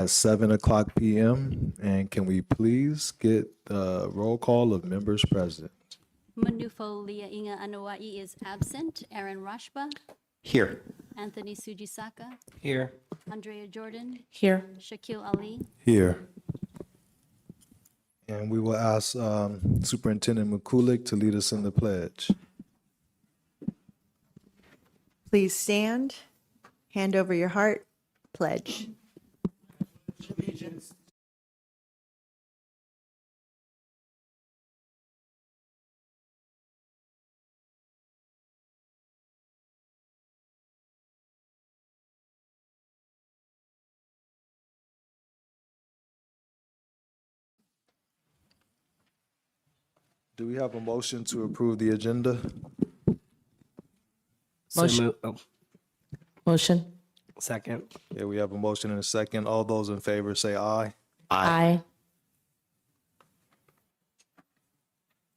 at 7:00 p.m. And can we please get the roll call of members present? Mandufo Leah Inga Anawai is absent. Aaron Rashba, Here. Anthony Sujisaka, Here. Andrea Jordan, Here. Shaquille Ali. Here. And we will ask Superintendent Mikulik to lead us in the pledge. Please stand, hand over your heart, pledge. Do we have a motion to approve the agenda? Motion. Motion. Second. Yeah, we have a motion and a second. All those in favor say aye. Aye.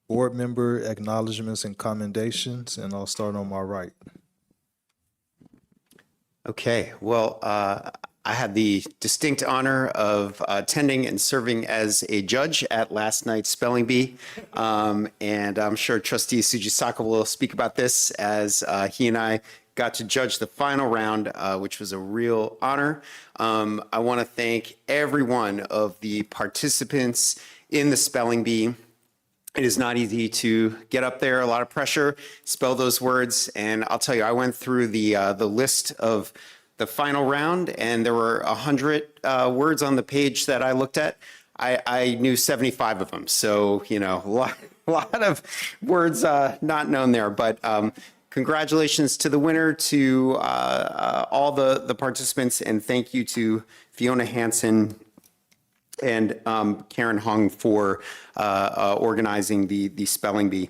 Board member acknowledgements and commendations, and I'll start on my right. Okay, well, I had the distinct honor of attending and serving as a judge at last night's spelling bee. And I'm sure Trustee Sujisaka will speak about this as he and I got to judge the final round, which was a real honor. I want to thank every one of the participants in the spelling bee. It is not easy to get up there, a lot of pressure, spell those words. And I'll tell you, I went through the list of the final round, and there were 100 words on the page that I looked at. I knew 75 of them. So, you know, a lot of words not known there. But congratulations to the winner, to all the participants, and thank you to Fiona Hansen and Karen Hung for organizing the spelling bee.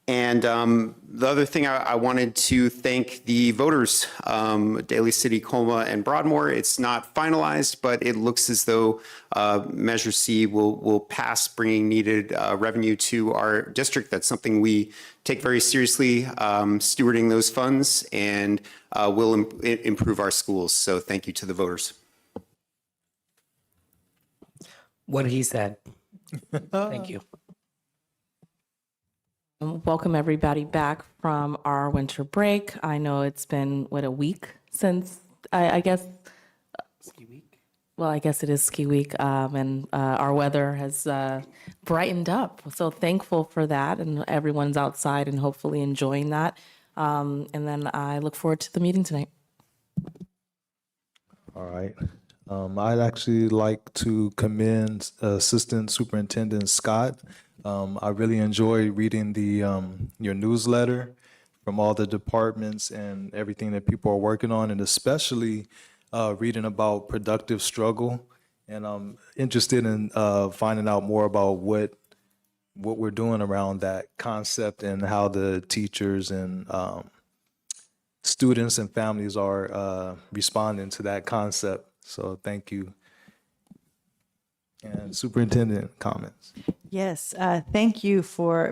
And the other thing I wanted to thank the voters, Daly City, Colma, and Broadmoor. It's not finalized, but it looks as though Measure C will pass, bringing needed revenue to our district. That's something we take very seriously, stewarding those funds, and will improve our schools. So thank you to the voters. What he said. Thank you. Welcome everybody back from our winter break. I know it's been, a week since, I guess, Ski week. well, I guess it is ski week, and our weather has brightened up. So thankful for that, and everyone's outside and hopefully enjoying that. And then I look forward to the meeting tonight. All right. I'd actually like to commend Assistant Superintendent Scott. I really enjoy reading your newsletter from all the departments and everything that people are working on, and especially reading about productive struggle. And I'm interested in finding out more about what we're doing around that concept and how the teachers and students and families are responding to that concept. So thank you. And Superintendent, comments. Yes, thank you for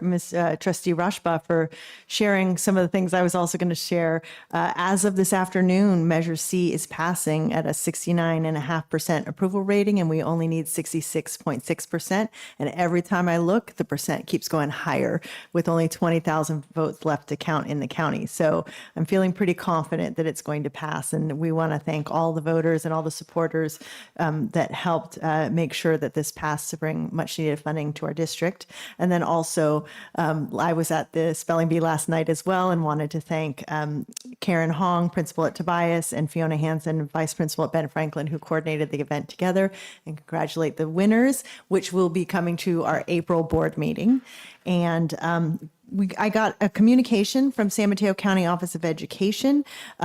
Trustee Rashba for sharing some of the things I was also going to share. As of this afternoon, Measure C is passing at a 69.5% approval rating, and we only need 66.6%. And every time I look, the percent keeps going higher, with only 20,000 votes left to count in the county. So I'm feeling pretty confident that it's going to pass. And we want to thank all the voters and all the supporters that helped make sure that this passed to bring much needed funding to our district. And then also, I was at the spelling bee last night as well, and wanted to thank Karen Hong, principal at Tobias, and Fiona Hansen, vice principal at Ben Franklin, who coordinated the event together, and congratulate the winners, which will be coming to our April board meeting. And I got a communication from San Mateo County Office of Education.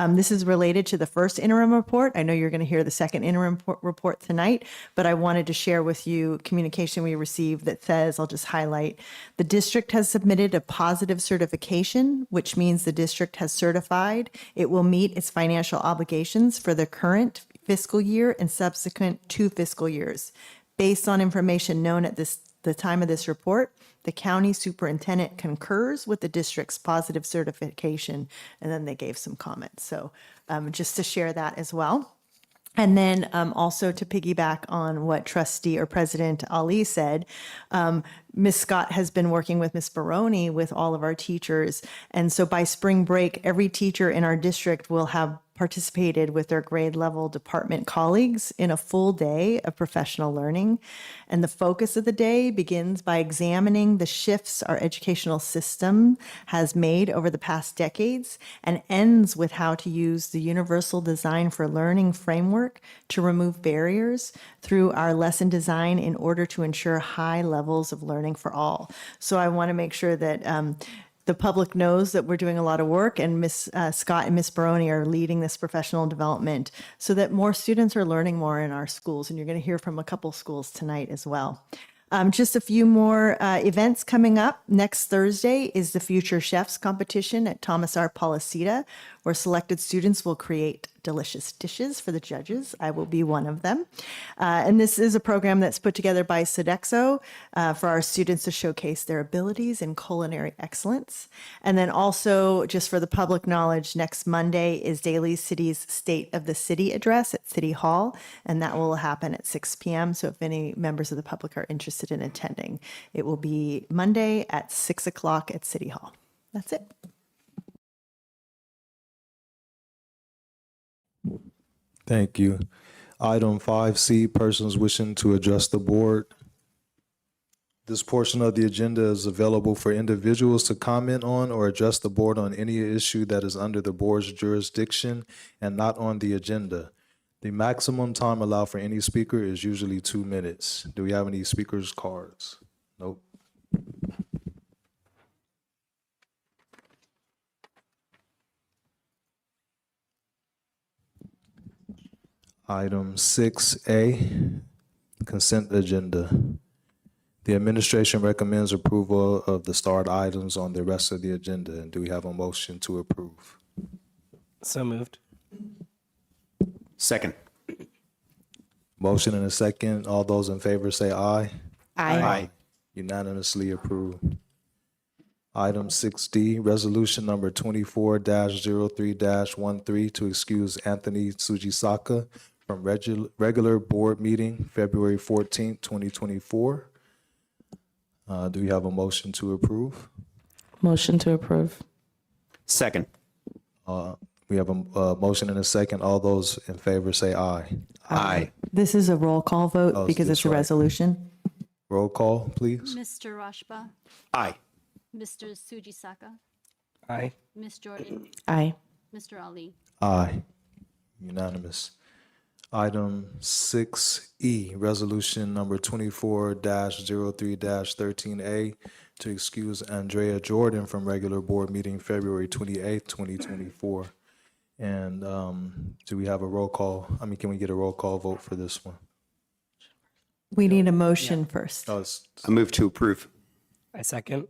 This is related to the first interim report. I know you're going to hear the second interim report tonight, but I wanted to share with you communication we received that says, I'll just highlight, the district has submitted a positive certification, which means the district has certified it will meet its financial obligations for the current fiscal year and subsequent 2 fiscal years. Based on information known at the time of this report, the county superintendent concurs with the district's positive certification, and then they gave some comments. So just to share that as well. And then also to piggyback on what Trustee or President Ali said, Ms. Scott has been working with Ms. Baroni with all of our teachers. And so by spring break, every teacher in our district will have participated with their grade level department colleagues in a full day of professional learning. And the focus of the day begins by examining the shifts our educational system has made over the past decades and ends with how to use the Universal Design for Learning framework to remove barriers through our lesson design in order to ensure high levels of learning for all. So I want to make sure that the public knows that we're doing a lot of work, and Ms. Scott and Ms. Baroni are leading this professional development so that more students are learning more in our schools. And you're going to hear from a couple schools tonight as well. Just a few more events coming up. Next Thursday is the Future Chefs competition at Thomas R. Policita, where selected students will create delicious dishes for the judges. I will be one of them. And this is a program that's put together by Sodexo for our students to showcase their abilities in culinary excellence. And then also, just for the public knowledge, next Monday is Daly City's State of the City address at City Hall, and that will happen at 6 p.m. So if any members of the public are interested in attending, it will be Monday at 6 o'clock at City Hall. That's it. Thank you. Item 5C, persons wishing to address the board. This portion of the agenda is available for individuals to comment on or address the board on any issue that is under the board's jurisdiction and not on the agenda. The maximum time allowed for any speaker is usually 2 minutes. Do we have any speakers' cards? Nope. Item 6A, consent agenda. The administration recommends approval of the starred items on the rest of the agenda. And do we have a motion to approve? So moved. Second. Motion and a second. All those in favor say aye. Aye. Unanimously approved. Item 6D, resolution number 24-03-13 to excuse Anthony Sujisaka from regular board meeting, February 14th, 2024. Do we have a motion to approve? Motion to approve. Second. We have a motion and a second. All those in favor say aye. Aye. This is a roll call vote Oh, because that's it's a right. resolution. Roll call, please. Mr. Rashba, Aye. Mr. Sujisaka, Aye. Ms. Jordan, Aye. Mr. Ali. Aye. Unanimous. Item 6E, resolution number 24-03-13A to excuse Andrea Jordan from regular board meeting, February 28th, 2024. And do we have a roll call? Can we get a roll call vote for this one? We need a motion first. Oh, it's I move to approve. I second.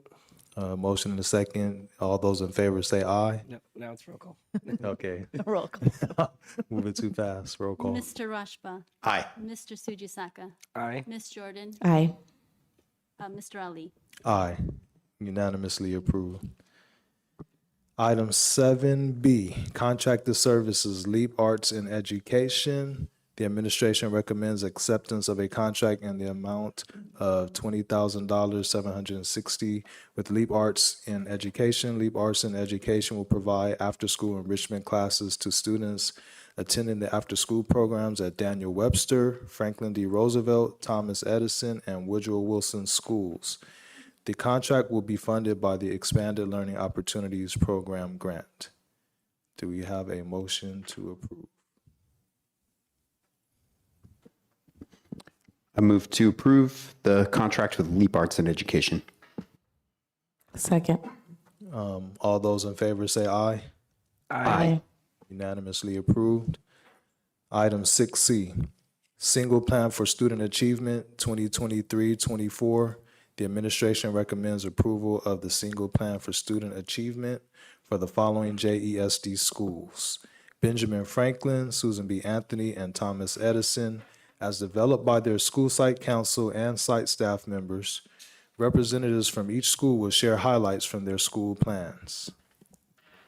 motion and a second. All those in favor say aye. No, now it's roll call. Okay, Roll call. moving too fast. Roll call. Mr. Rashba, Aye. Mr. Sujisaka, Aye. Ms. Jordan, Aye. Mr. Ali. Aye. Unanimously approved. Item 7B, contracted services, Leap Arts in Education. The administration recommends acceptance of a contract in the amount of $20,760 with Leap Arts in Education. Leap Arts in Education will provide after-school enrichment classes to students attending the after-school programs at Daniel Webster, Franklin D. Roosevelt, Thomas Edison, and Woodrow Wilson schools. The contract will be funded by the Expanded Learning Opportunities Program grant. Do we have a motion to approve? I move to approve the contract with Leap Arts in Education. Second. All those in favor say aye. Aye. Unanimously approved. Item 6C, Single Plan for Student Achievement 2023-24. The administration recommends approval of the Single Plan for Student Achievement for the following JESD schools: Benjamin Franklin, Susan B. Anthony, and Thomas Edison, as developed by their school site council and site staff members. Representatives from each school will share highlights from their school plans.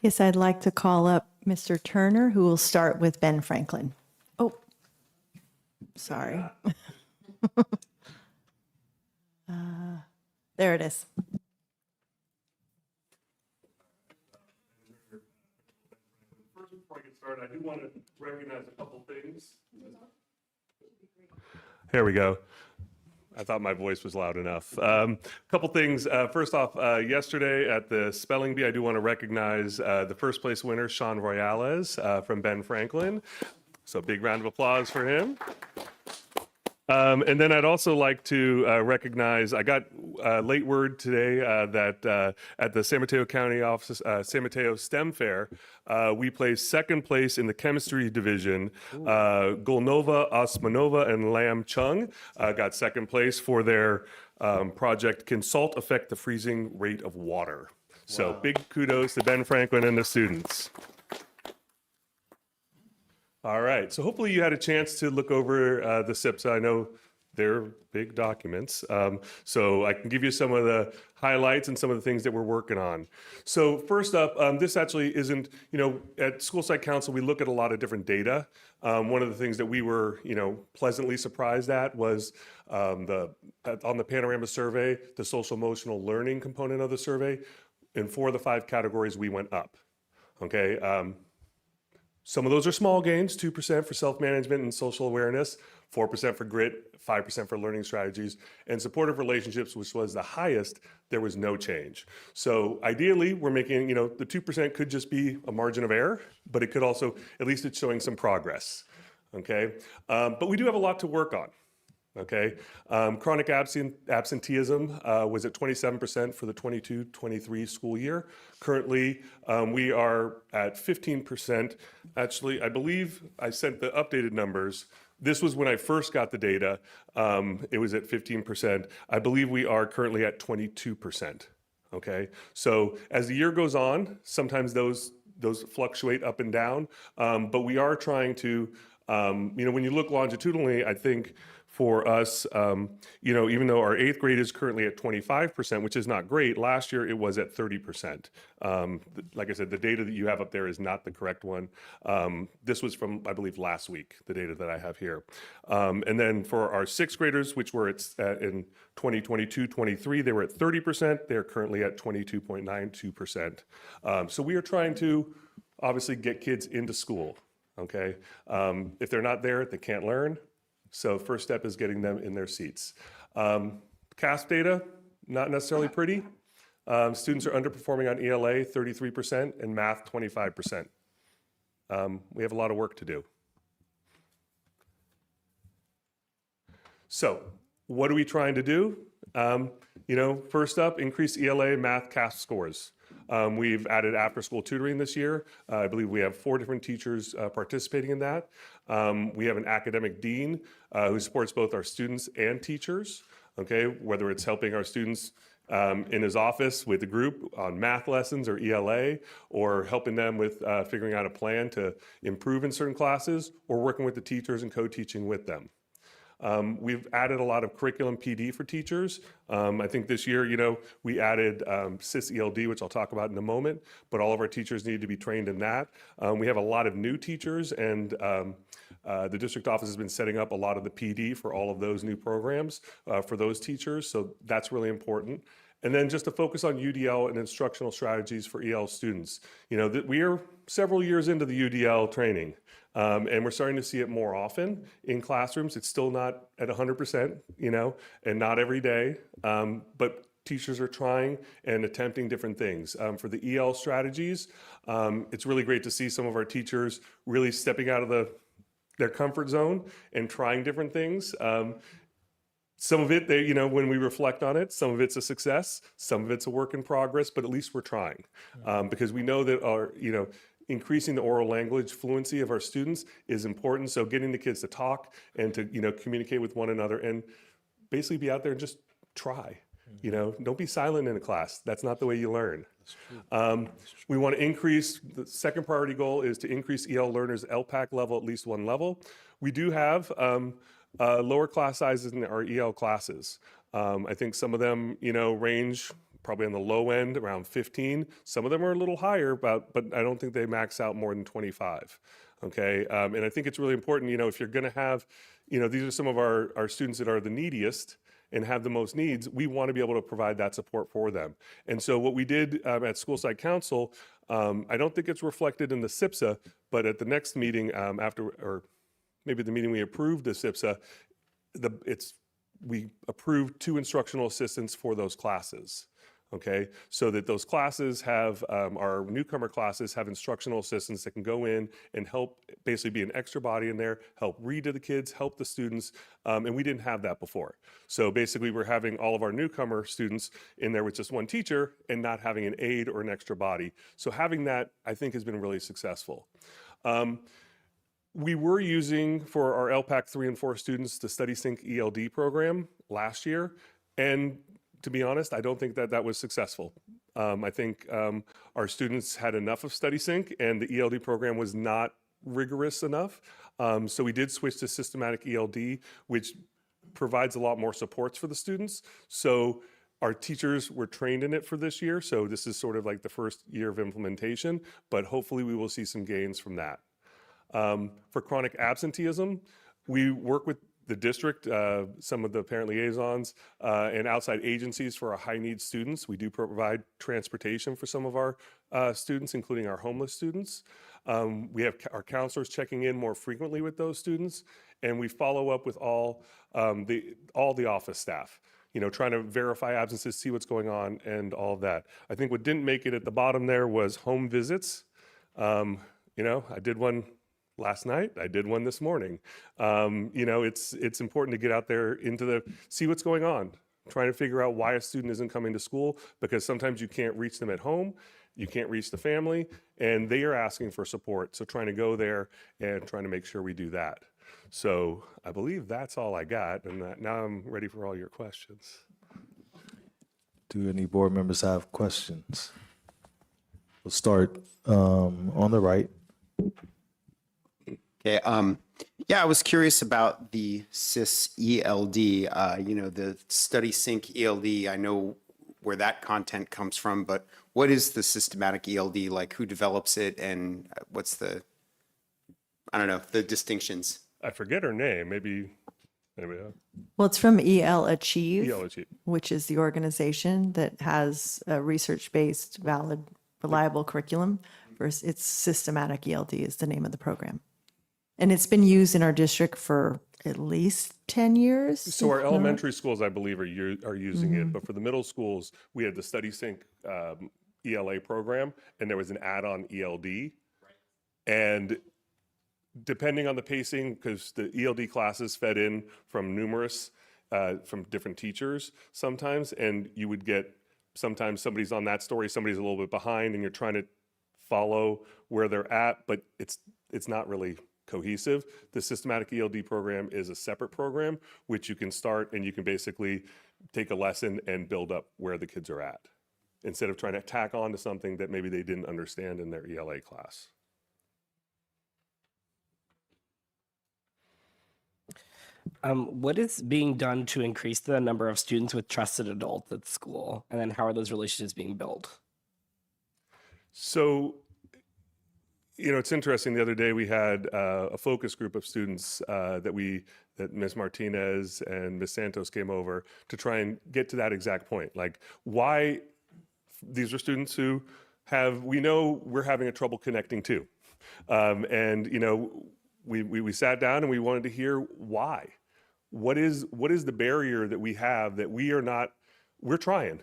Yes, I'd like to call up Mr. Turner, who will start with Ben Franklin. Oh, Sorry. There it is. First, before I get started, I do want to recognize a couple things. Here we go. I thought my voice was loud enough. Couple things. First off, yesterday at the spelling bee, I do want to recognize the first place winner, Sean Royales from Ben Franklin. So a big round of applause for him. And then I'd also like to recognize, I got late word today that at the San Mateo County office, San Mateo STEM Fair, we placed second place in the chemistry division. Golnova, Osmanova, and Lam Chung got second place for their project, Can Salt Affect the Freezing Rate of Water? So big kudos to Ben Franklin and the students. All right, so hopefully you had a chance to look over the SIPs. I know they're big documents, so I can give you some of the highlights and some of the things that we're working on. So first up, this actually isn't, at School Site Council, we look at a lot of different data. One of the things that we were, pleasantly surprised at was on the Panorama survey, the social emotional learning component of the survey, in 4 of the 5 categories, we went up, okay? Some of those are small gains, 2% for self-management and social awareness, 4% for grit, 5% for learning strategies, and supportive relationships, which was the highest, there was no change. So ideally, we're making, the 2% could just be a margin of error, but it could also, at least it's showing some progress, okay? But we do have a lot to work on. Okay, chronic absenteeism was at 27% for the 22-23 school year. Currently, we are at 15%. Actually, I believe I sent the updated numbers. This was when I first got the data. It was at 15%. I believe we are currently at 22%. Okay, so as the year goes on, sometimes those fluctuate up and down, but we are trying to, when you look longitudinally, I think for us, even though our 8th grade is currently at 25%, which is not great, last year it was at 30%. Like I said, the data that you have up there is not the correct one. This was from, I believe, last week, the data that I have here. And then for our 6th graders, which were in 2022-23, they were at 30%. They're currently at 22.92%. So we are trying to obviously get kids into school, okay? If they're not there, they can't learn. So first step is getting them in their seats. CASP data, not necessarily pretty. Students are underperforming on ELA, 33%, and math, 25%. We have a lot of work to do. So what are we trying to do? First up, increase ELA math CASP scores. We've added after-school tutoring this year. I believe we have 4 different teachers participating in that. We have an academic dean who supports both our students and teachers, okay, whether it's helping our students in his office with the group on math lessons or ELA, or helping them with figuring out a plan to improve in certain classes, or working with the teachers and co-teaching with them. We've added a lot of curriculum PD for teachers. I think this year, we added SIS ELD, which I'll talk about in a moment, but all of our teachers need to be trained in that. We have a lot of new teachers, and the district office has been setting up a lot of the PD for all of those new programs for those teachers, so that's really important. And then just to focus on UDL and instructional strategies for EL students. We are several years into the UDL training, and we're starting to see it more often in classrooms. It's still not at 100%, and not every day, but teachers are trying and attempting different things. For the EL strategies, it's really great to see some of our teachers really stepping out of their comfort zone and trying different things. Some of it, when we reflect on it, some of it's a success, some of it's a work in progress, but at least we're trying. Because we know that our, increasing the oral language fluency of our students is important. So getting the kids to talk and to, communicate with one another and basically be out there and just try. Don't be silent in a class. That's not the way you learn. We want to increase, the second priority goal is to increase EL learners LPAC level at least 1 level. We do have lower class sizes in our EL classes. I think some of them, range probably on the low end around 15. Some of them are a little higher, but I don't think they max out more than 25. Okay. And I think it's really important, if you're going to have, these are some of our students that are the neediest and have the most needs, we want to be able to provide that support for them. And so what we did at School Site Council, I don't think it's reflected in the SIPSA, but at the next meeting or maybe the meeting we approved the SIPSA, we approved 2 instructional assistants for those classes. Okay, so that those classes have, our newcomer classes have instructional assistants that can go in and help basically be an extra body in there, help read to the kids, help the students, and we didn't have that before. So basically we're having all of our newcomer students in there with just one teacher and not having an aide or an extra body. So having that, I think, has been really successful. We were using for our LPAC 3 and 4 students the Study Sync ELD program last year, and to be honest, I don't think that was successful. I think our students had enough of Study Sync, and the ELD program was not rigorous enough. So we did switch to systematic ELD, which provides a lot more supports for the students. So our teachers were trained in it for this year. So this is sort of like the first year of implementation, but hopefully we will see some gains from that. For chronic absenteeism, we work with the district, some of the parent liaisons, and outside agencies for our high needs students. We do provide transportation for some of our students, including our homeless students. We have our counselors checking in more frequently with those students, and we follow up with all the office staff, trying to verify absences, see what's going on, and all of that. I think what didn't make it at the bottom there was home visits. I did one last night. I did one this morning. It's important to get out there see what's going on, trying to figure out why a student isn't coming to school, because sometimes you can't reach them at home, you can't reach the family, and they are asking for support. So trying to go there and trying to make sure we do that. So I believe that's all I got, and now I'm ready for all your questions. Do any board members have questions? We'll start on the right. Okay. Yeah, I was curious about the SIS ELD, the Study Sync ELD. I know where that content comes from, but what is the systematic ELD? Like, who develops it, and what's the distinctions? I forget her name. Maybe anybody else? Well, it's from EL Achieve, EL Achieve. which is the organization that has a research-based, valid, reliable curriculum. It's systematic ELD is the name of the program. And it's been used in our district for at least 10 years. So our elementary schools, I believe, are using it, but for the middle schools, we had the Study Sync ELA program, and there was an add-on ELD. And depending on the pacing, because the ELD classes fed in from from different teachers sometimes, and you would get, sometimes somebody's on that story, somebody's a little bit behind, and you're trying to follow where they're at, but it's not really cohesive. The systematic ELD program is a separate program, which you can start and you can basically take a lesson and build up where the kids are at, instead of trying to tack on to something that maybe they didn't understand in their ELA class. What is being done to increase the number of students with trusted adults at school? And then how are those relationships being built? So, it's interesting. The other day we had a focus group of students that Ms. Martinez and Ms. Santos came over to try and get to that exact point. Like, why these are students who we know we're having a trouble connecting to. We sat down and we wanted to hear why. What is the barrier that we have that we're trying?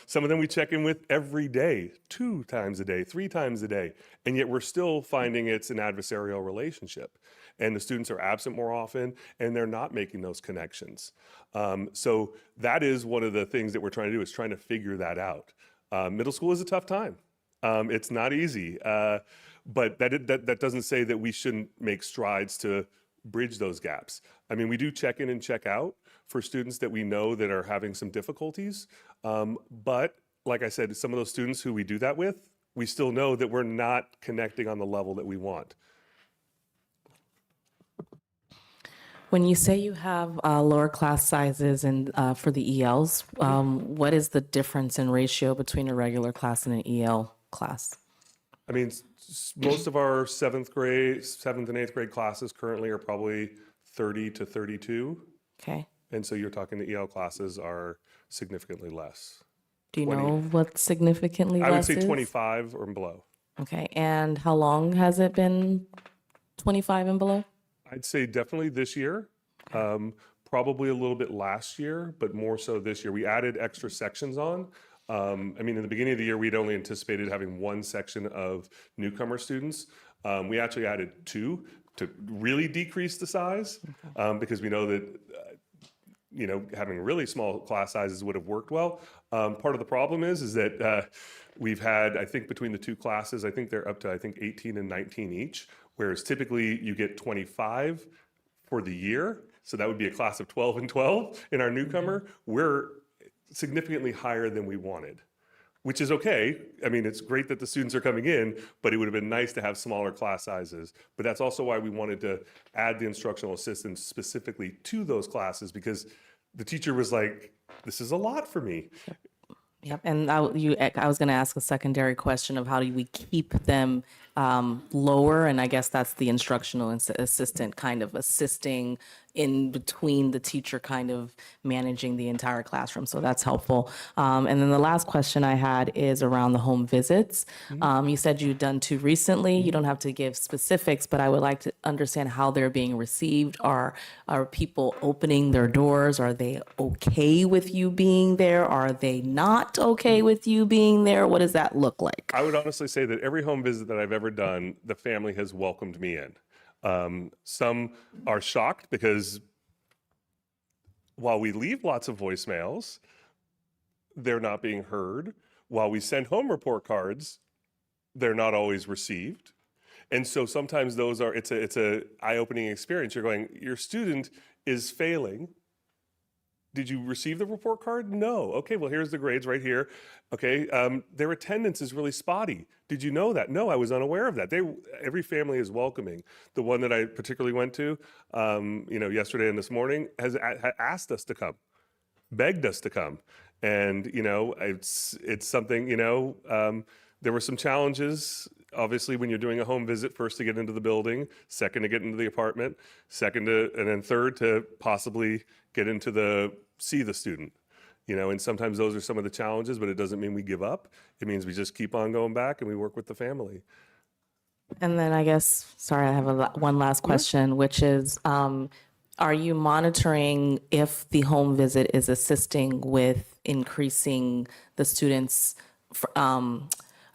Some of them we check in with every day, 2 times a day, 3 times a day, and yet we're still finding it's an adversarial relationship. And the students are absent more often, and they're not making those connections. So that is one of the things that we're trying to do, is trying to figure that out. Middle school is a tough time. It's not easy, but that doesn't say that we shouldn't make strides to bridge those gaps. I mean, we do check in and check out for students that we know that are having some difficulties. But like I said, some of those students who we do that with, we still know that we're not connecting on the level that we want. When you say you have lower class sizes and for the ELs, what is the difference in ratio between a regular class and an EL class? I mean, most of our seventh and eighth grade classes currently are probably 30 to 32. Okay. And so you're talking the EL classes are significantly less. Do you know what significantly I would less say is? 25 or below. Okay. And how long has it been 25 and below? I'd say definitely this year, probably a little bit last year, but more so this year. We added extra sections on. I mean, in the beginning of the year, we'd only anticipated having one section of newcomer students. We actually added two to really decrease the size because we know that having really small class sizes would have worked well. Part of the problem is that we've had, I think between the two classes, I think they're up to, 18 and 19 each, whereas typically you get 25 for the year. So that would be a class of 12 and 12 in our newcomer. We're significantly higher than we wanted, which is okay. I mean, it's great that the students are coming in, but it would have been nice to have smaller class sizes. But that's also why we wanted to add the instructional assistants specifically to those classes, because the teacher was like, this is a lot for me. Yep. And I was going to ask a secondary question of how do we keep them lower? And I guess that's the instructional assistant kind of assisting in between the teacher kind of managing the entire classroom. So that's helpful. And then the last question I had is around the home visits. You said you'd done 2 recently. You don't have to give specifics, but I would like to understand how they're being received. Are people opening their doors? Are they okay with you being there? Are they not okay with you being there? What does that look like? I would honestly say that every home visit that I've ever done, the family has welcomed me in. Some are shocked because while we leave lots of voicemails, they're not being heard. While we send home report cards, they're not always received. And so sometimes it's a eye-opening experience. You're going, your student is failing. Did you receive the report card? No. Okay, well, here's the grades right here. Okay, their attendance is really spotty. Did you know that? No, I was unaware of that. Every family is welcoming. The one that I particularly went to, yesterday and this morning, has asked us to come, begged us to come. And, it's something, there were some challenges, obviously, when you're doing a home visit, first to get into the building, second to get into the apartment, and then third to possibly get into see the student. And sometimes those are some of the challenges, but it doesn't mean we give up. It means we just keep on going back and we work with the family. And then I guess, sorry, I have one last question, which is, are you monitoring if the home visit is assisting with increasing the students'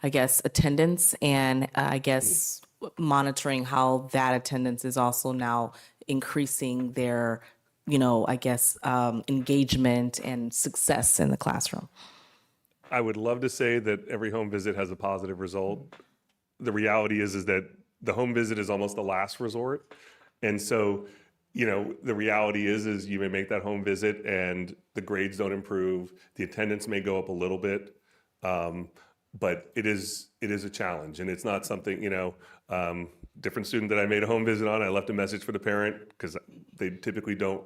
attendance, and monitoring how that attendance is also now increasing their, engagement and success in the classroom? I would love to say that every home visit has a positive result. The reality is that the home visit is almost the last resort. And so, the reality is you may make that home visit and the grades don't improve. The attendance may go up a little bit. But it is a challenge, and it's not something, different student that I made a home visit on, I left a message for the parent because they typically don't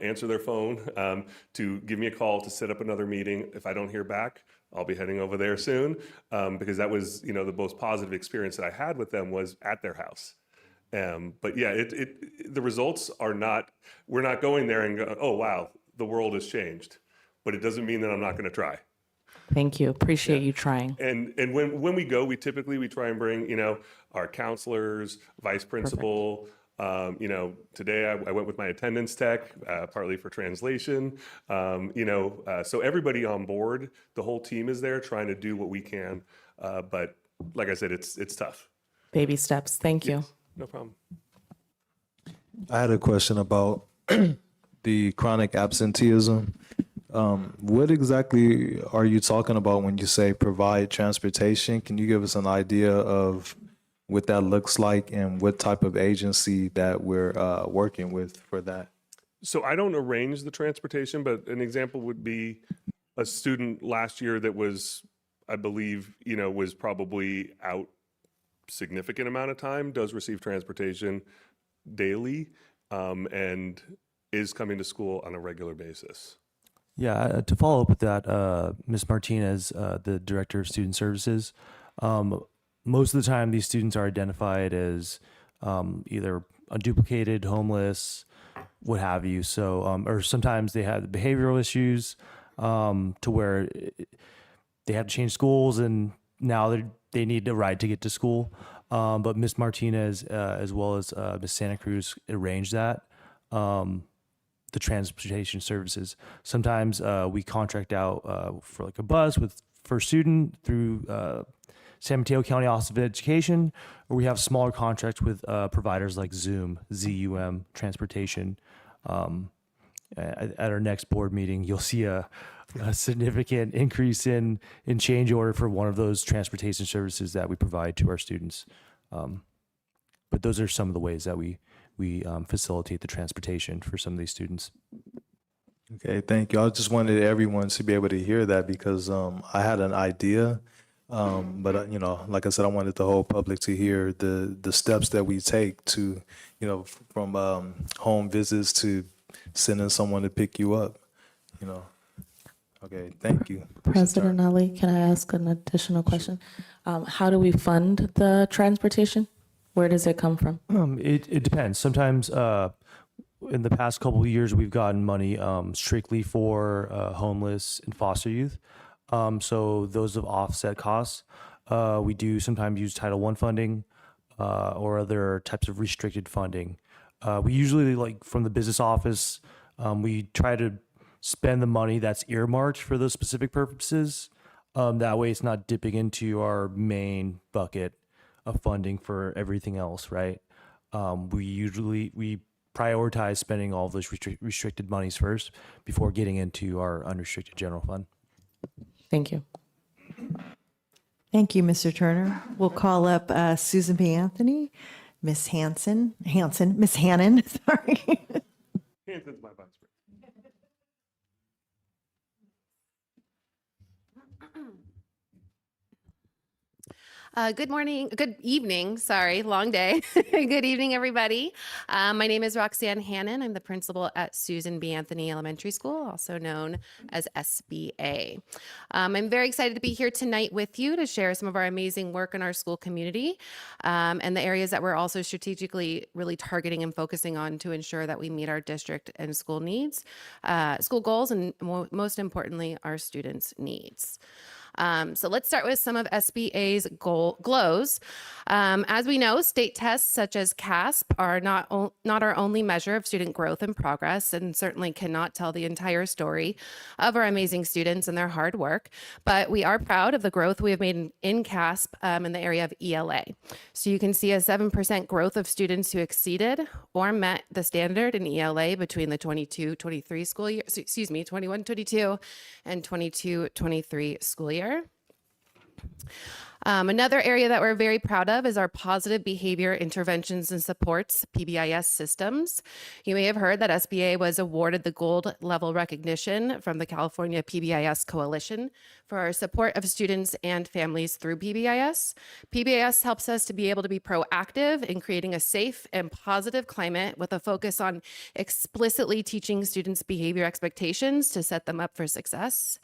answer their phone to give me a call to set up another meeting. If I don't hear back, I'll be heading over there soon because that was, the most positive experience that I had with them was at their house. But yeah, the results are not, we're not going there and go, oh, wow, the world has changed. But it doesn't mean that I'm not going to try. Thank you. Appreciate you trying. And when we go, we typically try and bring, our counselors, vice principal. Today I went with my attendance tech, partly for translation. So everybody on board, the whole team is there trying to do what we can. But like I said, it's tough. Baby steps. Thank you. No problem. I had a question about the chronic absenteeism. What exactly are you talking about when you say provide transportation? Can you give us an idea of what that looks like and what type of agency that we're working with for that? So I don't arrange the transportation, but an example would be a student last year that was, I believe, was probably out significant amount of time, does receive transportation daily, and is coming to school on a regular basis. Yeah, to follow up with that, Ms. Martinez, the Director of Student Services, most of the time, these students are identified as either unduplicated, homeless, what have you. So, or sometimes they have behavioral issues to where they have to change schools, and now they need a ride to get to school. But Miss Martinez, as well as Miss Santa Cruz, arranged that. The transportation services. Sometimes we contract out for like a bus for a student through San Mateo County Office of Education, or we have smaller contracts with providers like ZUM Transportation. At our next board meeting, you'll see a significant increase in change order for one of those transportation services that we provide to our students. But those are some of the ways that we facilitate the transportation for some of these students. Okay, thank you. I just wanted everyone to be able to hear that because I had an idea, but you know, like I said, I wanted the whole public to hear the steps that we take to, you know, from home visits to sending someone to pick you up, you know. Okay, thank you. President Ali, can I ask an additional question? How do we fund the transportation? Where does it come from? It depends. Sometimes in the past couple of years, we've gotten money strictly for homeless and foster youth. So those have offset costs. We do sometimes use Title I funding or other types of restricted funding. We usually, like from the business office, we try to spend the money that's earmarked for those specific purposes. That way it's not dipping into our main bucket of funding for everything else, right? We prioritize spending all of those restricted monies first before getting into our unrestricted general fund. Thank you. Thank you, Mr. Turner. We'll call up Susan B. Anthony, Miss Miss Hannon, sorry. Hanson's my vice president. Good morning, good evening, sorry, long day. Good evening, everybody. My name is Roxanne Hannon. I'm the principal at Susan B. Anthony Elementary School, also known as SBA. I'm very excited to be here tonight with you to share some of our amazing work in our school community and the areas that we're also strategically really targeting and focusing on to ensure that we meet our district and school needs, school goals, and most importantly, our students' needs. So let's start with some of SBA's GLOws. As we know, state tests such as CASP are not our only measure of student growth and progress, and certainly cannot tell the entire story of our amazing students and their hard work. But we are proud of the growth we have made in CASP in the area of ELA. So you can see a 7% growth of students who exceeded or met the standard in ELA between the 22-23 school year, 21-22 and 22-23 school year. Another area that we're very proud of is our positive behavior interventions and supports, PBIS systems. You may have heard that SBA was awarded the gold level recognition from the California PBIS Coalition for our support of students and families through PBIS. PBIS helps us to be able to be proactive in creating a safe and positive climate with a focus on explicitly teaching students behavior expectations to set them up for success.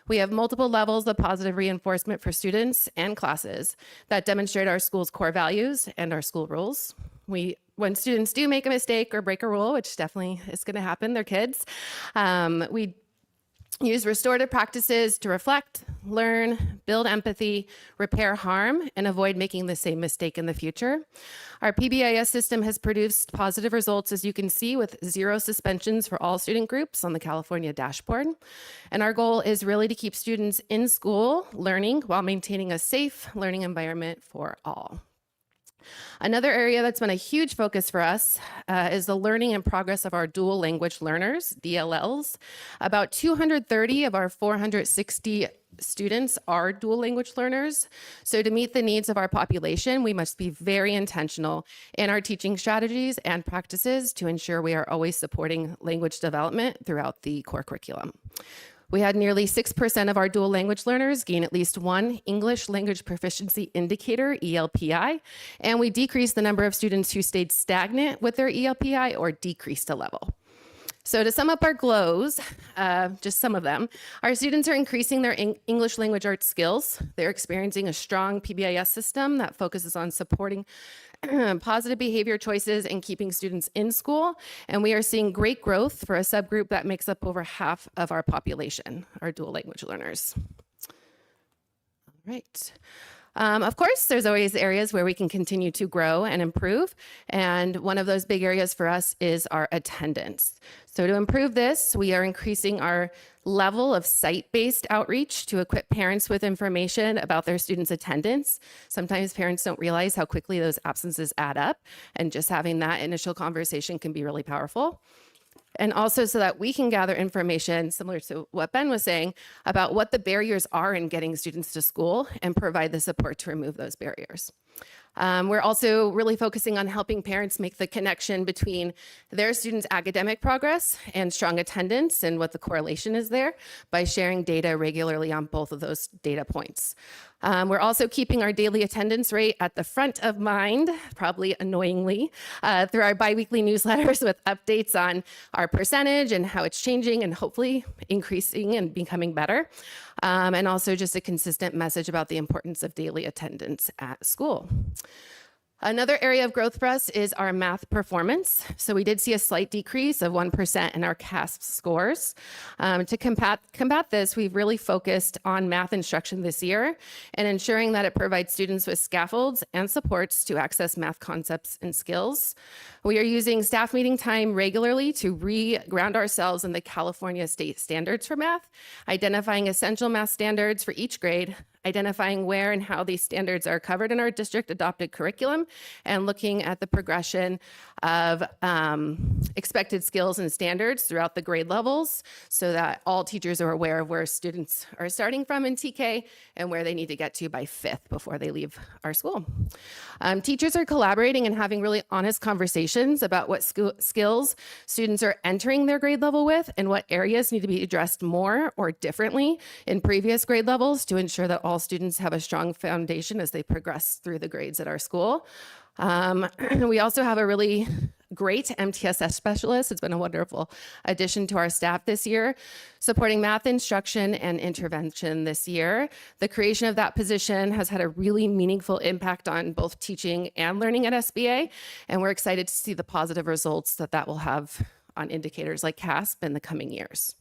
We have multiple levels of positive reinforcement for students and classes that demonstrate our school's core values and our school rules. When students do make a mistake or break a rule, which definitely is going to happen, they're kids, we use restorative practices to reflect, learn, build empathy, repair harm, and avoid making the same mistake in the future. Our PBIS system has produced positive results, as you can see, with 0 suspensions for all student groups on the California dashboard. And our goal is really to keep students in school learning while maintaining a safe learning environment for all. Another area that's been a huge focus for us is the learning and progress of our dual language learners, DLLs. About 230 of our 460 students are dual language learners. So to meet the needs of our population, we must be very intentional in our teaching strategies and practices to ensure we are always supporting language development throughout the core curriculum. We had nearly 6% of our dual language learners gain at least one English language proficiency indicator, ELPI, and we decreased the number of students who stayed stagnant with their ELPI or decreased a level. So to sum up our glows, just some of them, our students are increasing their English language arts skills. They're experiencing a strong PBIS system that focuses on supporting positive behavior choices and keeping students in school. And we are seeing great growth for a subgroup that makes up over half of our population, our dual language learners. All right. Of course, there's always areas where we can continue to grow and improve. And one of those big areas for us is our attendance. So to improve this, we are increasing our level of site-based outreach to equip parents with information about their students' attendance. Sometimes parents don't realize how quickly those absences add up, and just having that initial conversation can be really powerful. And also so that we can gather information similar to what Ben was saying about what the barriers are in getting students to school and provide the support to remove those barriers. We're also really focusing on helping parents make the connection between their students' academic progress and strong attendance and what the correlation is there by sharing data regularly on both of those data points. We're also keeping our daily attendance rate at the front of mind, probably annoyingly, through our biweekly newsletters with updates on our percentage and how it's changing and hopefully increasing and becoming better. And also just a consistent message about the importance of daily attendance at school. Another area of growth for us is our math performance. So we did see a slight decrease of 1% in our CASP scores. To combat this, we've really focused on math instruction this year and ensuring that it provides students with scaffolds and supports to access math concepts and skills. We are using staff meeting time regularly to re-ground ourselves in the California state standards for math, identifying essential math standards for each grade, identifying where and how these standards are covered in our district adopted curriculum, and looking at the progression of expected skills and standards throughout the grade levels so that all teachers are aware of where students are starting from in TK and where they need to get to by 5th before they leave our school. Teachers are collaborating and having really honest conversations about what skills students are entering their grade level with and what areas need to be addressed more or differently in previous grade levels to ensure that all students have a strong foundation as they progress through the grades at our school. We also have a really great MTSS specialist. It's been a wonderful addition to our staff this year, supporting math instruction and intervention this year. The creation of that position has had a really meaningful impact on both teaching and learning at SBA, and we're excited to see the positive results that that will have on indicators like CASP in the coming years.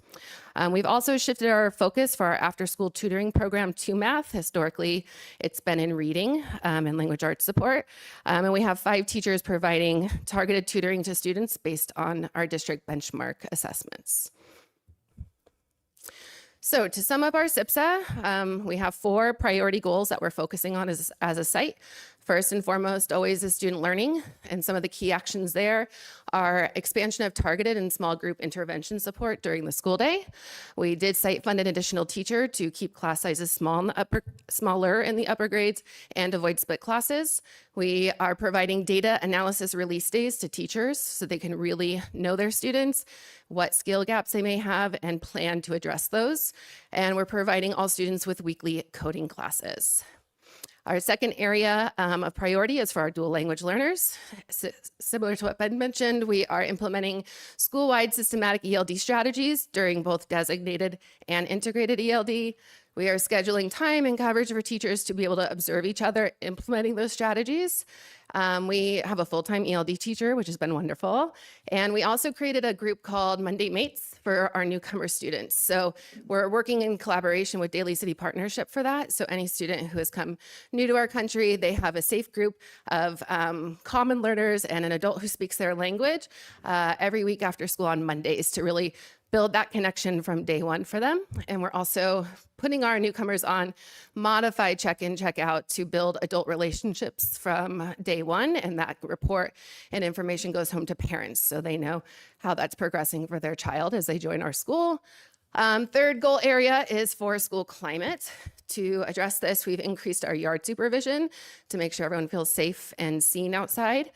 We've also shifted our focus for our after-school tutoring program to math. Historically, it's been in reading and language arts support. And we have 5 teachers providing targeted tutoring to students based on our district benchmark assessments. So to sum up our SIPSA, we have 4 priority goals that we're focusing on as a site. First and foremost, always is student learning, and some of the key actions there are expansion of targeted and small group intervention support during the school day. We did site fund an additional teacher to keep class sizes smaller in the upper grades and avoid split classes. We are providing data analysis release days to teachers so they can really know their students, what skill gaps they may have, and plan to address those. And we're providing all students with weekly coding classes. Our second area of priority is for our dual language learners. Similar to what Ben mentioned, we are implementing school-wide systematic ELD strategies during both designated and integrated ELD. We are scheduling time and coverage for teachers to be able to observe each other implementing those strategies. We have a full-time ELD teacher, which has been wonderful. And we also created a group called Monday Mates for our newcomer students. So we're working in collaboration with Daly City Partnership for that. So any student who has come new to our country, they have a safe group of common learners and an adult who speaks their language every week after school on Mondays to really build that connection from day one for them. And we're also putting our newcomers on modified check-in, check-out to build adult relationships from day one. And that report and information goes home to parents so they know how that's progressing for their child as they join our school. Third goal area is for school climate. To address this, we've increased our yard supervision to make sure everyone feels safe and seen outside.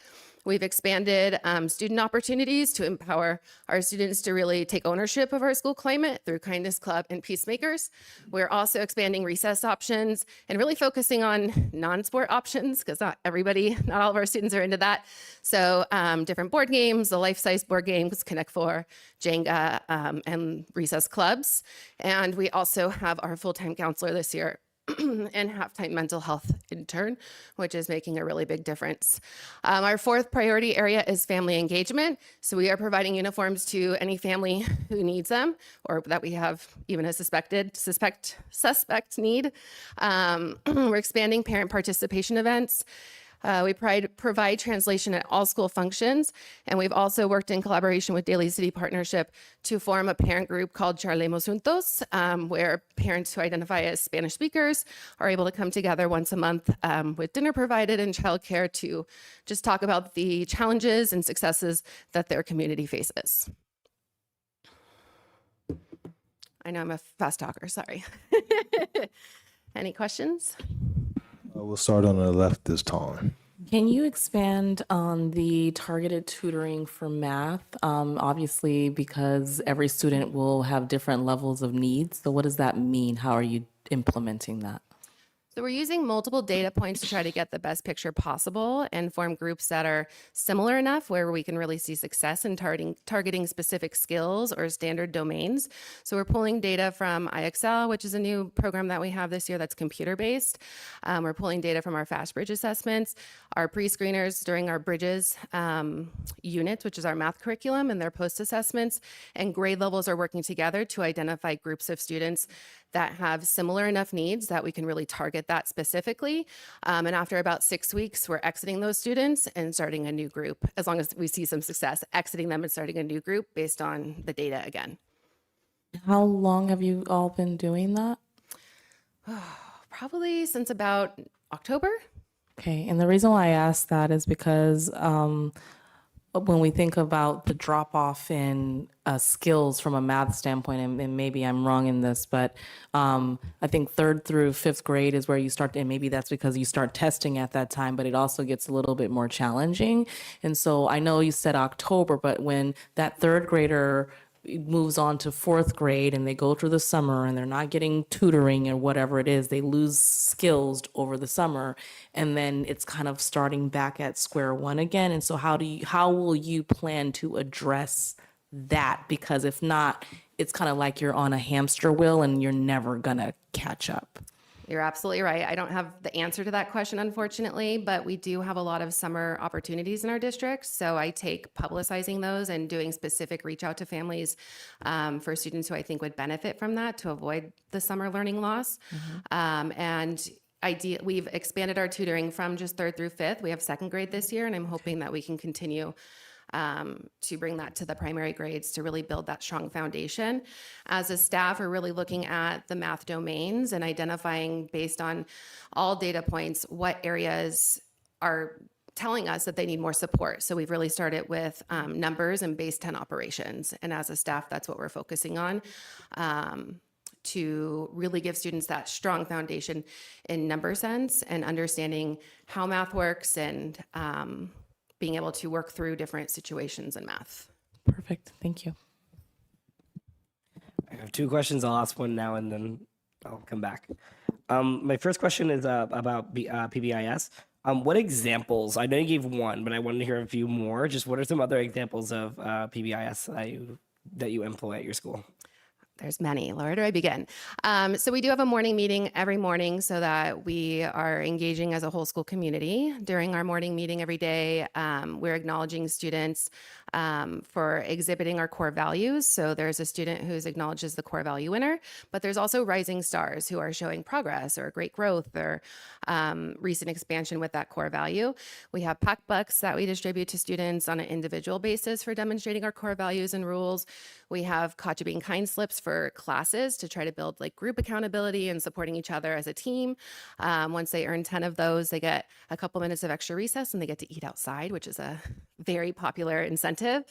We've expanded student opportunities to empower our students to really take ownership of our school climate through Kindness Club and Peacemakers. We're also expanding recess options and really focusing on non-sport options because not all of our students are into that. So different board games, the life-size board games, Connect Four, Jenga, and recess clubs. And we also have our full-time counselor this year and half-time mental health intern, which is making a really big difference. Our fourth priority area is family engagement. So we are providing uniforms to any family who needs them or that we have even a suspect need. We're expanding parent participation events. We provide translation at all school functions, and we've also worked in collaboration with Daly City Partnership to form a parent group called Charlemos Juntos, where parents who identify as Spanish speakers are able to come together once a month with dinner provided and childcare to just talk about the challenges and successes that their community faces. I know I'm a fast talker, sorry. Any questions? We'll start on the left this time. Can you expand on the targeted tutoring for math? Obviously, because every student will have different levels of needs. So what does that mean? How are you implementing that? So we're using multiple data points to try to get the best picture possible and form groups that are similar enough where we can really see success in targeting specific skills or standard domains. So we're pulling data from IXL, which is a new program that we have this year that's computer-based. We're pulling data from our fast bridge assessments, our pre-screeners during our bridges units, which is our math curriculum, and their post-assessments, and grade levels are working together to identify groups of students that have similar enough needs that we can really target that specifically. And after about 6 weeks, we're exiting those students and starting a new group, as long as we see some success, exiting them and starting a new group based on the data again. How long have you all been doing that? Probably since about October. Okay, and the reason why I asked that is because when we think about the drop off in skills from a math standpoint, and maybe I'm wrong in this, but I think 3rd through 5th grade is where you start, and maybe that's because you start testing at that time, but it also gets a little bit more challenging. And so I know you said October, but when that 3rd grader moves on to 4th grade and they go through the summer and they're not getting tutoring or whatever it is, they lose skills over the summer, and then it's kind of starting back at square one again. And so how will you plan to address that? Because if not, it's kind of like you're on a hamster wheel and you're never gonna catch up. You're absolutely right. I don't have the answer to that question, unfortunately, but we do have a lot of summer opportunities in our district. So I take publicizing those and doing specific reach out to families for students who I think would benefit from that to avoid the summer learning loss. We've expanded our tutoring from just 3rd through 5th. We have 2nd grade this year, and I'm hoping that we can continue to bring that to the primary grades to really build that strong foundation. As a staff, we're really looking at the math domains and identifying, based on all data points, what areas are telling us that they need more support. So we've really started with numbers and base 10 operations. And as a staff, that's what we're focusing on. To really give students that strong foundation in number sense and understanding how math works and being able to work through different situations in math. Perfect. Thank you. I have 2 questions. I'll ask one now and then I'll come back. My first question is about PBIS. What examples, I know you gave one, but I wanted to hear a few more. Just what are some other examples of PBIS that you employ at your school? There's many. Where do I begin? So we do have a morning meeting every morning so that we are engaging as a whole school community. During our morning meeting every day, we're acknowledging students for exhibiting our core values. So there's a student who's acknowledged as the core value winner, but there's also rising stars who are showing progress or great growth or recent expansion with that core value. We have pack bucks that we distribute to students on an individual basis for demonstrating our core values and rules. We have Kacha Being Kind slips for classes to try to build like group accountability and supporting each other as a team. Once they earn 10 of those, they get a couple minutes of extra recess and they get to eat outside, which is a very popular incentive.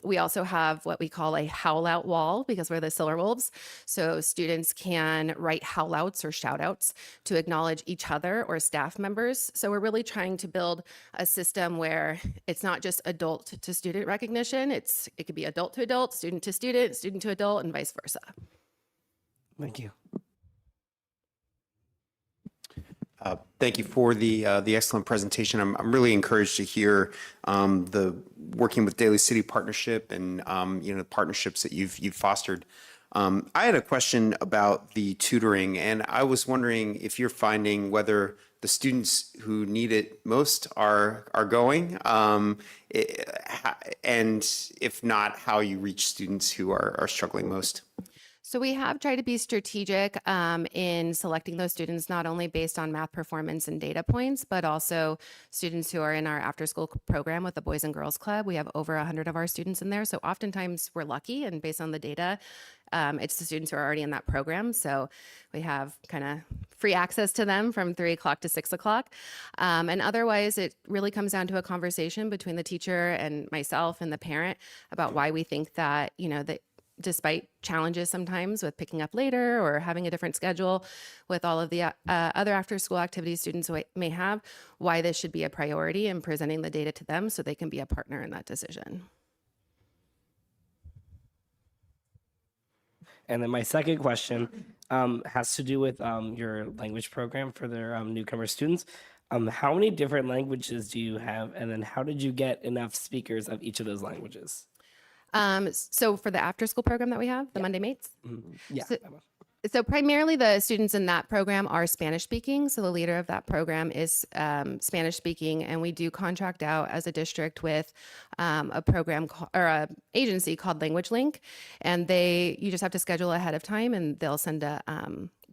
We also have what we call a howl out wall because we're the Silver Wolves. So students can write howl outs or shout outs to acknowledge each other or staff members. So we're really trying to build a system where it's not just adult to student recognition. It could be adult to adult, student to adult, and vice versa. Thank you. Thank you for the excellent presentation. I'm really encouraged to hear the working with Daly City Partnership and the partnerships that you've fostered. I had a question about the tutoring, and I was wondering if you're finding whether the students who need it most are going, and if not, how you reach students who are struggling most. So we have tried to be strategic in selecting those students, not only based on math performance and data points, but also students who are in our after-school program with the Boys and Girls Club. We have over 100 of our students in there. So oftentimes we're lucky, and based on the data, it's the students who are already in that program. So we have kind of free access to them from 3 o'clock to 6 o'clock. And otherwise, it really comes down to a conversation between the teacher and myself and the parent about why we think that, that despite challenges sometimes with picking up later or having a different schedule with all of the other after school activities students may have, why this should be a priority and presenting the data to them so they can be a partner in that decision. And then my second question has to do with your language program for their newcomer students. How many different languages do you have? And then how did you get enough speakers of each of those languages? So for the after school program that we have, the Monday Mates. Yeah. So primarily the students in that program are Spanish speaking. So the leader of that program is Spanish speaking, and we do contract out as a district with a program or a agency called Language Link, and you just have to schedule ahead of time, and they'll send a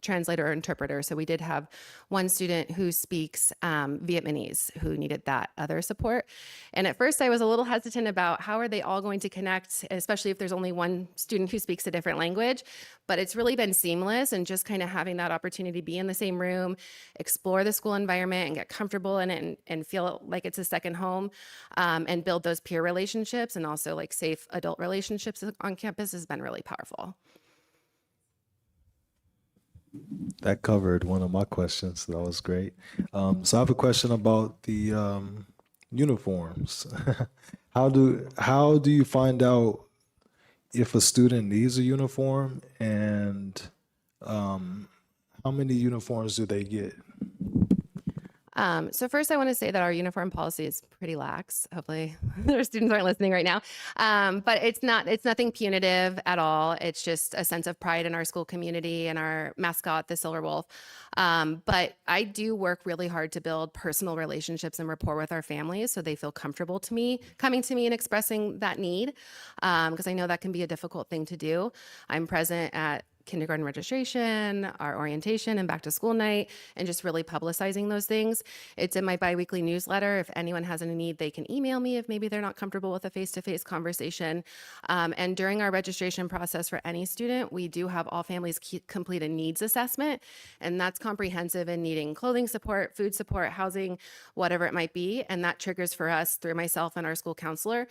translator or interpreter. So we did have one student who speaks Vietnamese who needed that other support. And at first I was a little hesitant about how are they all going to connect, especially if there's only one student who speaks a different language, but it's really been seamless, and just kind of having that opportunity to be in the same room, explore the school environment and get comfortable in it and feel like it's a second home, and build those peer relationships and also like safe adult relationships on campus has been really powerful. That covered one of my questions. That was great. So I have a question about the uniforms. How do you find out if a student needs a uniform, and how many uniforms do they get? So first I want to say that our uniform policy is pretty lax. Hopefully our students aren't listening right now. But it's nothing punitive at all. It's just a sense of pride in our school community and our mascot, the Silver Wolf. But I do work really hard to build personal relationships and rapport with our families so they feel comfortable coming to me and expressing that need, because I know that can be a difficult thing to do. I'm present at kindergarten registration, our orientation and back to school night, and just really publicizing those things. It's in my biweekly newsletter. If anyone has any need, they can email me if maybe they're not comfortable with a face-to-face conversation. And during our registration process for any student, we do have all families complete a needs assessment, and that's comprehensive in needing clothing support, food support, housing, whatever it might be. And that triggers for us, through myself and our school counselor,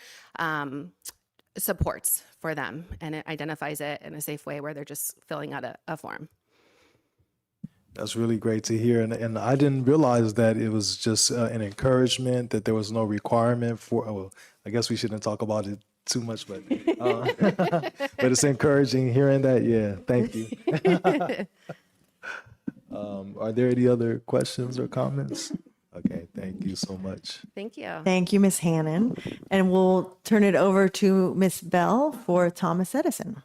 supports for them, and it identifies it in a safe way where they're just filling out a form. That's really great to hear. And I didn't realize that it was just an encouragement, that there was no requirement for, well, I guess we shouldn't talk about it too much, but but it's encouraging hearing that. Yeah, thank you. Are there any other questions or comments? Okay, thank you so much. Thank you. Thank you, Ms. Hannon. And we'll turn it over to Ms. Bell for Thomas Edison.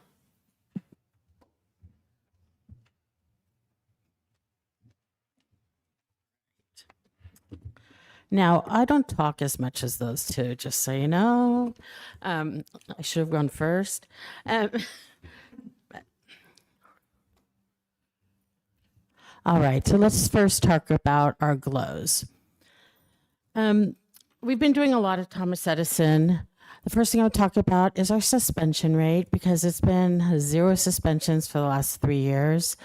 Now, I don't talk as much as those two, just so you know. I should have gone first. All right, so let's first talk about our glows. We've been doing a lot of Thomas Edison. The first thing I'll talk about is our suspension rate, because it's been 0 suspensions for the last 3 years.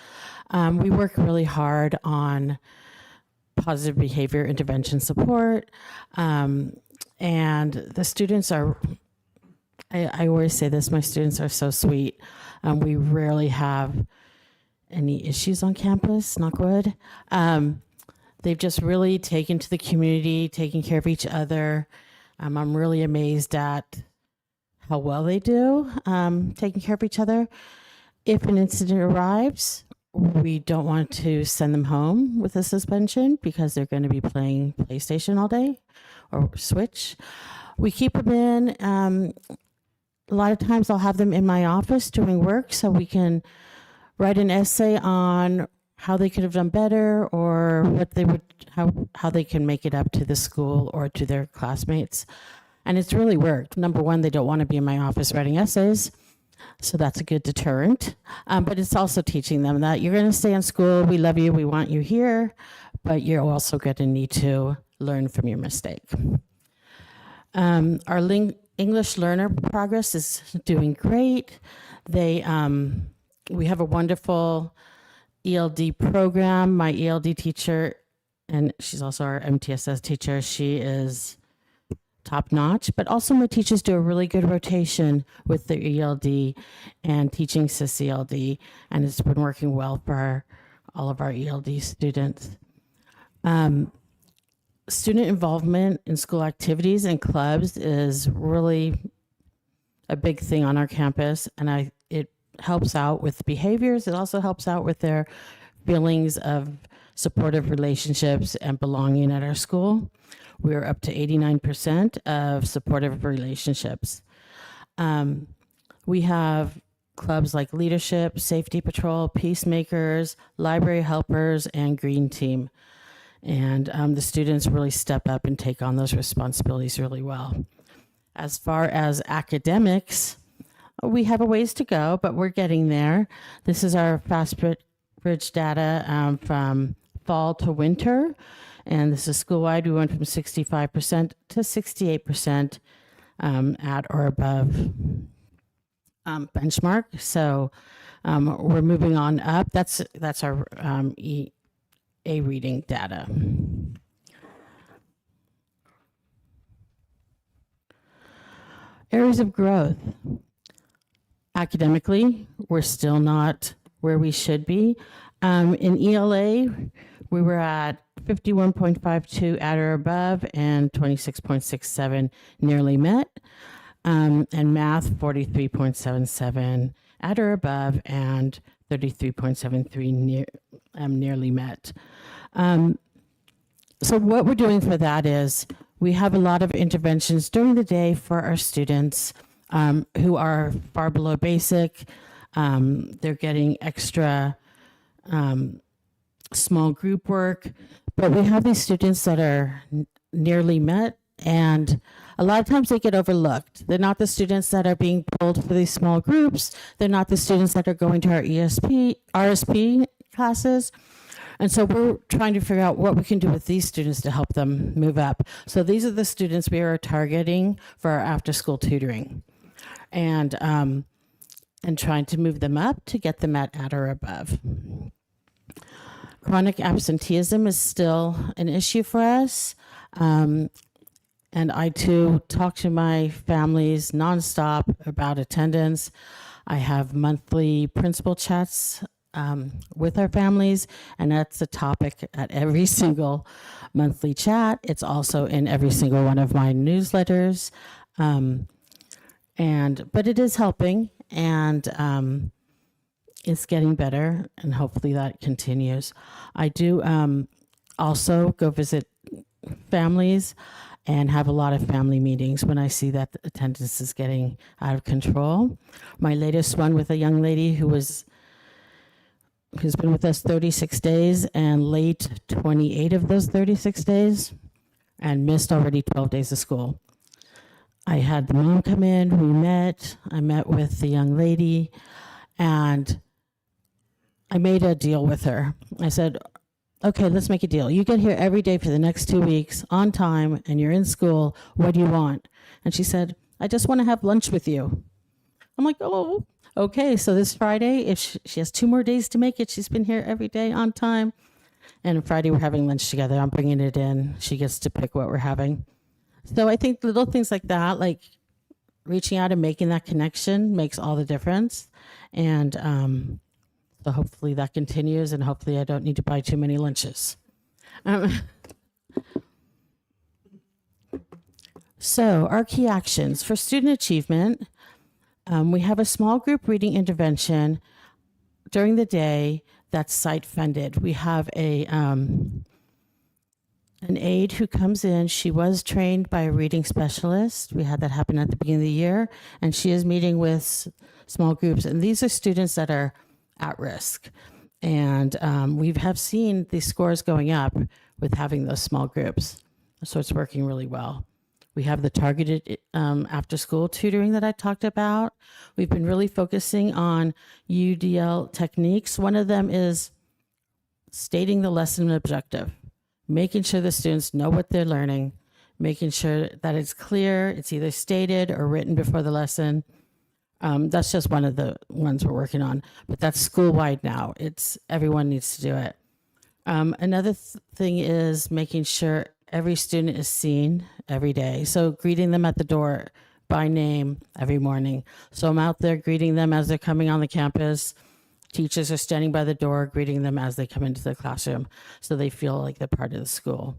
We work really hard on positive behavior intervention support, And the students are, I always say this, my students are so sweet. We rarely have any issues on campus, knock wood. They've just really taken to the community, taking care of each other. I'm really amazed at how well they do, taking care of each other. If an incident arrives, we don't want to send them home with a suspension because they're going to be playing PlayStation all day or Switch. We keep them in. A lot of times I'll have them in my office doing work so we can write an essay on how they could have done better or what they would, how they can make it up to the school or to their classmates. And it's really worked. Number one, they don't want to be in my office writing essays. So that's a good deterrent. But it's also teaching them that you're going to stay in school. We love you. We want you here. But you're also going to need to learn from your mistake. Our English learner progress is doing great. We have a wonderful ELD program. My ELD teacher, and she's also our MTSS teacher, she is top notch, but also my teachers do a really good rotation with the ELD and teaching CIS-ELD, and it's been working well for all of our ELD students. Student involvement in school activities and clubs is really a big thing on our campus, and it helps out with behaviors. It also helps out with their feelings of supportive relationships and belonging at our school. We're up to 89% of supportive relationships. We have clubs like Leadership, Safety Patrol, Peacemakers, Library Helpers, and Green Team. And the students really step up and take on those responsibilities really well. As far as academics, we have a ways to go, but we're getting there. This is our Fast Bridge data from fall to winter. And this is school-wide. We went from 65% to 68% at or above benchmark. So we're moving on up. That's our A reading data. Areas of growth. Academically, we're still not where we should be. In ELA, we were at 51.52 at or above and 26.67 nearly met. And math, 43.77 at or above and 33.73 nearly met. So what we're doing for that is we have a lot of interventions during the day for our students who are far below basic. They're getting extra small group work, but we have these students that are nearly met, and a lot of times they get overlooked. They're not the students that are being pulled for these small groups. They're not the students that are going to our RSP classes. And so we're trying to figure out what we can do with these students to help them move up. So these are the students we are targeting for our after-school tutoring, and trying to move them up to get them at or above. Chronic absenteeism is still an issue for us. And I too talk to my families nonstop about attendance. I have monthly principal chats with our families, and that's a topic at every single monthly chat. It's also in every single one of my newsletters. But it is helping, and it's getting better, and hopefully that continues. I do also go visit families and have a lot of family meetings when I see that the attendance is getting out of control. My latest one with a young lady who's been with us 36 days and late 28 of those 36 days and missed already 12 days of school. I had the mom come in, I met with the young lady, and I made a deal with her. I said, okay, let's make a deal. You get here every day for the next 2 weeks on time, and you're in school. What do you want? And she said, I just want to have lunch with you. I'm like, oh, okay. So this Friday, if she has 2 more days to make it, she's been here every day on time. And Friday we're having lunch together. I'm bringing it in. She gets to pick what we're having. So I think little things like that, like reaching out and making that connection makes all the difference. And so hopefully that continues, and hopefully I don't need to buy too many lunches. So our key actions for student achievement, we have a small group reading intervention during the day that's site funded. We have an aide who comes in. She was trained by a reading specialist. We had that happen at the beginning of the year, and she is meeting with small groups. And these are students that are at risk. And we have seen these scores going up with having those small groups. So it's working really well. We have the targeted after school tutoring that I talked about. We've been really focusing on UDL techniques. One of them is stating the lesson objective, making sure the students know what they're learning, making sure that it's clear, it's either stated or written before the lesson. That's just one of the ones we're working on, but that's school-wide now. Everyone needs to do it. Another thing is making sure every student is seen every day. So greeting them at the door by name every morning. So I'm out there greeting them as they're coming on the campus. Teachers are standing by the door, greeting them as they come into the classroom, so they feel like they're part of the school.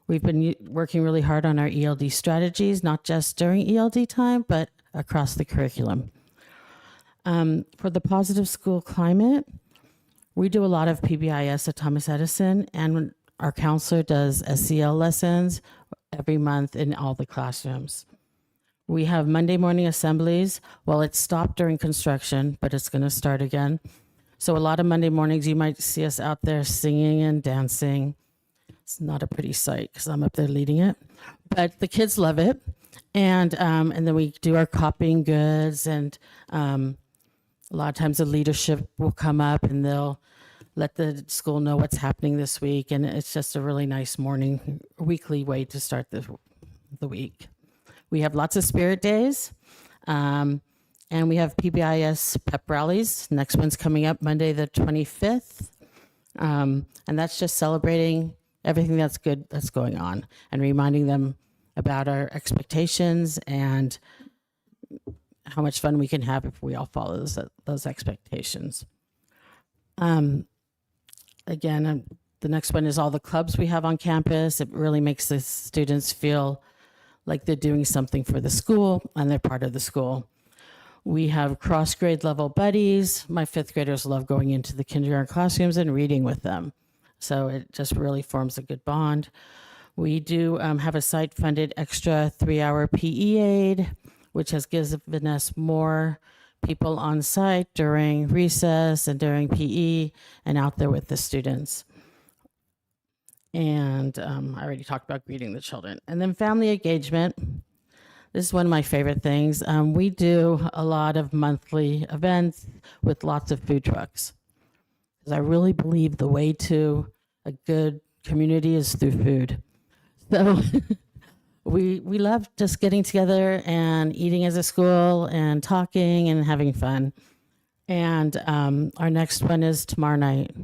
We've been working really hard on our ELD strategies, not just during ELD time, but across the curriculum. For the positive school climate, we do a lot of PBIS at Thomas Edison, and our counselor does SEL lessons every month in all the classrooms. We have Monday morning assemblies. Well, it stopped during construction, but it's going to start again. So a lot of Monday mornings, you might see us out there singing and dancing. It's not a pretty sight because I'm up there leading it, but the kids love it. And then we do our copying goods, and a lot of times the leadership will come up and they'll let the school know what's happening this week. And it's just a really nice weekly way to start the week. We have lots of spirit days. And we have PBIS pep rallies. Next one's coming up Monday, the 25th. And that's just celebrating everything that's good that's going on and reminding them about our expectations and how much fun we can have if we all follow those expectations. Again, the next one is all the clubs we have on campus. It really makes the students feel like they're doing something for the school and they're part of the school. We have cross grade level buddies. My fifth graders love going into the kindergarten classrooms and reading with them. So it just really forms a good bond. We do have a site funded extra 3-hour PE aid, which has given us more people on site during recess and during PE and out there with the students. And I already talked about greeting the children. And then family engagement. This is one of my favorite things. We do a lot of monthly events with lots of food trucks. Because I really believe the way to a good community is through food. So we love just getting together and eating as a school and talking and having fun. And our next one is tomorrow night.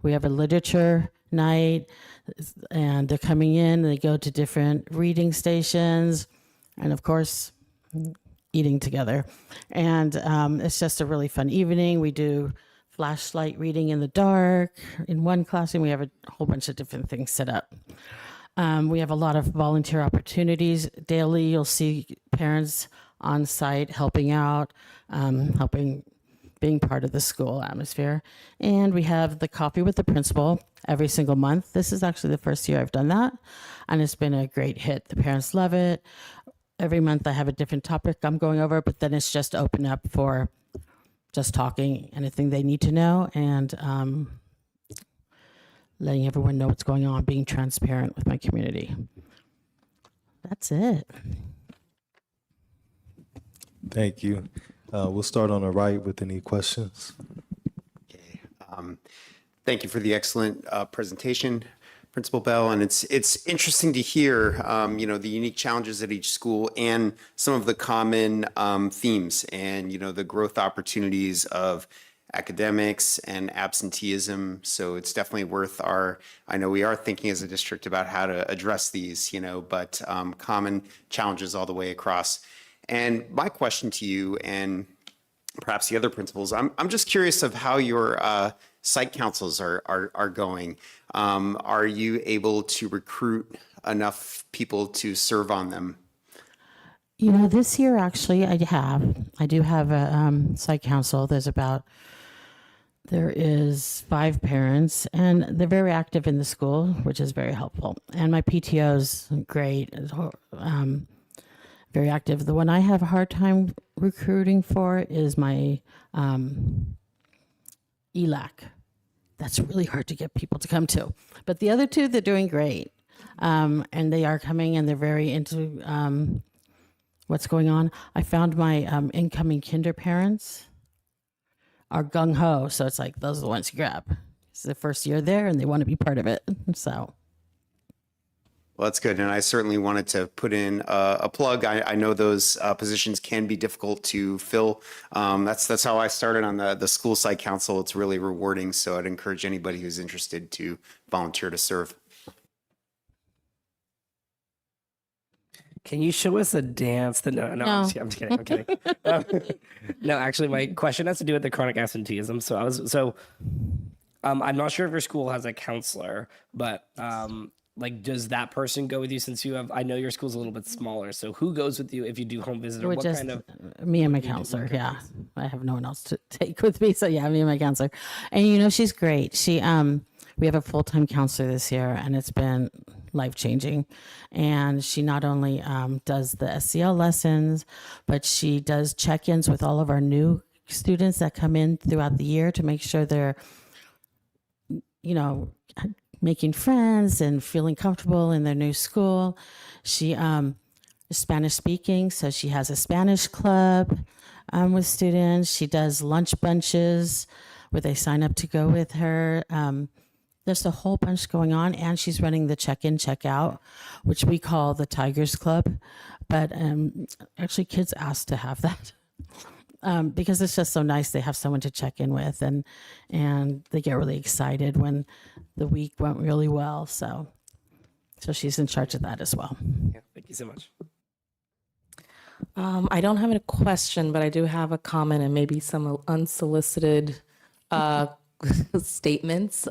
We have a literature night, and they're coming in, they go to different reading stations, and of course, eating together. And it's just a really fun evening. We do flashlight reading in the dark. In one classroom, we have a whole bunch of different things set up. We have a lot of volunteer opportunities. Daily, you'll see parents on site helping out, being part of the school atmosphere. And we have the coffee with the principal every single month. This is actually the first year I've done that, and it's been a great hit. The parents love it. Every month I have a different topic I'm going over, but then it's just open up for just talking, anything they need to know, and letting everyone know what's going on, being transparent with my community. That's it. Thank you. We'll start on the right with any questions. Okay. Thank you for the excellent presentation, Principal Bell. And it's interesting to hear, the unique challenges at each school and some of the common themes and, the growth opportunities of academics and absenteeism. So it's definitely worth I know we are thinking as a district about how to address these, but common challenges all the way across. And my question to you and perhaps the other principals, I'm just curious of how your site councils are going. Are you able to recruit enough people to serve on them? This year actually I do have a site council. There is 5 parents, and they're very active in the school, which is very helpful. And my PTO's great, very active. The one I have a hard time recruiting for is my ELAC. That's really hard to get people to come to. But the other 2, they're doing great. And they are coming, and they're very into what's going on. I found my incoming kinder parents are gung-ho, so it's like those are the ones you grab. It's the first year there, and they want to be part of it. So, well, that's good. And I certainly wanted to put in a plug. I know those positions can be difficult to fill. That's how I started on the school site council. It's really rewarding. So I'd encourage anybody who's interested to volunteer to serve. Can you show us a dance? No. I'm just kidding. No, actually, my question has to do with the chronic absenteeism. I'm not sure if your school has a counselor, but does that person go with you since I know your school's a little bit smaller. So who goes with you if you do home visit? Or what just kind of me and my counselor. Yeah, I have no one else to take with me. So yeah, me and my counselor. And she's great. We have a full-time counselor this year, and it's been life-changing. And she not only does the SEL lessons, but she does check-ins with all of our new students that come in throughout the year to make sure they're, making friends and feeling comfortable in their new school. She is Spanish speaking, so she has a Spanish club with students. She does lunch bunches where they sign up to go with her. There's a whole bunch going on, and she's running the check-in, check-out, which we call the Tigers Club. But actually, kids ask to have that because it's just so nice. They have someone to check in with, and they get really excited when the week went really well. So she's in charge of that as well. Yeah, thank you so much. I don't have a question, but I do have a comment and maybe some unsolicited statements.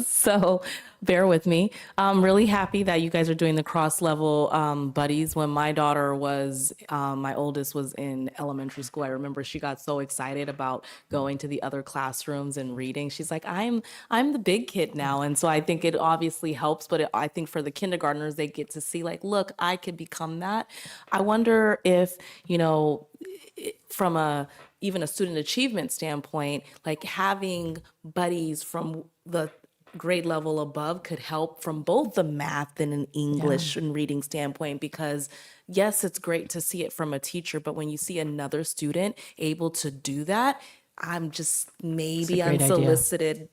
So bear with me. I'm really happy that you guys are doing the cross-level buddies. When my daughter was, my oldest was in elementary school, I remember she got so excited about going to the other classrooms and reading. She's like, I'm the big kid now. And so I think it obviously helps, but I think for the kindergartners, they get to see like, look, I could become that. I wonder if, from even a student achievement standpoint, like having buddies from the grade level above could help from both the math and an English and reading standpoint, because yes, it's great to see it from a teacher, but when you see another student able to do that, I'm just maybe unsolicited.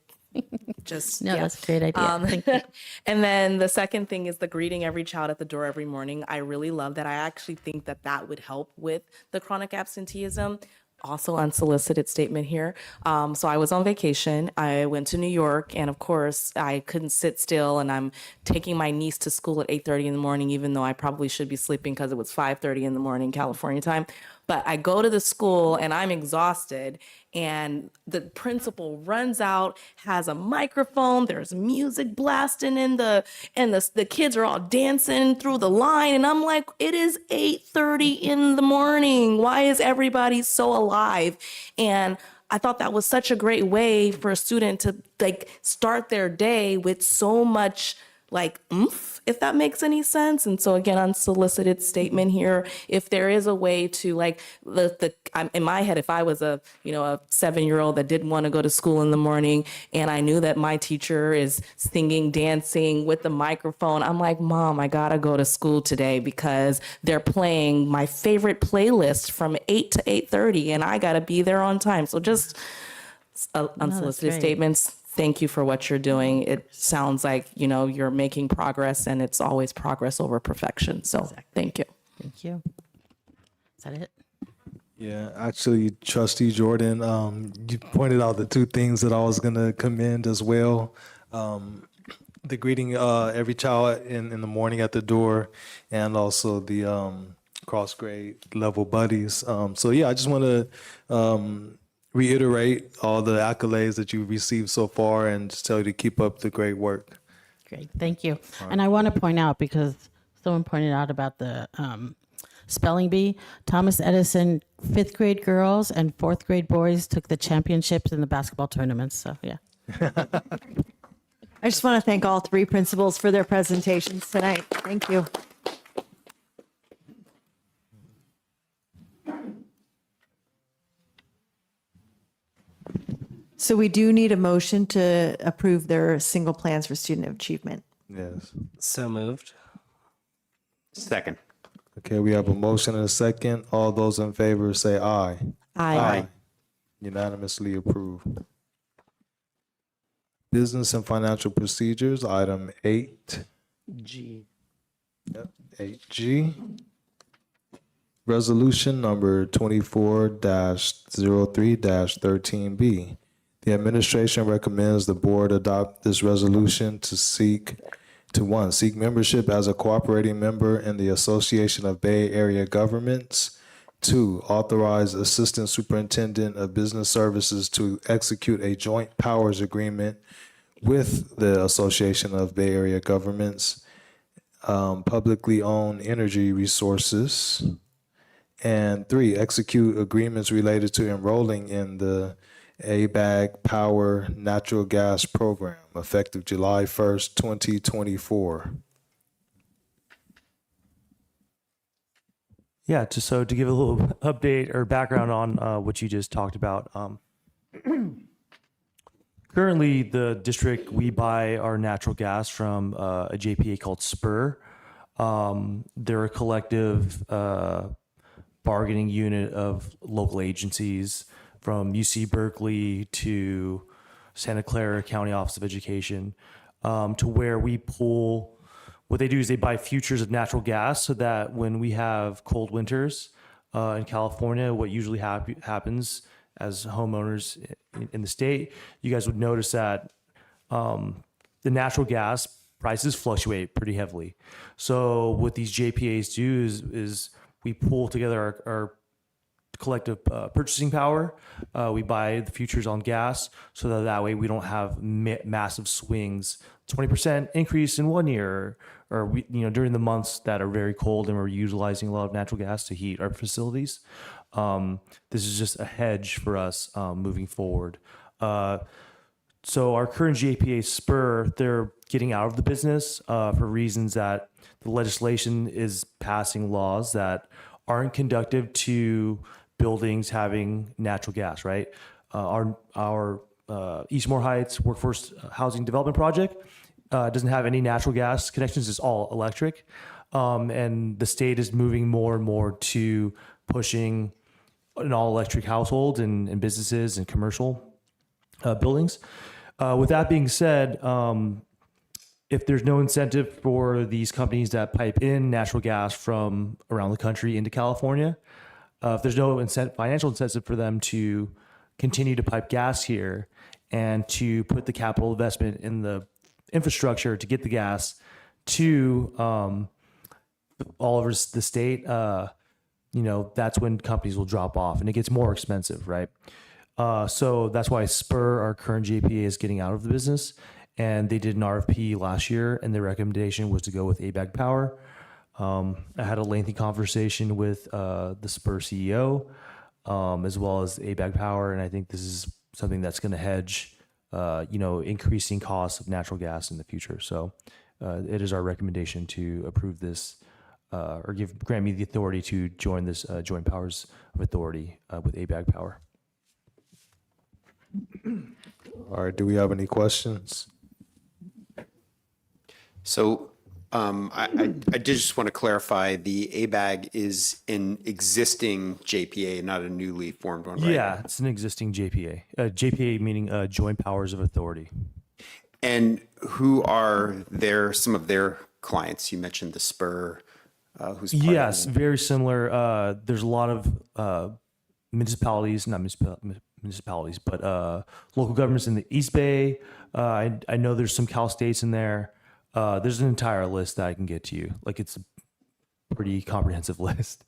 Just That's a great idea. Thank you. And then the second thing is the greeting every child at the door every morning. I really love that. I actually think that would help with the chronic absenteeism. Also unsolicited statement here. So I was on vacation. I went to New York, and of course I couldn't sit still, and I'm taking my niece to school at 8:30 in the morning, even though I probably should be sleeping because it was 5:30 in the morning California time. But I go to the school and I'm exhausted, and the principal runs out, has a microphone, there's music blasting and the kids are all dancing through the line, and I'm like, it is 8:30 in the morning. Why is everybody so alive? And I thought that was such a great way for a student to start their day with so much oomph, if that makes any sense. And so again, unsolicited statement here. If there is a way to in my head, if I was a 7-year-old that didn't want to go to school in the morning, and I knew that my teacher is singing, dancing with the microphone, I'm like, Mom, I gotta go to school today because they're playing my favorite playlist from 8 to 8:30, and I gotta be there on time. So just unsolicited statements. Thank you for what you're doing. It sounds like, you're making progress, and it's always progress over perfection. So Thank you. Thank you. Is that it? Yeah, actually, Trustee Jordan, you pointed out the two things that I was going to commend as well. The greeting every child in the morning at the door, and also the cross grade level buddies. So yeah, I just want to reiterate all the accolades that you've received so far, and just tell you to keep up the great work. Great, thank you. And I want to point out, because someone pointed out about the spelling bee, Thomas Edison 5th grade girls and 4th grade boys took the championships in the basketball tournaments. So yeah. I just want to thank all three principals for their presentations tonight. Thank you. So we do need a motion to approve their single plans for student achievement. Yes. So moved. Second. Okay, we have a motion and a second. All those in favor say aye. Aye. Unanimously approved. Business and financial procedures, item 8. G. Yep, 8G. Resolution number 24-03-13B. The administration recommends the board adopt this resolution to seek membership as a cooperating member in the Association of Bay Area Governments. 2, authorize Assistant Superintendent of Business Services to execute a joint powers agreement with the Association of Bay Area Governments, publicly owned energy resources. And 3, execute agreements related to enrolling in the ABAG Power Natural Gas Program, effective July 1st, 2024. Yeah, to give a little update or background on what you just talked about. Currently, the district, we buy our natural gas from a JPA called Spur. They're a collective bargaining unit of local agencies from UC Berkeley to Santa Clara County Office of Education, to where we pull. What they do is they buy futures of natural gas so that when we have cold winters in California, what usually happens as homeowners in the state, you guys would notice that the natural gas prices fluctuate pretty heavily. So what these JPAs do is we pull together our collective purchasing power. We buy the futures on gas so that way we don't have massive swings, 20% increase in one year, or we, during the months that are very cold and we're utilizing a lot of natural gas to heat our facilities. This is just a hedge for us moving forward. So our current JPA Spur, they're getting out of the business for reasons that the legislation is passing laws that aren't conducive to buildings having natural gas, right? Our Eastmore Heights Workforce Housing Development Project doesn't have any natural gas connections. It's all electric. And the state is moving more and more to pushing an all electric household and businesses and commercial buildings. With that being said, if there's no incentive for these companies that pipe in natural gas from around the country into California, if there's no financial incentive for them to continue to pipe gas here and to put the capital investment in the infrastructure to get the gas to all over the state, that's when companies will drop off and it gets more expensive, right? So that's why Spur, our current JPA, is getting out of the business. And they did an RFP last year, and their recommendation was to go with ABAG Power. I had a lengthy conversation with the Spur CEO, as well as ABAG Power, and I think this is something that's going to hedge, increasing costs of natural gas in the future. So it is our recommendation to approve this, or grant me the authority to join this joint powers of authority with ABAG Power. All right, do we have any questions? So I did just want to clarify, the ABAG is an existing JPA, not a newly formed one, right? Yeah, it's an existing JPA. JPA meaning Joint Powers of Authority. And who are some of their clients? You mentioned the Spur, who's part Yes, of very similar. There's a lot of municipalities, not municipalities, but local governments in the East Bay. I know there's some Cal States in there. There's an entire list that I can get to you. Like it's a pretty comprehensive list.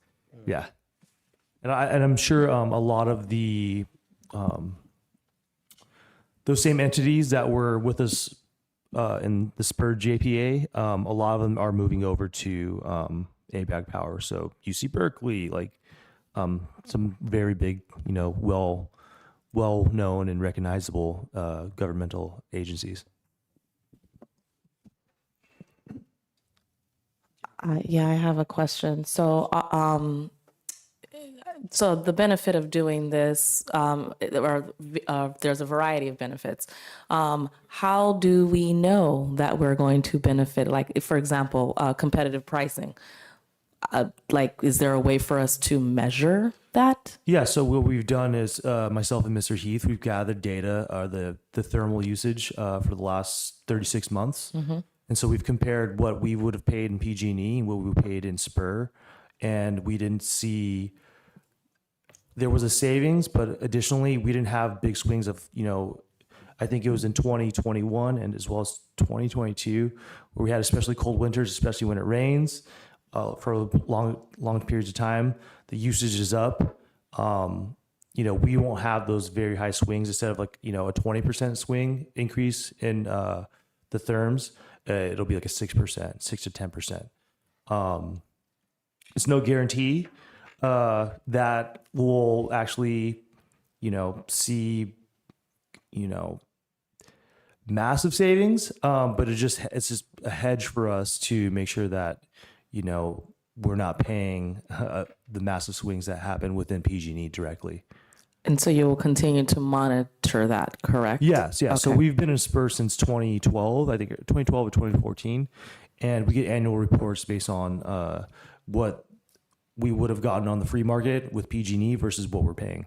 Yeah. And I'm sure a lot of the those same entities that were with us in the Spur JPA, a lot of them are moving over to ABAG Power. So UC Berkeley, like some very big, well known and recognizable governmental agencies. Yeah, I have a question. So the benefit of doing this, there's a variety of benefits. How do we know that we're going to benefit? Like, if, for example, competitive pricing. Is there a way for us to measure that? Yeah, so what we've done is myself and Mr. Heath, we've gathered data, the thermal usage for the last 36 months. And so we've compared what we would have paid in PG&E and what we paid in Spur, and we didn't see there was a savings, but additionally we didn't have big swings of, I think it was in 2021 and as well as 2022 where we had especially cold winters, especially when it rains for long periods of time. The usage is up. We won't have those very high swings. Instead of a 20% swing increase in the therms, it'll be like a 6%, 6 to 10%. It's no guarantee that we'll actually, see, massive savings. But it's just a hedge for us to make sure that, we're not paying the massive swings that happen within PG&E directly. And so you will continue to monitor that, correct? Yes, yeah. So Okay. we've been in Spur since 2012, I think 2012 or 2014, and we get annual reports based on what we would have gotten on the free market with PG&E versus what we're paying.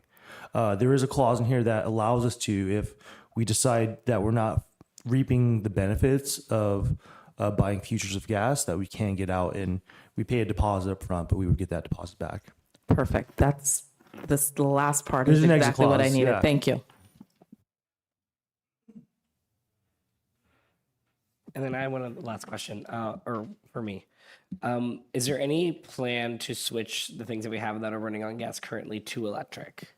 There is a clause in here that allows us to, if we decide that we're not reaping the benefits of buying futures of gas, that we can get out and we pay a deposit up front, but we would get that deposit back. Perfect. The last part There's is an exit exactly what I clause, needed. yeah. Thank you. And then I have one last question, or for me. Is there any plan to switch the things that we have that are running on gas currently to electric?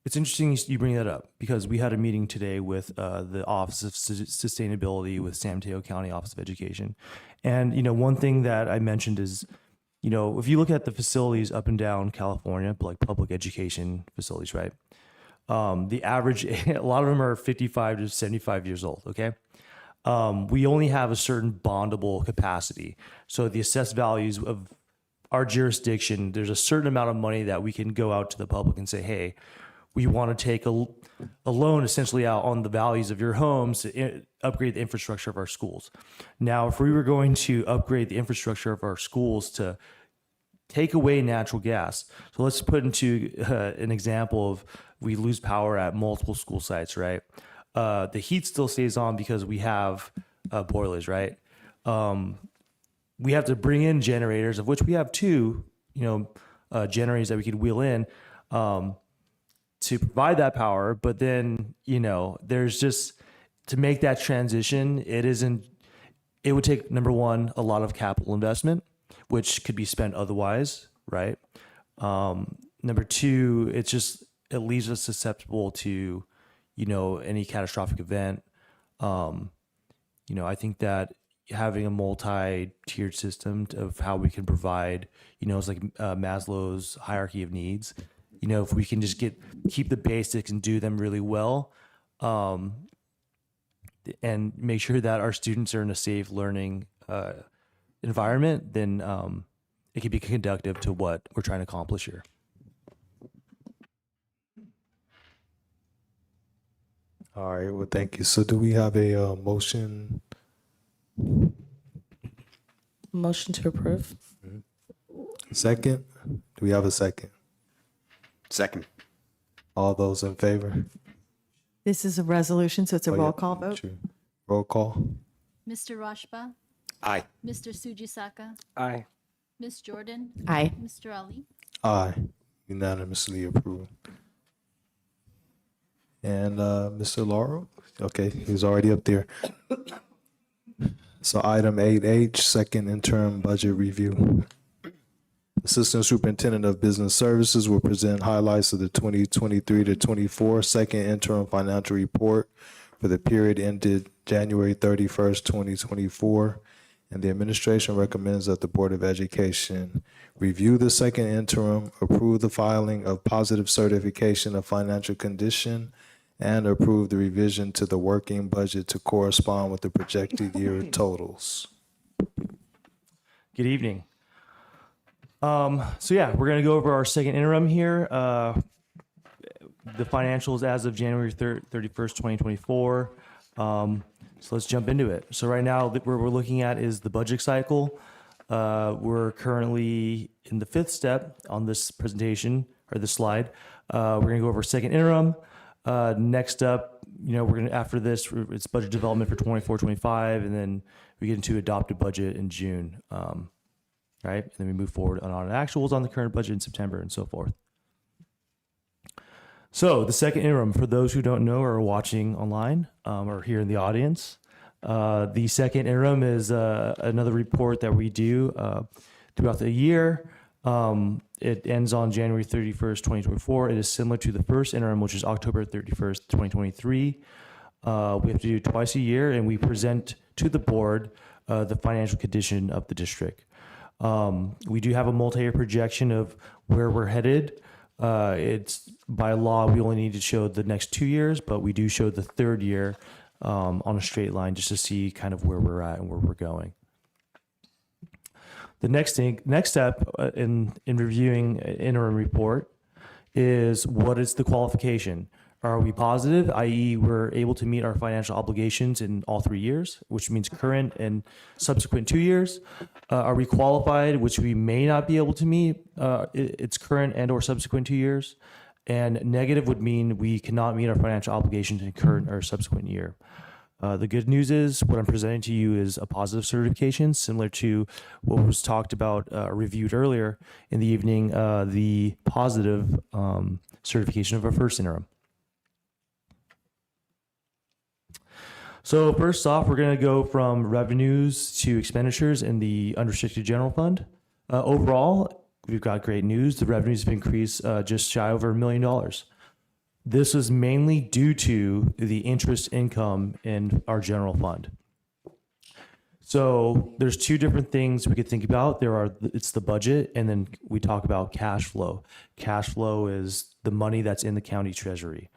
It's interesting you bring that up because we had a meeting today with the Office of Sustainability with San Mateo County Office of Education. And, one thing that I mentioned is, if you look at the facilities up and down California, like public education facilities, right? The average, a lot of them are 55 to 75 years old, okay? We only have a certain bondable capacity. So the assessed values of our jurisdiction, there's a certain amount of money that we can go out to the public and say, hey, we want to take a loan essentially out on the values of your homes to upgrade the infrastructure of our schools. Now, if we were going to upgrade the infrastructure of our schools to take away natural gas, so let's put into an example of we lose power at multiple school sites, right? The heat still stays on because we have boilers, right? We have to bring in generators, of which we have two, generators that we could wheel in to provide that power. But then, there's just, to make that transition, it would take, number one, a lot of capital investment, which could be spent otherwise, right? Number two, it leaves us susceptible to, any catastrophic event. I think that having a multi-tiered system of how we can provide, it's like Maslow's hierarchy of needs. If we can just keep the basics and do them really well, and make sure that our students are in a safe learning environment, then it can be conducive to what we're trying to accomplish here. All right, well, thank you. So do we have a motion? Motion to approve. Second? Do we have a second? Second. All those in favor? This is a resolution, so it's a Oh, roll yeah, call vote. true. Roll call. Mr. Rashba, Aye. Mr. Sujisaka, Aye. Ms. Jordan? Aye. Mr. Ali? Aye. Unanimously approved. And Mr. Laurel? Okay, he's already up there. So item 8H, second interim budget review. Assistant Superintendent of Business Services will present highlights of the 2023 to 24 second interim financial report for the period ended January 31st, 2024. And the administration recommends that the Board of Education review the second interim, approve the filing of positive certification of financial condition, and approve the revision to the working budget to correspond with the projected year totals. Good evening. So yeah, we're going to go over our second interim here. The financials as of January 31st, 2024. So let's jump into it. So right now, what we're looking at is the budget cycle. We're currently in the fifth step on this presentation, or this slide. We're going to go over second interim. Next up, we're going to, after this, it's budget development for 24-25, and then we get into adopted budget in June. Right? And then we move forward on actuals on the current budget in September and so forth. So the second interim, for those who don't know or are watching online or here in the audience, the second interim is another report that we do throughout the year. It ends on January 31st, 2024. It is similar to the first interim, which is October 31st, 2023. We have to do it twice a year, and we present to the board the financial condition of the district. We do have a multi-year projection of where we're headed. It's by law, we only need to show the next 2 years, but we do show the third year on a straight line just to see kind of where we're at and where we're going. The next step in reviewing an interim report is, what is the qualification? Are we positive, i.e. we're able to meet our financial obligations in all 3 years, which means current and subsequent 2 years? Are we qualified, which we may not be able to meet its current and or subsequent 2 years? And negative would mean we cannot meet our financial obligations in current or subsequent year. The good news is what I'm presenting to you is a positive certification, similar to what was talked about, reviewed earlier in the evening, the positive certification of our first interim. So first off, we're going to go from revenues to expenditures in the unrestricted general fund. Overall, we've got great news. The revenues have increased just shy over $1 million. This is mainly due to the interest income in our general fund. So there's two different things we could think about. It's the budget, and then we talk about cash flow. Cash flow is the money that's in the county treasury.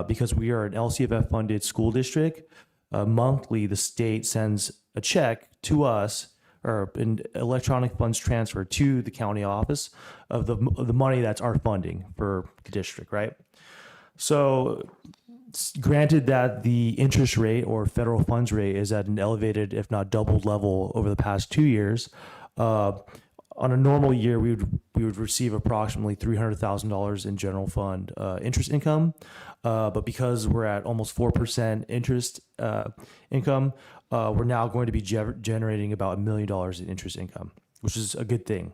Because we are an LCFF funded school district, monthly the state sends a check to us, or an electronic funds transfer to the county office of the money that's our funding for the district, right? So granted that the interest rate or federal funds rate is at an elevated, if not doubled level over the past 2 years, on a normal year, we would receive approximately $300,000 in general fund interest income, but because we're at almost 4% interest income, we're now going to be generating about $1 million in interest income, which is a good thing.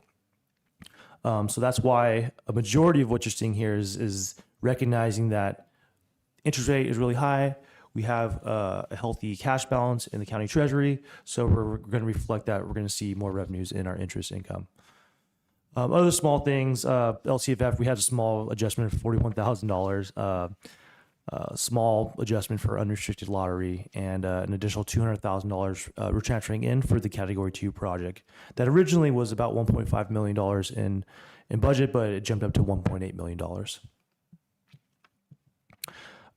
So that's why a majority of what you're seeing here is recognizing that interest rate is really high. We have a healthy cash balance in the county treasury, so we're going to reflect that. We're going to see more revenues in our interest income. Other small things, LCFF, we had a small adjustment of $41,000, small adjustment for unrestricted lottery, and an additional $200,000 we're transferring in for the Category 2 project that originally was about $1.5 million in budget, but it jumped up to $1.8 million.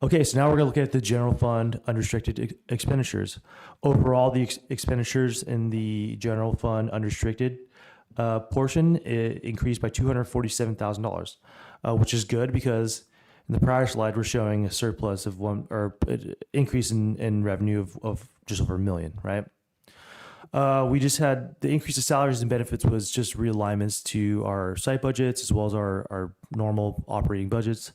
Okay, so now we're going to look at the general fund unrestricted expenditures. Overall, the expenditures in the general fund unrestricted portion increased by $247,000, which is good because in the prior slide we're showing a surplus of increase in revenue of just over $1 million, right? We just had the increase of salaries and benefits was just realignments to our site budgets as well as our normal operating budgets.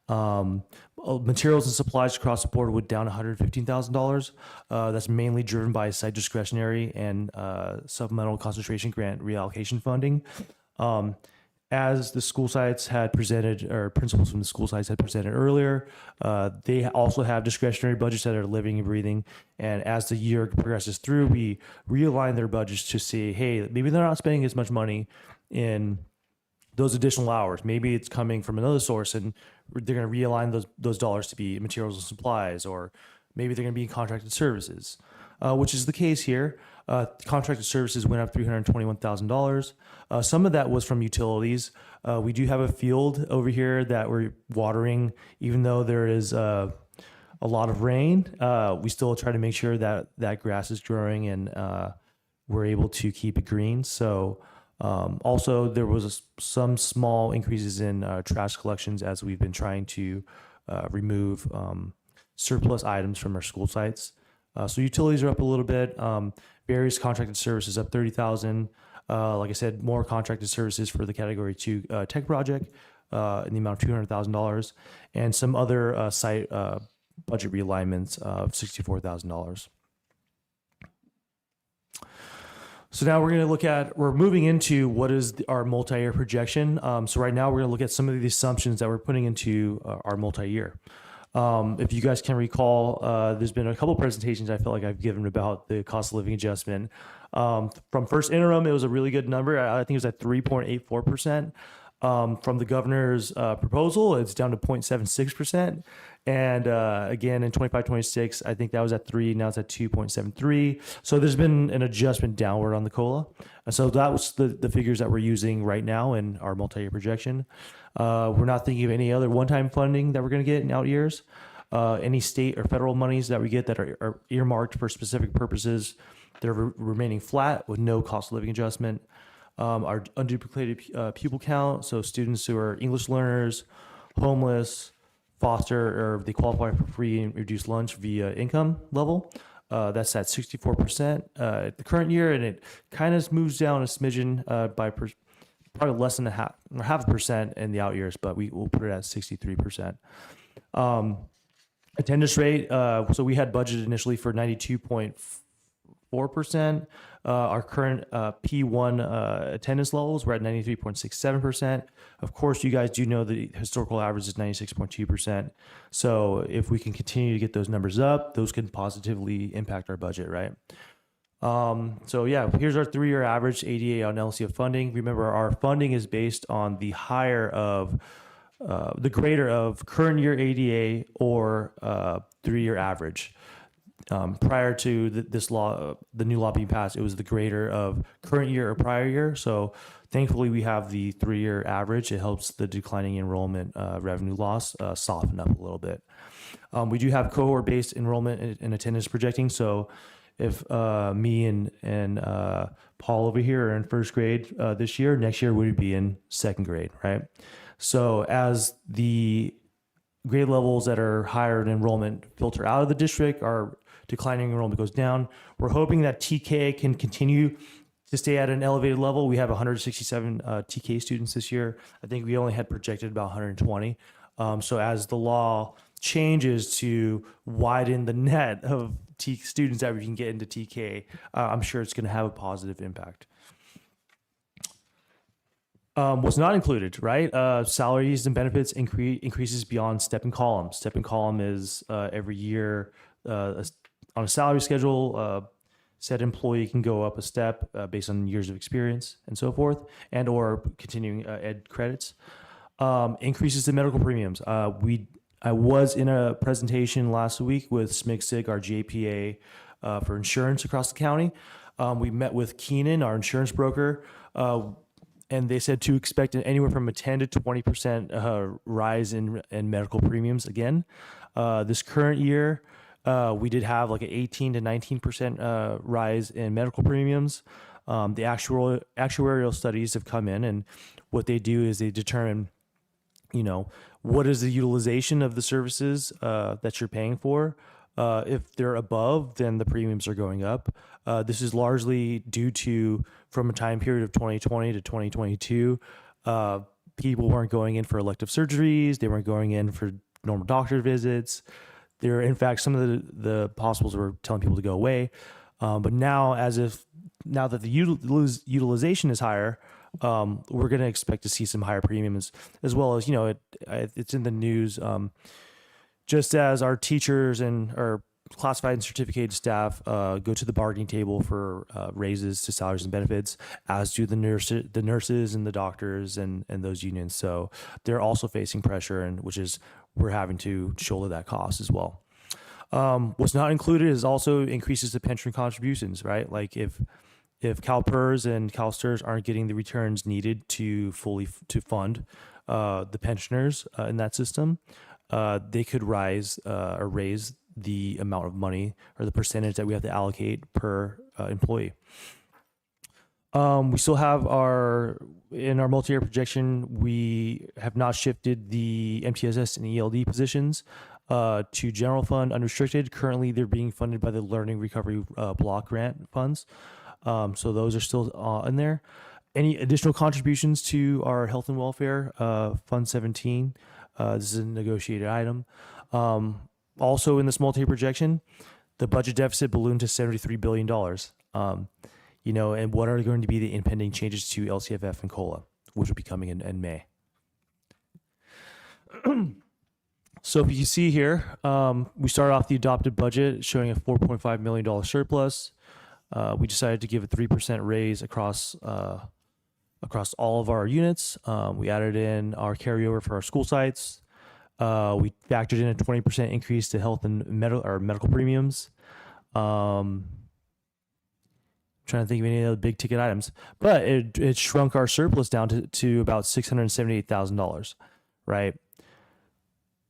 Materials and supplies across the board went down $115,000. That's mainly driven by site discretionary and supplemental concentration grant reallocation funding. As the school sites had presented, or principals from the school sites had presented earlier, they also have discretionary budgets that are living and breathing. And as the year progresses through, we realign their budgets to see, hey, maybe they're not spending as much money in those additional hours. Maybe it's coming from another source, and they're going to realign those dollars to be materials and supplies, or maybe they're going to be in contracted services, which is the case here. Contracted services went up $321,000. Some of that was from utilities. We do have a field over here that we're watering, even though there is a lot of rain. We still try to make sure that that grass is growing and we're able to keep it green. So also there was some small increases in trash collections as we've been trying to remove surplus items from our school sites. So utilities are up a little bit. Various contracted services up 30,000. Like I said, more contracted services for the Category 2 tech project in the amount of $200,000, and some other site budget realignments of $64,000. So now we're moving into what is our multi-year projection. So right now we're going to look at some of the assumptions that we're putting into our multi-year. If you guys can recall, there's been a couple presentations I feel like I've given about the cost of living adjustment. From first interim, it was a really good number. I think it was at 3.84%. From the governor's proposal, it's down to 0.76%. And again, in 25-26, I think that was at 3. Now it's at 2.73. So there's been an adjustment downward on the COLA. And so that was the figures that we're using right now in our multi-year projection. We're not thinking of any other one-time funding that we're going to get in out years. Any state or federal monies that we get that are earmarked for specific purposes, they're remaining flat with no cost of living adjustment. Our unduplicated pupil count, so students who are English learners, homeless, foster, or they qualify for free and reduced lunch via income level, that's at 64% the current year, and it kind of moves down a smidgen by probably less than half a percent in the out years, but we'll put it at 63%. Attendance rate, so we had budgeted initially for 92.4%. Our current P1 attendance levels were at 93.67%. Of course, you guys do know the historical average is 96.2%. So if we can continue to get those numbers up, those can positively impact our budget, right? So yeah, here's our 3-year average ADA on LCF funding. Remember, our funding is based on the higher of the greater of current year ADA or 3-year average. Prior to this law, the new law being passed, it was the greater of current year or prior year. So thankfully we have the 3-year average. It helps the declining enrollment revenue loss soften up a little bit. We do have cohort-based enrollment and attendance projecting. So if me and Paul over here are in first grade this year, next year we would be in second grade, right? So as the grade levels that are higher in enrollment filter out of the district, our declining enrollment goes down. We're hoping that TK can continue to stay at an elevated level. We have 167 TK students this year. I think we only had projected about 120. So as the law changes to widen the net of students that we can get into TK, I'm sure it's going to have a positive impact. What's not included, right? Salaries and benefits increases beyond step and column. Step and column is every year on a salary schedule. Said employee can go up a step based on years of experience and so forth, and or continuing ed credits. Increases in medical premiums. I was in a presentation last week with SMICSIG, our JPA for insurance across the county. We met with Keenan, our insurance broker, and they said to expect anywhere from a 10 to 20% rise in medical premiums again. This current year, we did have like an 18 to 19% rise in medical premiums. The actuarial studies have come in, and what they do is they determine, what is the utilization of the services that you're paying for. If they're above, then the premiums are going up. This is largely due to, from a time period of 2020 to 2022, People weren't going in for elective surgeries. They weren't going in for normal doctor visits. There, in fact, some of the hospitals were telling people to go away. But now, now that the utilization is higher, we're going to expect to see some higher premiums, as well as, it's in the news. Just as our teachers and our classified and certificated staff go to the bargaining table for raises to salaries and benefits, as do the nurses and the doctors and those unions. So they're also facing pressure, and we're having to shoulder that cost as well. What's not included is also increases the pension contributions, right? Like if CalPERS and CalSTRS aren't getting the returns needed to fund the pensioners in that system, they could raise the amount of money or the percentage that we have to allocate per employee. We still have in our multi-year projection, we have not shifted the MTSS and ELD positions to general fund unrestricted. Currently, they're being funded by the Learning Recovery Block Grant funds. So those are still in there. Any additional contributions to our health and welfare, Fund 17, this is a negotiated item. Also in this multi-year projection, the budget deficit ballooned to $73 billion. And what are going to be the impending changes to LCFF and COLA, which will be coming in May. So if you see here, we started off the adopted budget showing a $4.5 million surplus. We decided to give a 3% raise across all of our units. We added in our carryover for our school sites. We factored in a 20% increase to health and medical premiums. Trying to think of any other big ticket items, but it shrunk our surplus down to about $678,000, right?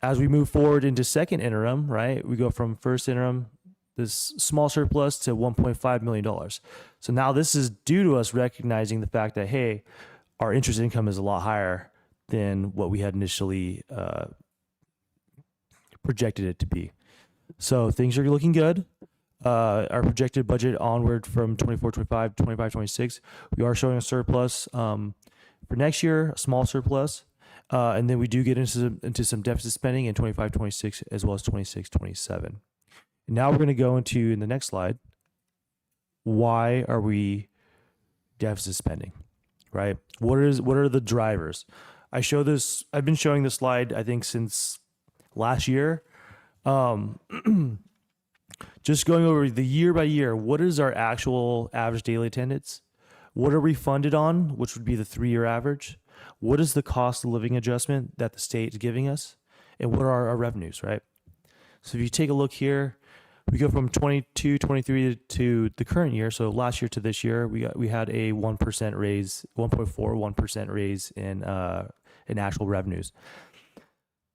As we move forward into second interim, right, we go from first interim, this small surplus, to $1.5 million. So now this is due to us recognizing the fact that, hey, our interest income is a lot higher than what we had initially projected it to be. So things are looking good. Our projected budget onward from 24-25 to 25-26, we are showing a surplus for next year, a small surplus. And then we do get into some deficit spending in 25-26 as well as 26-27. Now we're going to go into, in the next slide, why are we deficit spending, right? What are the drivers? I've been showing this slide, I think, since last year. Just going over the year by year, what is our actual average daily attendance? What are we funded on, which would be the 3-year average? What is the cost of living adjustment that the state is giving us? And what are our revenues, right? So if you take a look here, we go from 22, 23 to the current year. So last year to this year, we had a 1% raise, 1.41% raise in actual revenues.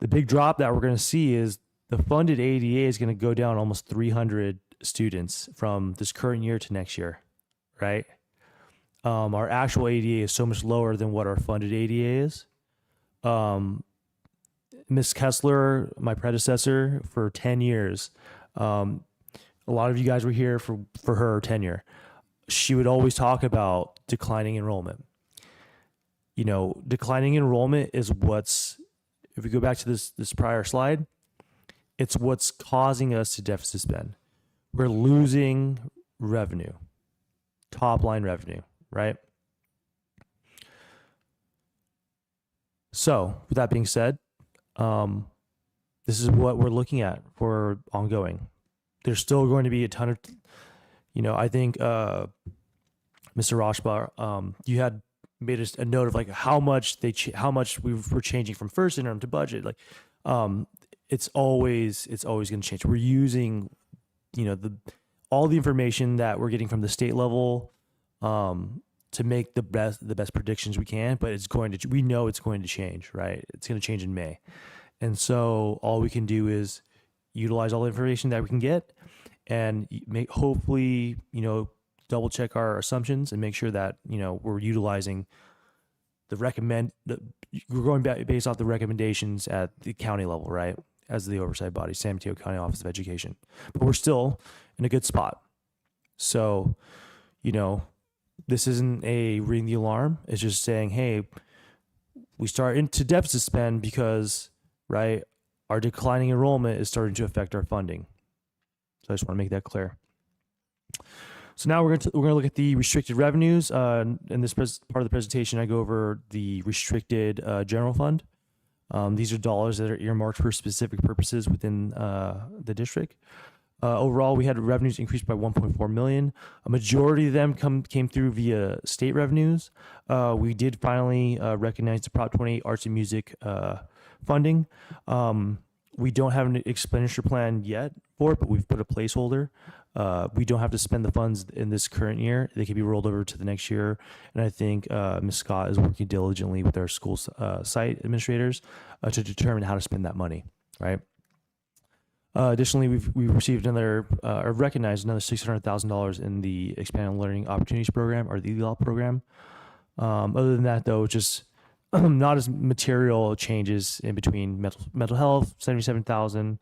The big drop that we're going to see is the funded ADA is going to go down almost 300 students from this current year to next year, right? Our actual ADA is so much lower than what our funded ADA is. Ms. Kessler, my predecessor, for 10 years, a lot of you guys were here for her tenure. She would always talk about declining enrollment. Declining enrollment is if we go back to this prior slide, it's what's causing us to deficit spend. We're losing revenue, top line revenue, right? So with that being said, this is what we're looking at for ongoing. There's still going to be a ton of, I think, Mr. Rashba, you had made a note of like how much we were changing from first interim to budget. Like, it's always going to change. We're using, all the information that we're getting from the state level, to make the best predictions we can, but we know it's going to change, right? It's going to change in May. And so all we can do is utilize all the information that we can get and hopefully, double check our assumptions and make sure that, we're utilizing we're going back based off the recommendations at the county level, right? As the oversight body, San Mateo County Office of Education. But we're still in a good spot. So, this isn't a ring the alarm. It's just saying, hey, we start into deficit spend because, right, our declining enrollment is starting to affect our funding. So I just want to make that clear. So now we're going to look at the restricted revenues. In this part of the presentation, I go over the restricted general fund. These are dollars that are earmarked for specific purposes within the district. Overall, we had revenues increased by 1.4 million. A majority of them came through via state revenues. We did finally recognize the Prop 28 Arts and Music funding. We don't have an expenditure plan yet for it, but we've put a placeholder. We don't have to spend the funds in this current year. They can be rolled over to the next year. And I think Ms. Scott is working diligently with our school site administrators to determine how to spend that money, right? Additionally, we've received or recognized another $600,000 in the Expanded Learning Opportunities Program, or the ELOP program. Other than that, though, just not as material changes in between mental health, 77,000,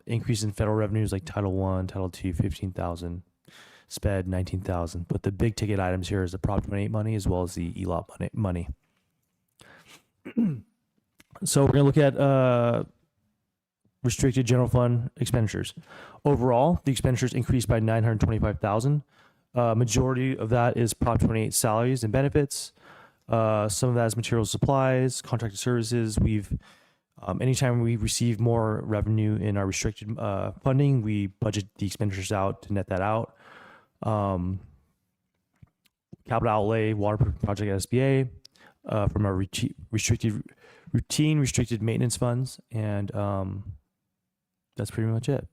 increase in federal revenues like Title I, Title II, 15,000, SPED, 19,000. But the big ticket items here is the Prop 28 money as well as the ELOP money. So we're going to look at restricted general fund expenditures. Overall, the expenditures increased by 925,000. Majority of that is Prop 28 salaries and benefits. Some of that is materials, supplies, contracted services. Anytime we receive more revenue in our restricted funding, we budget the expenditures out to net that out. Capital outlay, waterproof project at SBA, from our routine restricted maintenance funds, and that's pretty much it.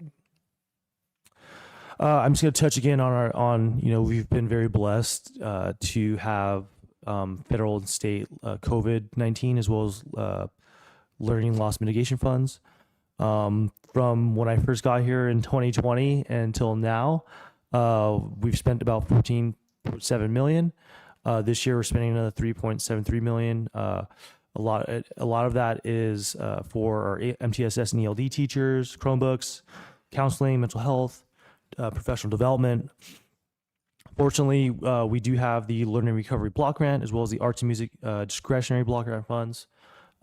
I'm just going to touch again on we've been very blessed to have federal and state COVID-19 as well as learning loss mitigation funds. From when I first got here in 2020 until now, we've spent about 14.7 million. This year we're spending another 3.73 million. A lot of that is for our MTSS and ELD teachers, Chromebooks, counseling, mental health, professional development. Fortunately, we do have the Learning Recovery Block Grant as well as the Arts and Music discretionary block grant funds.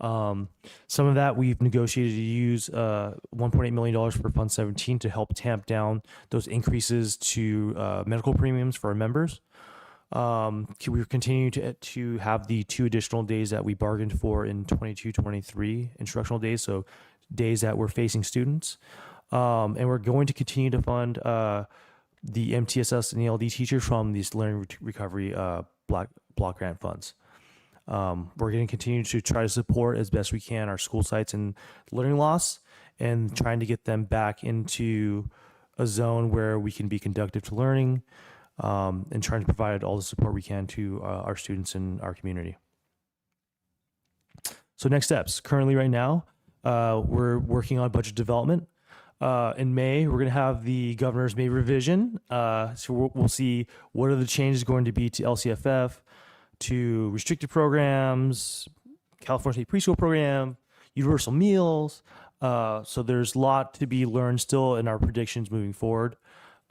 Some of that we've negotiated to use $1.8 million for Fund 17 to help tamp down those increases to medical premiums for our members. We continue to have the 2 additional days that we bargained for in 22-23 instructional days, so days that we're facing students. And we're going to continue to fund the MTSS and ELD teachers from these Learning Recovery block grant funds. We're going to continue to try to support as best we can our school sites in learning loss and trying to get them back into a zone where we can be conducive to learning, and trying to provide all the support we can to our students in our community. So next steps. Currently right now, we're working on budget development. In May, we're going to have the governor's May revision. So we'll see what are the changes going to be to LCFF, to restricted programs, California State Preschool Program, universal meals. So there's a lot to be learned still in our predictions moving forward.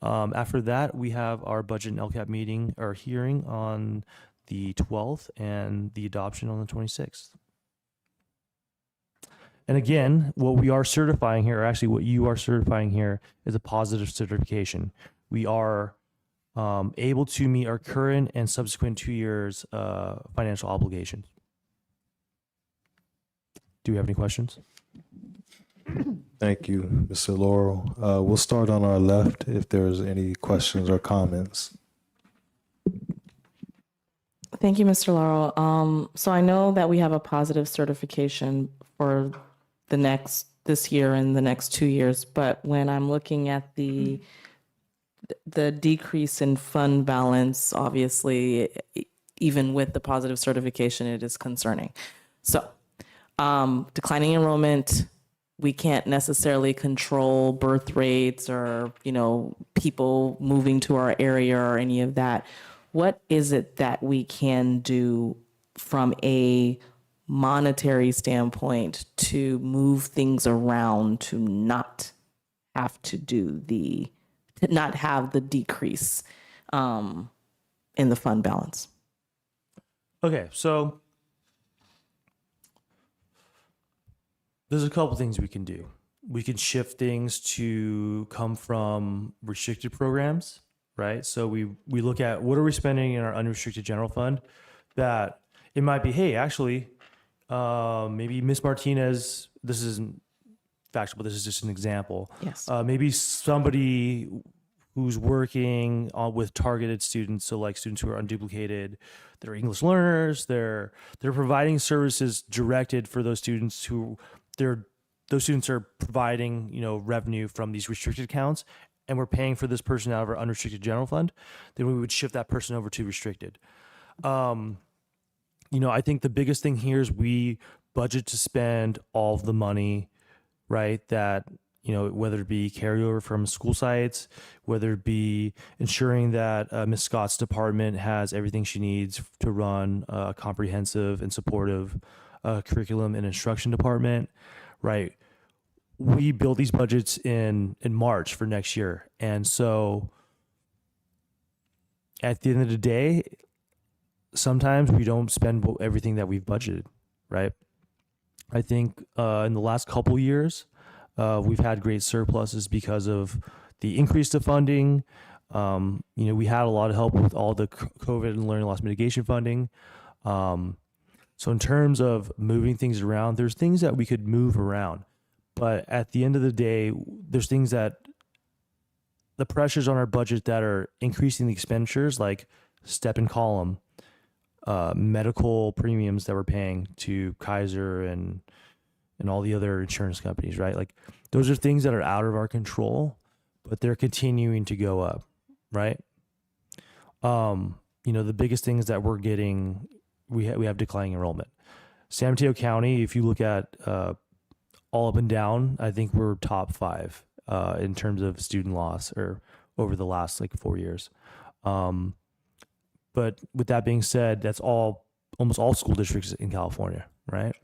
After that, we have our budget and LCAP meeting or hearing on the 12th and the adoption on the 26th. And again, what we are certifying here, or actually what you are certifying here, is a positive certification. We are able to meet our current and subsequent 2 years financial obligations. Do we have any questions? Thank you, Mr. Laurel. We'll start on our left if there's any questions or comments. Thank you, Mr. Laurel. So I know that we have a positive certification for this year and the next 2 years, but when I'm looking at the decrease in fund balance, obviously, even with the positive certification, it is concerning. So declining enrollment, we can't necessarily control birth rates or, people moving to our area or any of that. What is it that we can do from a monetary standpoint to move things around to not have to not have the decrease in the fund balance? Okay, so There's a couple things we can do. We can shift things to come from restricted programs, right? So we look at what are we spending in our unrestricted general fund that it might be, hey, actually, maybe Miss Martinez, this isn't factual, but this is just an example. Yes. Maybe somebody who's working with targeted students, so like students who are unduplicated, they're English learners, they're providing services directed for those students who those students are providing, revenue from these restricted accounts, and we're paying for this person out of our unrestricted general fund, then we would shift that person over to restricted. I think the biggest thing here is we budget to spend all of the money, right, that, whether it be carryover from school sites, whether it be ensuring that Ms. Scott's department has everything she needs to run a comprehensive and supportive curriculum and instruction department, right? We build these budgets in March for next year. And so at the end of the day, sometimes we don't spend everything that we've budgeted, right? I think in the last couple years, we've had great surpluses because of the increase to funding. We had a lot of help with all the COVID and learning loss mitigation funding. So in terms of moving things around, there's things that we could move around. But at the end of the day, there's things that the pressures on our budget that are increasing the expenditures, like step and column, medical premiums that we're paying to Kaiser and all the other insurance companies, right? Like those are things that are out of our control, but they're continuing to go up, right? The biggest thing is that we're getting, we have declining enrollment. San Mateo County, if you look at all up and down, I think we're top 5 in terms of student loss or over the last 4 years. But with that being said, that's almost all school districts in California, right?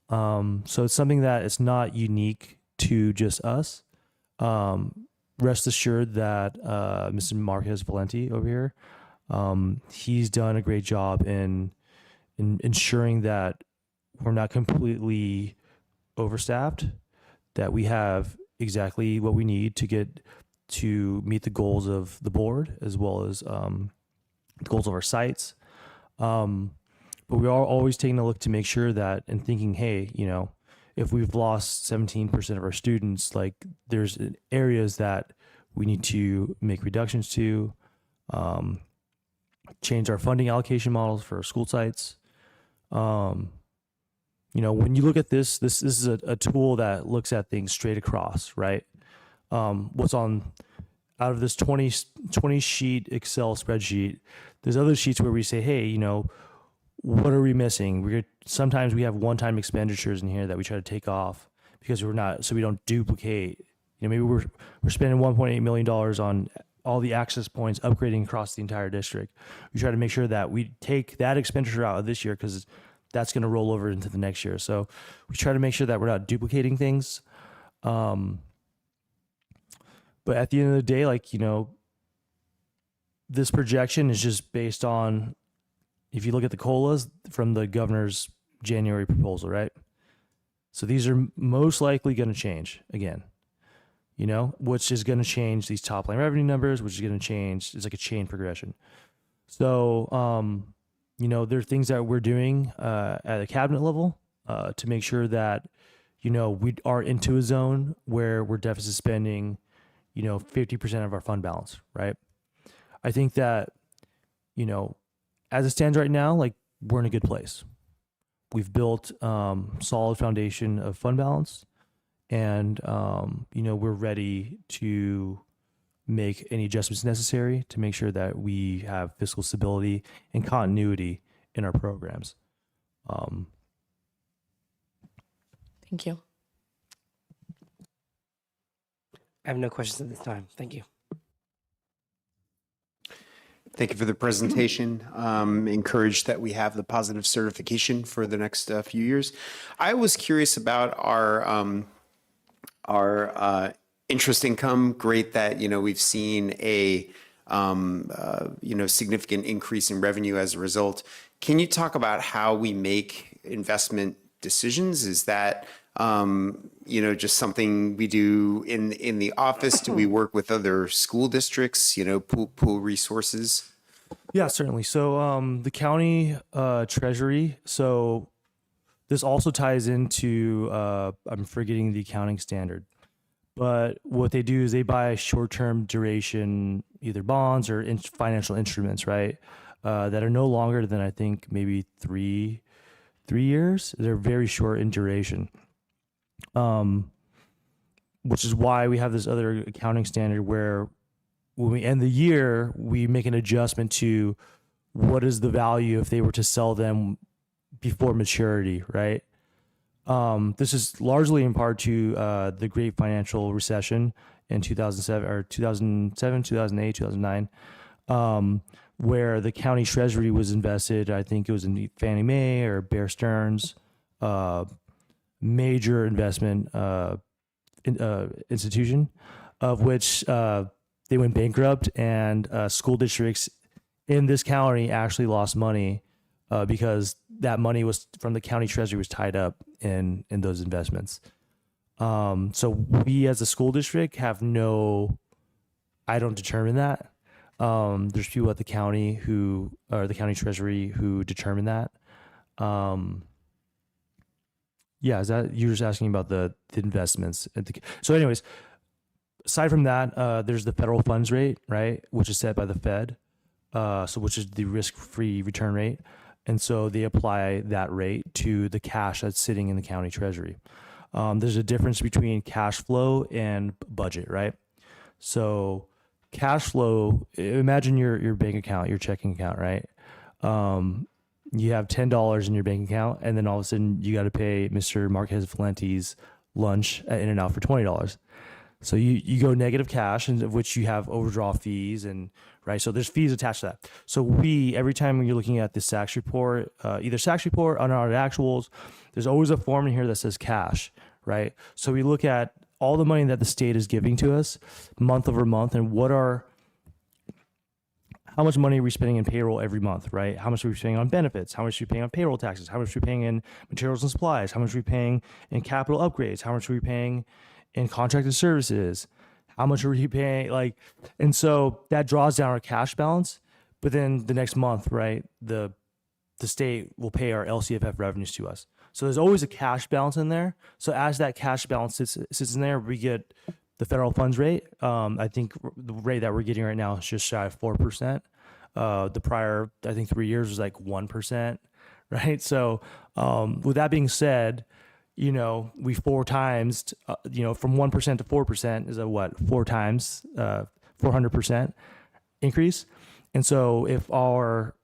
So it's something that it's not unique to just us. Rest assured that Mr. Marquez Valenti over here, he's done a great job in ensuring that we're not completely overstaffed, that we have exactly what we need to meet the goals of the board as well as the goals of our sites. But we are always taking a look to make sure that and thinking, hey, if we've lost 17% of our students, there's areas that we need to make reductions to, change our funding allocation models for our school sites. When you look at this is a tool that looks at things straight across, right? What's on out of this 20 sheet Excel spreadsheet, there's other sheets where we say, hey, what are we missing? Sometimes we have one-time expenditures in here that we try to take off because so we don't duplicate. Maybe we're spending $1.8 million on all the access points upgrading across the entire district. We try to make sure that we take that expenditure out of this year because that's going to roll over into the next year. So we try to make sure that we're not duplicating things. But at the end of the day, this projection is just based on, if you look at the COLAs from the governor's January proposal, right? So these are most likely going to change again, which is going to change these top line revenue numbers, which is going to change. It's like a chain progression. So, there are things that we're doing at a cabinet level to make sure that, we are into a zone where we're deficit spending, 50% of our fund balance, right? I think that, as it stands right now, we're in a good place. We've built solid foundation of fund balance, and we're ready to make any adjustments necessary to make sure that we have fiscal stability and continuity in our programs. Thank you. I have no questions at this time. Thank you. Thank you for the presentation. Encouraged that we have the positive certification for the next few years. I was curious about our interest income. Great that we've seen a significant increase in revenue as a result. Can you talk about how we make investment decisions? Is that Just something we do in the office? Do we work with other school districts, pool resources? Yeah, certainly. So the county treasury. So this also ties into I'm forgetting the accounting standard, but what they do is they buy short-term duration, either bonds or financial instruments, right? That are no longer than I think maybe three years. They're very short in duration. Which is why we have this other accounting standard where when we end the year, we make an adjustment to what is the value if they were to sell them before maturity, right? This is largely in part to the great financial recession in 2007, 2008, 2009, where the county treasury was invested. I think it was in Fannie Mae or Bear Stearns, major investment institution, of which they went bankrupt, and school districts in this county actually lost money because that money was from the county treasury was tied up in those investments. So we as a school district have I don't determine that. There's people at the county the county treasury who determine that. Yeah, is that you're just asking about the investments? So, anyways, aside from that, there's the federal funds rate, right, which is set by the Fed, which is the risk-free return rate, and so they apply that rate to the cash that's sitting in the county treasury. There's a difference between cash flow and budget, right? So, cash flow. Imagine your bank account, your checking account, right? You have $10 in your bank account, and then all of a sudden you got to pay Mr. Marquez Valente's lunch at In-N-Out for $20. So you go negative cash, and of which you have overdraw fees, and right. So there's fees attached to that. So every time you're looking at the SACS report, either SACS report, unaudited actuals, there's always a form in here that says cash, right? So we look at all the money that the state is giving to us month over month, and how much money are we spending in payroll every month, right? How much are we spending on benefits? How much are we paying on payroll taxes? How much are we paying in materials and supplies? How much are we paying in capital upgrades? How much are we paying in contracted services? How much are we paying? And so that draws down our cash balance. But then the next month, right, the state will pay our LCFF revenues to us. So there's always a cash balance in there. So as that cash balance sits in there, we get the federal funds rate. I think the rate that we're getting right now is just shy of 4%. The prior, I think 3 years was like 1%, right? So with that being said, we 4 times, from 1% to 4% is a what? 4 times, 400% increase. And so if our,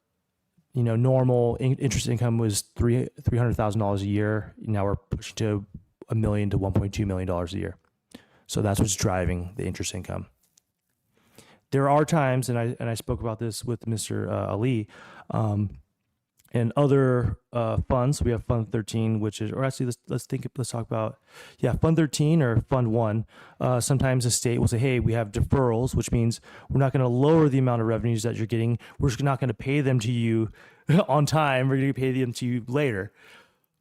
normal interest income was $300,000 a year, now we're pushing to $1 million to $1.2 million a year. So that's what's driving the interest income. There are times, and I spoke about this with Mr. Ali, and other funds. We have Fund 13, which is, or actually, let's talk about, Fund 13 or Fund 1. Sometimes the state will say, hey, we have deferrals, which means we're not going to lower the amount of revenues that you're getting. We're just not going to pay them to you on time. We're going to pay them to you later,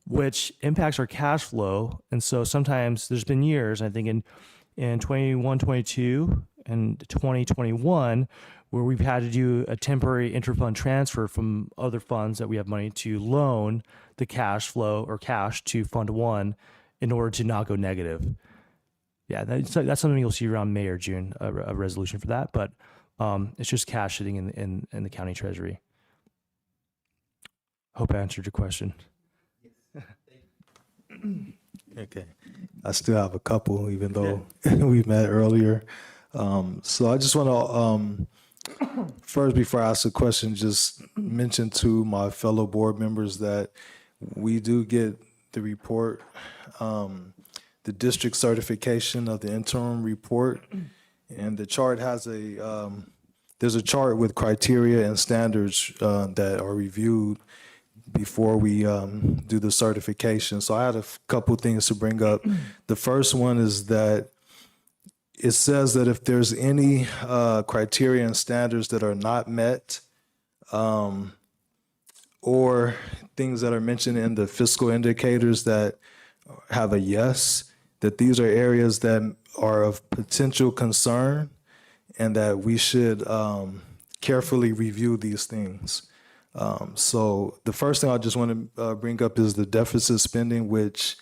which impacts our cash flow. And so sometimes there's been years, I think in 21, 22, and 2021, where we've had to do a temporary interfund transfer from other funds that we have money to loan the cash flow or cash to Fund 1 in order to not go negative. Yeah, that's something you'll see around May or June, a resolution for that. But it's just cash sitting in the county treasury. Hope I answered your question. Okay. I still have a couple, even though we met earlier. So I just want to, first, before I ask a question, just mention to my fellow board members that we do get the report, the district certification of the interim report. And the chart has there's a chart with criteria and standards that are reviewed before we do the certification. So I had a couple things to bring up. The first one is that it says that if there's any criteria and standards that are not met, or things that are mentioned in the fiscal indicators that have a yes, that these are areas that are of potential concern and that we should carefully review these things. So the first thing I just want to bring up is the deficit spending, which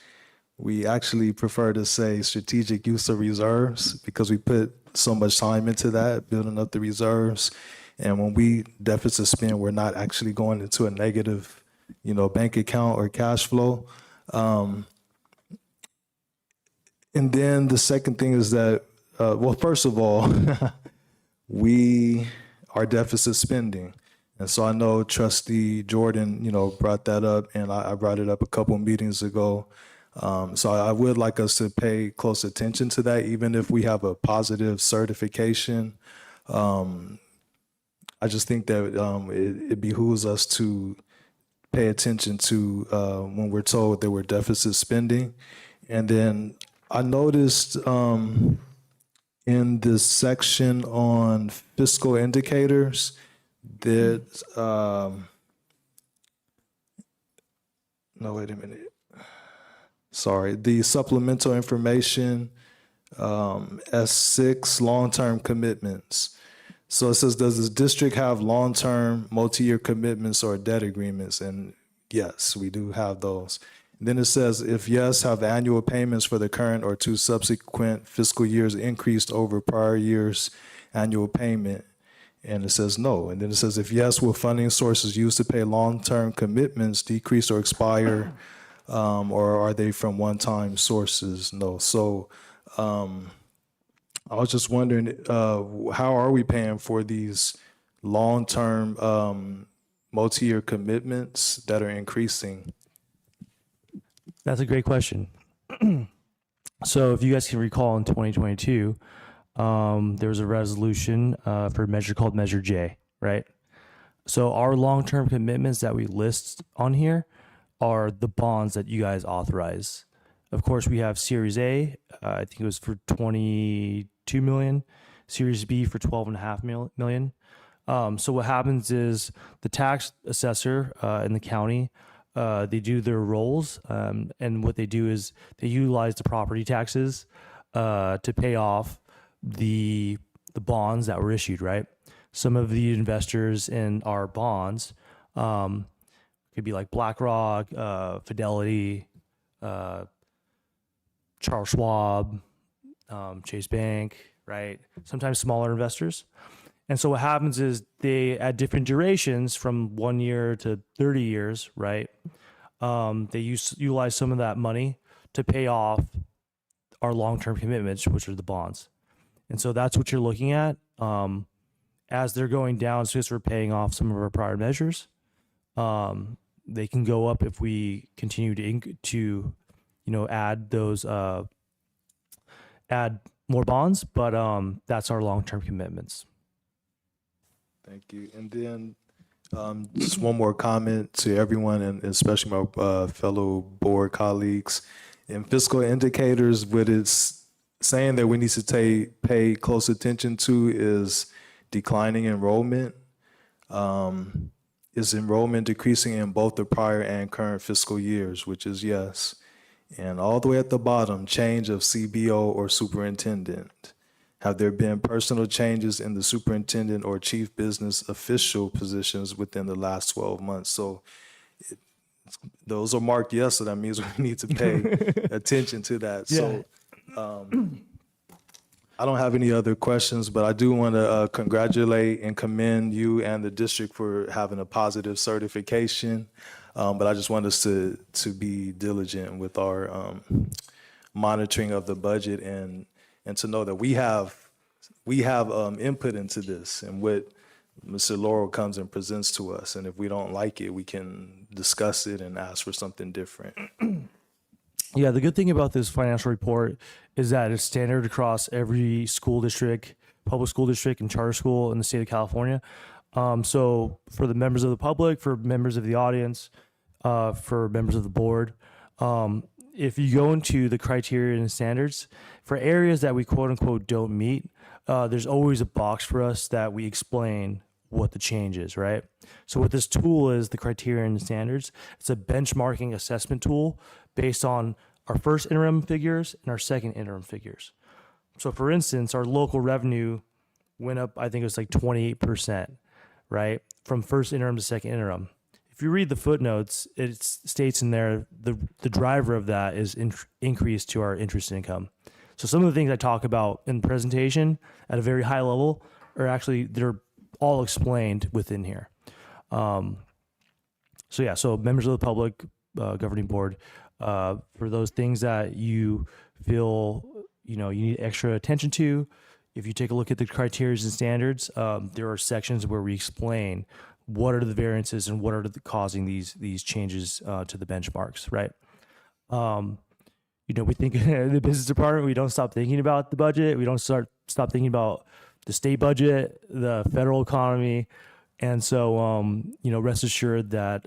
we actually prefer to say strategic use of reserves because we put so much time into that, building up the reserves. And when we deficit spend, we're not actually going into a negative, bank account or cash flow. And then the second thing is that, first of all, we are deficit spending. And so I know Trustee Jordan, brought that up, and I brought it up a couple meetings ago. So I would like us to pay close attention to that, even if we have a positive certification. I just think that it behooves us to pay attention to when we're told that we're deficit spending. And then I noticed in this section on fiscal indicators that, no, wait a minute. Sorry, the supplemental information, S6, long-term commitments. So it says, does the district have long-term multi-year commitments or debt agreements? And yes, we do have those. And then it says, if yes, have annual payments for the current or 2 subsequent fiscal years increased over prior year's annual payment? And it says no. And then it says, if yes, will funding sources used to pay long-term commitments decrease or expire, or are they from one-time sources? No. So I was just wondering, how are we paying for these long-term multi-year commitments that are increasing? That's a great question. So if you guys can recall in 2022, there was a resolution for a measure called Measure J, right? So our long-term commitments that we list on here are the bonds that you guys authorize. Of course, we have Series A, I think it was for 22 million, Series B for 12.5 million. So what happens is the tax assessor in the county, they do their rolls, and what they do is they utilize the property taxes to pay off the bonds that were issued, right? Some of the investors in our bonds could be like BlackRock, Fidelity, Charles Schwab, Chase Bank, right? Sometimes smaller investors. And so what happens is they, at different durations from 1 year to 30 years, right? They utilize some of that money to pay off our long-term commitments, which are the bonds. And so that's what you're looking at. As they're going down, since we're paying off some of our prior measures, they can go up if we continue to add those, add more bonds, but that's our long-term commitments. Thank you. And then just one more comment to everyone, and especially my fellow board colleagues. In fiscal indicators, what it's saying that we need to pay close attention to is declining enrollment. Is enrollment decreasing in both the prior and current fiscal years, which is yes. And all the way at the bottom, change of CBO or superintendent. Have there been personal changes in the superintendent or chief business official positions within the last 12 months? So those are marked yes, so that means we need to pay attention to that. Yeah. So I don't have any other questions, but I do want to congratulate and commend you and the district for having a positive certification. But I just want us to be diligent with our monitoring of the budget and to know that we have input into this and what Mr. Laurel comes and presents to us. And if we don't like it, we can discuss it and ask for something different. Yeah, the good thing about this financial report is that it's standard across every school district, public school district, and charter school in the state of California. So for the members of the public, for members of the audience, for members of the board, if you go into the criteria and standards, for areas that we quote unquote don't meet, there's always a box for us that we explain what the change is, right? So what this tool is, the criteria and the standards, it's a benchmarking assessment tool based on our first interim figures and our second interim figures. So for instance, our local revenue went up, I think it was like 28%, right? From first interim to second interim. If you read the footnotes, it states in there the driver of that is increase to our interest income. So some of the things I talk about in the presentation at a very high level are actually, they're all explained within here. So members of the public, governing board, for those things that you feel, you need extra attention to, if you take a look at the criteria and standards, there are sections where we explain what are the variances and what are causing these changes to the benchmarks, right? We think in the business department, we don't stop thinking about the budget. We don't stop thinking about the state budget, the federal economy. And so, rest assured that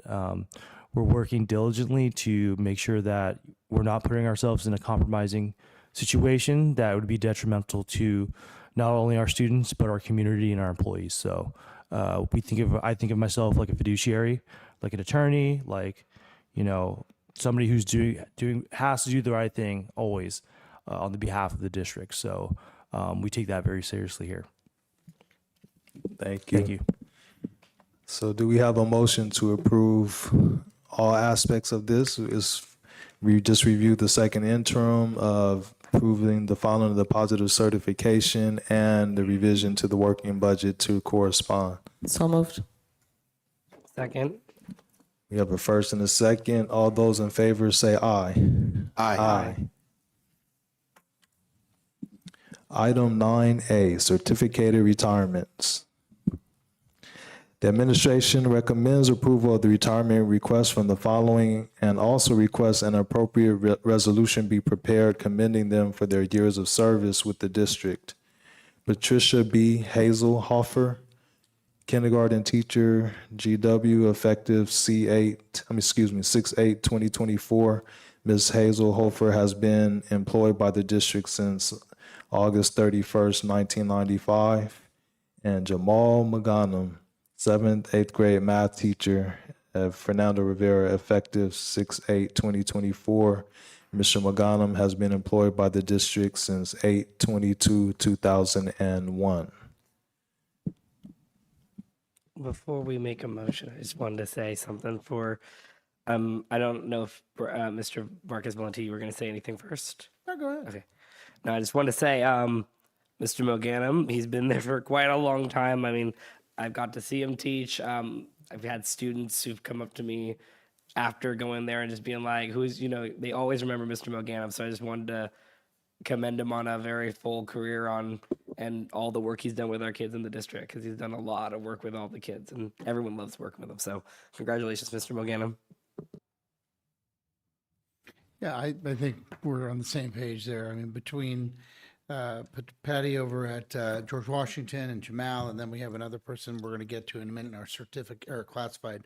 we're working diligently to make sure that we're not putting ourselves in a compromising situation that would be detrimental to not only our students, but our community and our employees. So I think of myself like a fiduciary, like an attorney, like, somebody who's has to do the right thing always on the behalf of the district. So we take that very seriously here. Thank you. Thank you. So do we have a motion to approve all aspects of this? We just reviewed the second interim of approving the following of the positive certification and the revision to the working budget to correspond. So moved. Second. We have a first and a second. All those in favor say aye. Aye. Item 9A, certificated retirements. The administration recommends approval of the retirement request from the following and also requests an appropriate resolution be prepared commending them for their years of service with the district. Patricia B. Hazelhofer, kindergarten teacher, GW, effective 6/8/2024. Ms. Hazelhofer has been employed by the district since August 31st, 1995. And Jamal Maganam, 7th, 8th grade math teacher, Fernando Rivera, effective 6/8/2024. Mr. Maganam has been employed by the district since 8/22/2001. Before we make a motion, I just wanted to say something for, I don't know if Mr. Marcus Valenti, you were going to say anything first? No, go ahead. Okay. No, I just want to say, Mr. Moganum, he's been there for quite a long time. I mean, I've got to see him teach. I've had students who've come up to me after going there and just being like, they always remember Mr. Moganum. So I just wanted to commend him on a very full career and all the work he's done with our kids in the district, because he's done a lot of work with all the kids and everyone loves working with him. So congratulations, Mr. Moganum. Yeah, I think we're on the same page there. I mean, between Patty over at George Washington and Jamal, and then we have another person we're going to get to in a minute, our certificate or classified,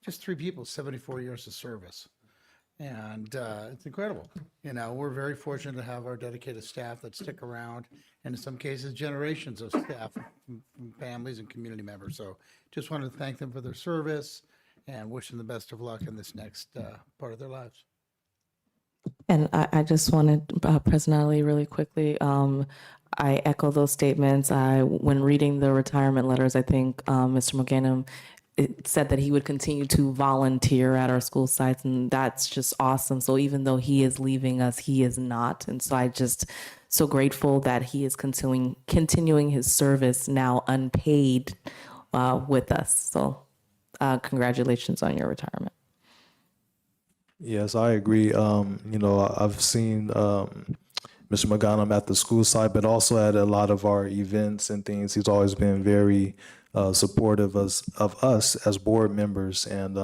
just 3 people, 74 years of service. And it's incredible. We're very fortunate to have our dedicated staff that stick around, and in some cases, generations of staff from families and community members. So just wanted to thank them for their service and wish them the best of luck in this next part of their lives. And I just wanted, President Ali, really quickly, I echo those statements. When reading the retirement letters, I think Mr. Moganum, it said that he would continue to volunteer at our school sites, and that's just awesome. So even though he is leaving us, he is not. And so I just so grateful that he is continuing his service now unpaid with us. So congratulations on your retirement. Yes, I agree. I've seen Mr. Maganam at the school site, but also at a lot of our events and things. He's always been very supportive of us as board members. And,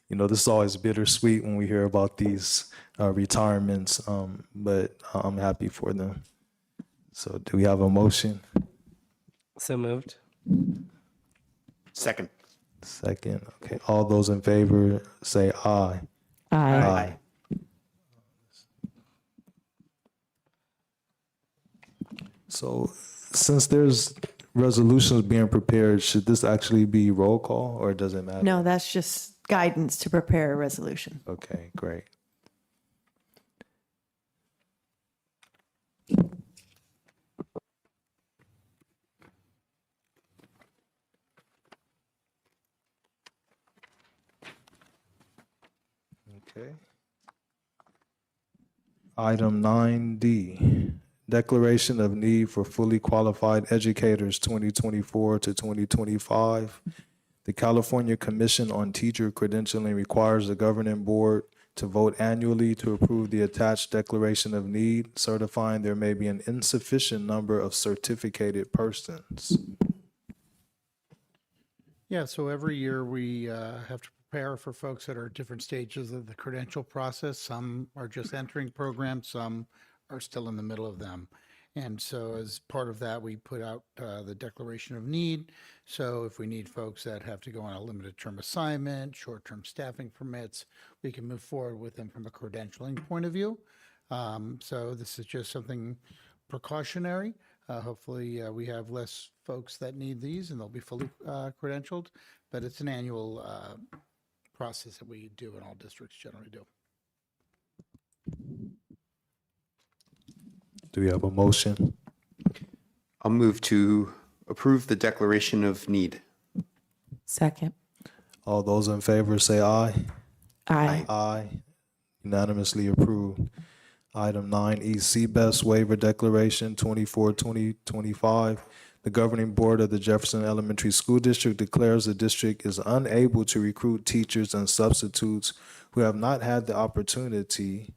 this is always bittersweet when we hear about these retirements, but I'm happy for them. So do we have a motion? So moved. Second. Second. Okay. All those in favor say aye. Aye. So since there's resolutions being prepared, should this actually be roll call or does it matter? No, that's just guidance to prepare a resolution. Okay, great. Okay. Item 9D, Declaration of Need for Fully Qualified Educators 2024 to 2025. The California Commission on Teacher Credentialing requires the governing board to vote annually to approve the attached declaration of need, certifying there may be an insufficient number of certificated persons. Yeah, so every year we have to prepare for folks that are at different stages of the credential process. Some are just entering programs, some are still in the middle of them. And so as part of that, we put out the declaration of need. So if we need folks that have to go on a limited term assignment, short-term staffing permits, we can move forward with them from a credentialing point of view. So this is just something precautionary. Hopefully, we have less folks that need these and they'll be fully credentialed, but it's an annual process that we do and all districts generally do. Do we have a motion? I'll move to approve the declaration of need. Second. All those in favor say aye. Aye. Aye. Unanimously approved. Item 9E, CBEST Waiver Declaration 24-2025. The governing board of the Jefferson Elementary School District declares the district is unable to recruit teachers and substitutes who have not had the opportunity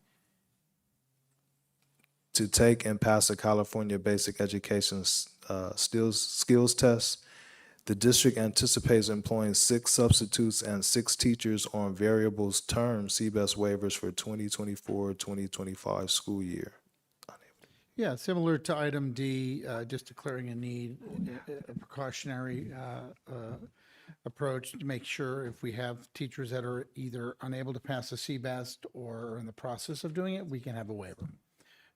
to take and pass a California Basic Education skills test. The district anticipates employing 6 substitutes and 6 teachers on variables term CBEST waivers for 2024-2025 school year. Yeah, similar to item D, just declaring a need, a precautionary approach to make sure if we have teachers that are either unable to pass the CBEST or are in the process of doing it, we can have a waiver.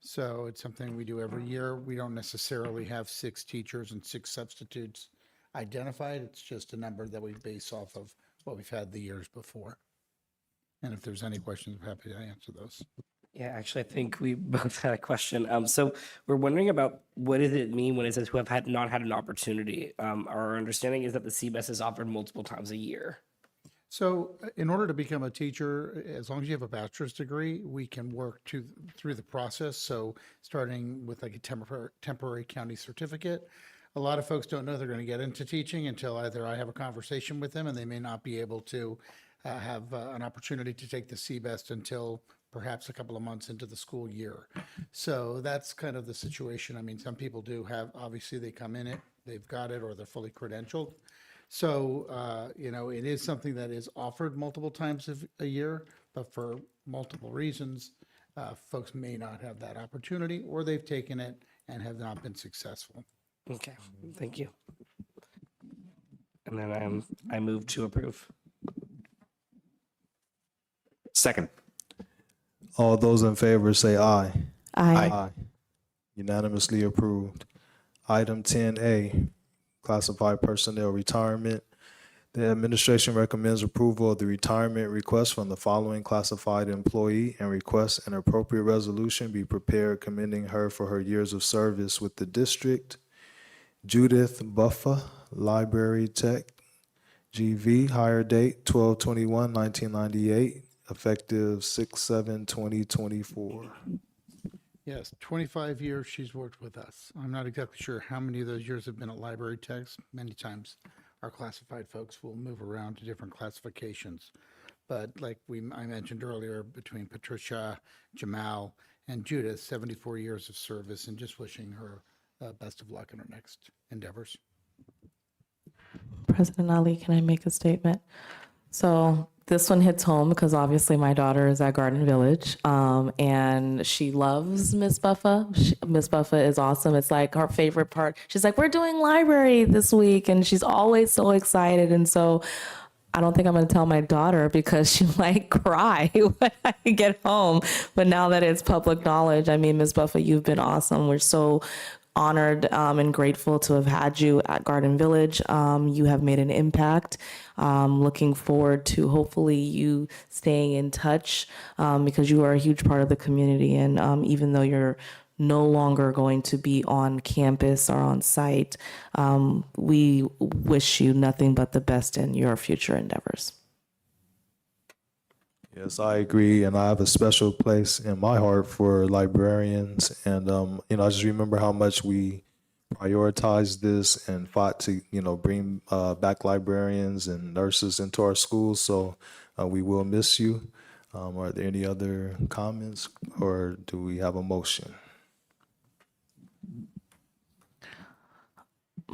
So it's something we do every year. We don't necessarily have 6 teachers and 6 substitutes identified. It's just a number that we base off of what we've had the years before. And if there's any questions, I'm happy to answer those. Yeah, actually, I think we both had a question. So we're wondering about what does it mean when it says who have not had an opportunity? Our understanding is that the CBEST is offered multiple times a year. So in order to become a teacher, as long as you have a bachelor's degree, we can work through the process. So starting with like a temporary county certificate. A lot of folks don't know they're going to get into teaching until either I have a conversation with them and they may not be able to have an opportunity to take the CBEST until perhaps a couple of months into the school year. So that's kind of the situation. I mean, some people do have, obviously they come in it, they've got it, or they're fully credentialed. So, it is something that is offered multiple times a year, but for multiple reasons, folks may not have that opportunity, or they've taken it and have not been successful. Okay, thank you. And then I move to approve. Second. All those in favor say aye. Aye. Unanimously approved. Item 10A, classified personnel retirement. The administration recommends approval of the retirement request from the following classified employee and requests an appropriate resolution be prepared commending her for her years of service with the district. Judith Buffa, library tech, GV, hire date 12/21/1998, effective 6/7/2024. Yes, 25 years she's worked with us. I'm not exactly sure how many of those years have been at library techs. Many times our classified folks will move around to different classifications. But like I mentioned earlier, between Patricia, Jamal, and Judith, 74 years of service, and just wishing her best of luck in her next endeavors. President Ali, can I make a statement? So this one hits home because obviously my daughter is at Garden Village, and she loves Miss Buffa. Miss Buffa is awesome. It's like her favorite part. She's like, we're doing library this week, and she's always so excited. And so I don't think I'm going to tell my daughter because she might cry when I get home. But now that it's public knowledge, I mean, Miss Buffa, you've been awesome. We're so honored and grateful to have had you at Garden Village. You have made an impact. Looking forward to hopefully you staying in touch because you are a huge part of the community. And even though you're no longer going to be on campus or on site, we wish you nothing but the best in your future endeavors. Yes, I agree, and I have a special place in my heart for librarians. And I just remember how much we prioritized this and fought to, bring back librarians and nurses into our schools. So we will miss you. Are there any other comments, or do we have a motion?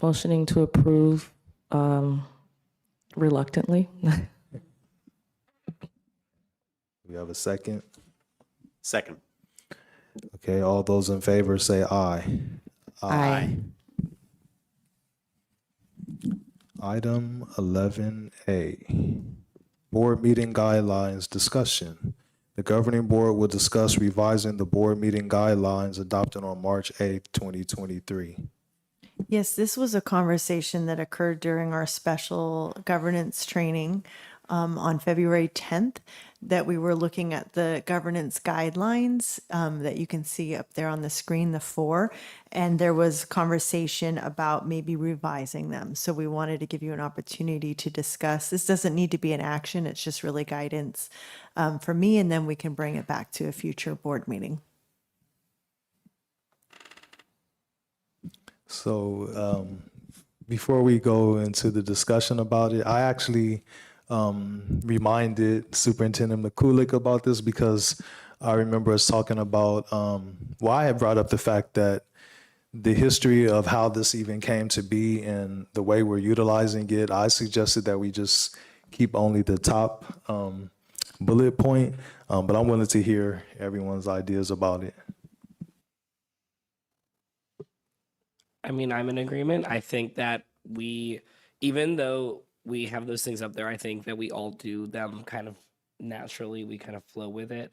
Motioning to approve reluctantly. We have a second. Second. Okay, all those in favor say aye. Aye. Item 11A, Board Meeting Guidelines Discussion. The Governing Board will discuss revising the board meeting guidelines adopted on March 8th, 2023. Yes, this was a conversation that occurred during our special governance training on February 10th, that we were looking at the governance guidelines that you can see up there on the screen, the 4, and there was conversation about maybe revising them. So we wanted to give you an opportunity to discuss. This doesn't need to be an action, it's just really guidance for me, and then we can bring it back to a future board meeting. So before we go into the discussion about it, I actually reminded Superintendent McCulick about this because I remember us talking about, I had brought up the fact that the history of how this even came to be and the way we're utilizing it, I suggested that we just keep only the top bullet point, but I'm willing to hear everyone's ideas about it. I mean, I'm in agreement. I think that even though we have those things up there, I think that we all do them kind of naturally. We kind of flow with it.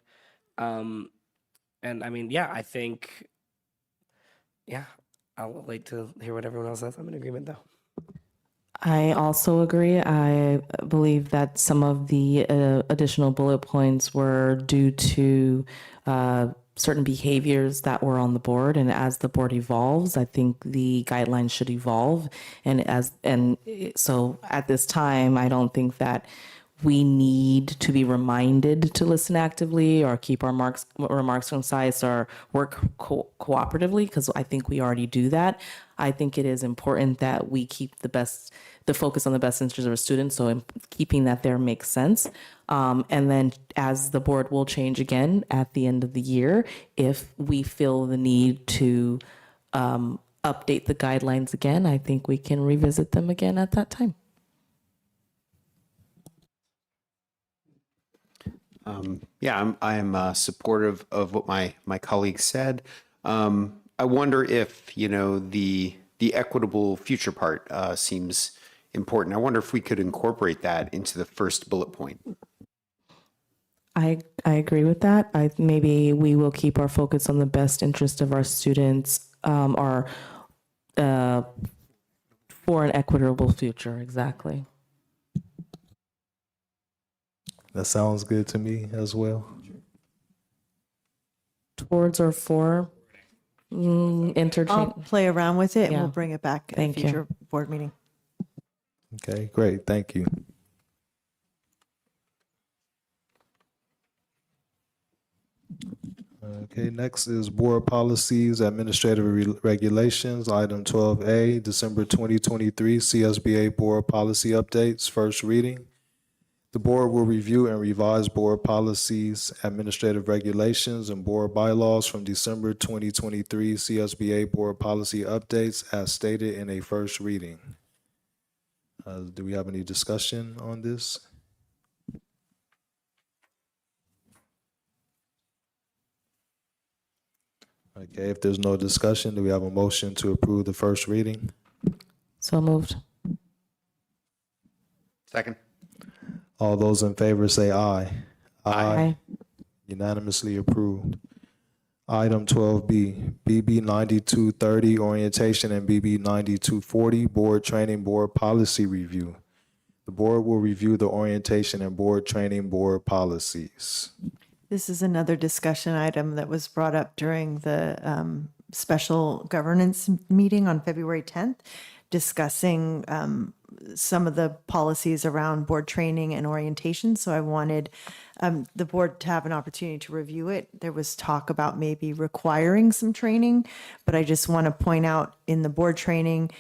And I mean, I think, I'll wait to hear what everyone else says. I'm in agreement though. I also agree. I believe that some of the additional bullet points were due to certain behaviors that were on the board, and as the board evolves, I think the guidelines should evolve. And so at this time, I don't think that we need to be reminded to listen actively or keep our remarks concise or work cooperatively, because I think we already do that. I think it is important that we keep the focus on the best interest of our students. So keeping that there makes sense. And then as the board will change again at the end of the year, if we feel the need to update the guidelines again, I think we can revisit them again at that time. I am supportive of what my colleague said. I wonder if, the equitable future part seems important. I wonder if we could incorporate that into the first bullet point. I agree with that. Maybe we will keep our focus on the best interest of our students, for an equitable future. Exactly. That sounds good to me as well. Towards or for interchange. I'll play around with it and Yeah. we'll bring it back at a Thank you. future board meeting. Okay, great. Thank you. Okay, next is Board Policies, Administrative Regulations, Item 12A, December 2023 CSBA Board Policy Updates, first reading. The board will review and revise board policies, administrative regulations, and board bylaws from December 2023 CSBA Board Policy Updates as stated in a first reading. Do we have any discussion on this? Okay, if there's no discussion, do we have a motion to approve the first reading? So moved. Second. All those in favor say aye. Aye. Unanimously approved. Item 12B, BB 9230 Orientation and BB 9240 Board Training Board Policy Review. The board will review the orientation and board training board policies. This is another discussion item that was brought up during the special governance meeting on February 10th, discussing some of the policies around board training and orientation. So I wanted the board to have an opportunity to review it. There was talk about maybe requiring some training, but I just want to point out in the board training,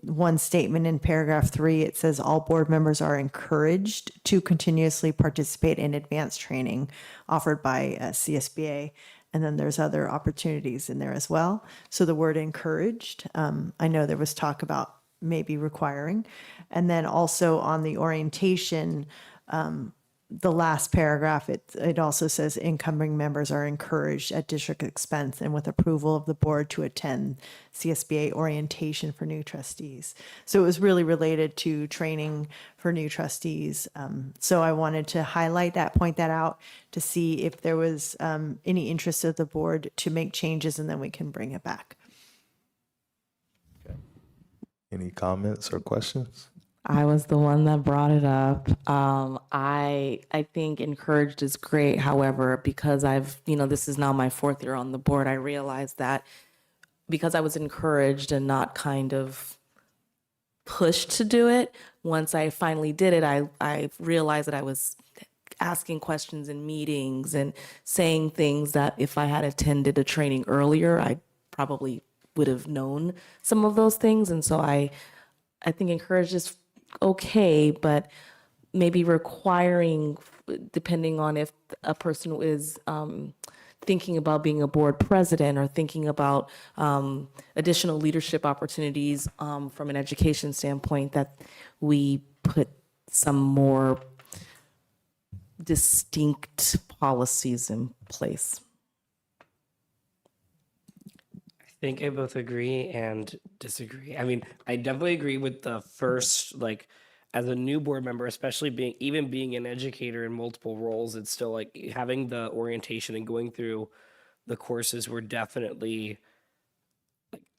one statement in paragraph 3, it says all board members are encouraged to continuously participate in advanced training offered by CSBA. And then there's other opportunities in there as well. So the word encouraged, I know there was talk about maybe requiring. And then also on the orientation, the last paragraph, it also says incoming members are encouraged at district expense and with approval of the board to attend CSBA orientation for new trustees. So it was really related to training for new trustees. So I wanted to highlight that, point that out to see if there was any interest of the board to make changes, and then we can bring it back. Any comments or questions? I was the one that brought it up. I think encouraged is great. However, because this is now my 4th year on the board, I realized that because I was encouraged and not kind of pushed to do it, once I finally did it, I realized that I was asking questions in meetings and saying things that if I had attended a training earlier, I probably would have known some of those things. And so I think encouraged is okay, but maybe requiring, depending on if a person is thinking about being a board president or thinking about additional leadership opportunities from an education standpoint, that we put some more distinct policies in place. I think I both agree and disagree. I mean, I definitely agree with the first, like, as a new board member, especially being an educator in multiple roles, it's still like having the orientation and going through the courses were definitely,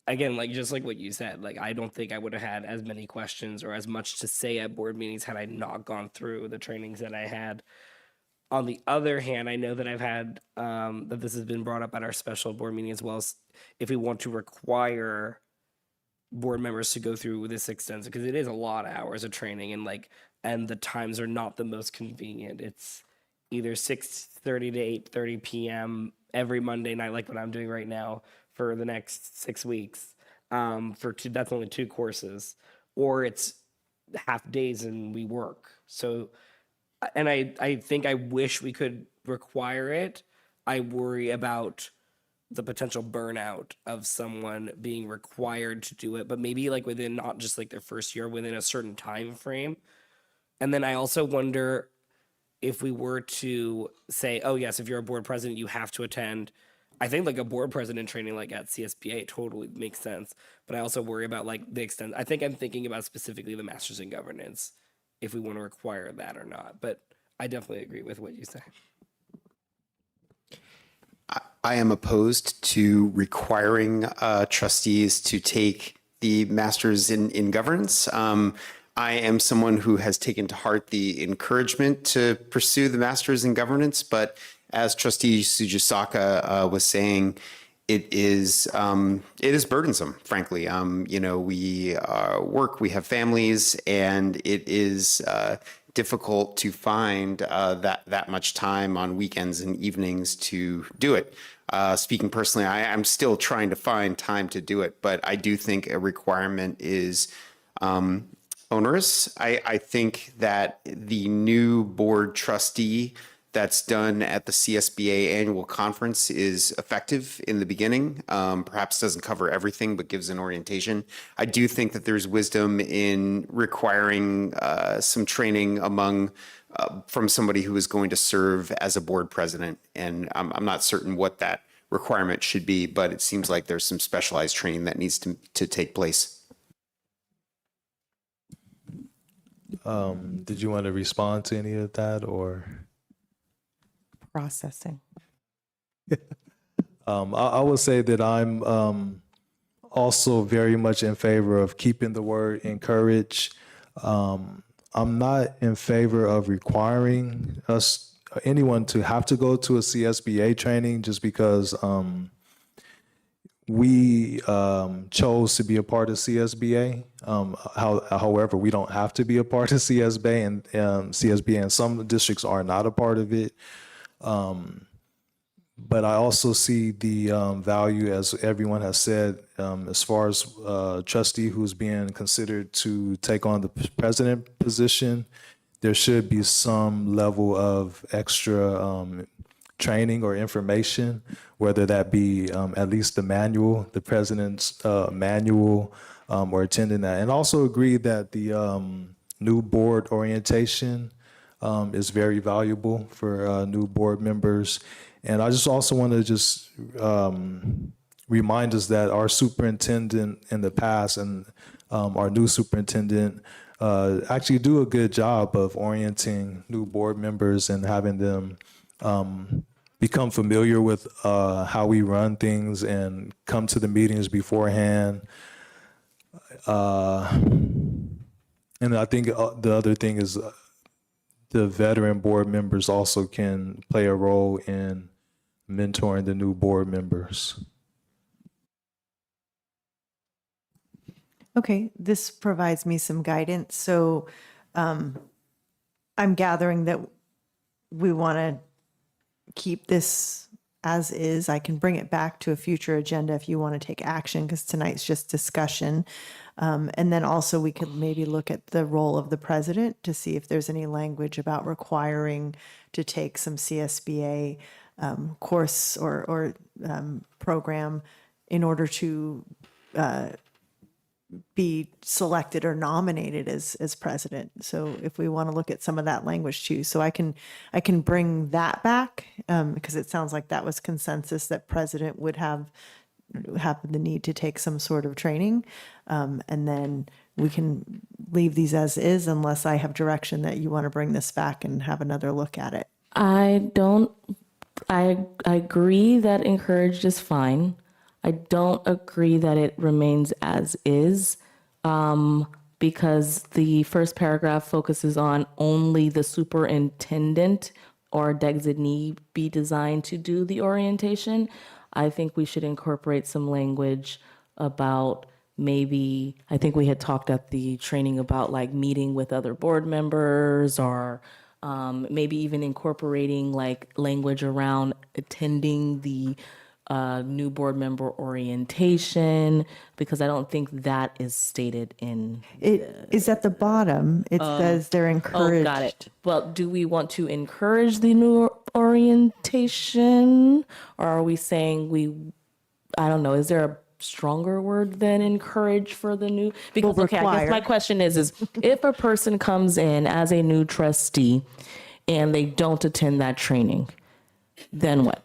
again, like just like what you said, like I don't think I would have had as many questions or as much to say at board meetings had I not gone through the trainings that I had. On the other hand, I know that I've had that this has been brought up at our special board meeting as well, as if we want to require board members to go through this extensive, because it is a lot of hours of training, and the times are not the most convenient. It's either 6:30 to 8:30 p.m. every Monday night, like what I'm doing right now for the next 6 weeks. That's only 2 courses, or it's half days and we work. So. And I think I wish we could require it. I worry about the potential burnout of someone being required to do it, but maybe like within not just like their first year, within a certain time frame. And then I also wonder if we were to say, oh yes, if you're a board president, you have to attend. I think like a board president training like at CSBA totally makes sense. But I also worry about like the extent. I think I'm thinking about specifically the Masters in Governance, if we want to require that or not. But I definitely agree with what you say. I am opposed to requiring trustees to take the Masters in Governance. I am someone who has taken to heart the encouragement to pursue the Masters in Governance, but as Trustee Sujisaka was saying, it is burdensome, frankly. We work, we have families, and it is difficult to find that much time on weekends and evenings to do it. Speaking personally, I'm still trying to find time to do it, but I do think a requirement is onerous. I think that the new board trustee that's done at the CSBA annual conference is effective in the beginning. Perhaps doesn't cover everything, but gives an orientation. I do think that there's wisdom in requiring some training from somebody who is going to serve as a board president. And I'm not certain what that requirement should be, but it seems like there's some specialized training that needs to take place. Did you want to respond to any of that, or? Processing. I would say that I'm also very much in favor of keeping the word encourage. I'm not in favor of requiring anyone to have to go to a CSBA training, just because we chose to be a part of CSBA. However, we don't have to be a part of CSBA, and CSBA, and some districts are not a part of it. But I also see the value, as everyone has said, as far as trustee who's being considered to take on the president position. There should be some level of extra training or information, whether that be at least the manual, the president's manual, or attending that. And also agree that the new board orientation is very valuable for new board members. And I just also want to just remind us that our superintendent in the past and our new superintendent actually do a good job of orienting new board members and having them become familiar with how we run things and come to the meetings beforehand. And I think the other thing is the veteran board members also can play a role in mentoring the new board members. Okay, this provides me some guidance. So I'm gathering that we want to keep this as is. I can bring it back to a future agenda if you want to take action, because tonight's just discussion. And then also we could maybe look at the role of the president to see if there's any language about requiring to take some CSBA course or program in order to be selected or nominated as president. So if we want to look at some of that language too, so I can bring that back because it sounds like that was consensus that president would have the need to take some sort of training, and then we can leave these as is unless I have direction that you want to bring this back and have another look at it. I agree that encouraged is fine. I don't agree that it remains as is, because the first paragraph focuses on only the superintendent or designee be designed to do the orientation. I think we should incorporate some language about maybe, I think we had talked at the training about like meeting with other board members, or maybe even incorporating like language around attending the new board member orientation, because I don't think that is stated in. It is at the bottom. It says they're encouraged. Oh, got it. Well, do we want to encourage the new orientation, or are we saying I don't know, is there a stronger word than encourage for the new? Because, okay, I guess my question is if a person comes in as a new trustee and they don't attend that training, then what?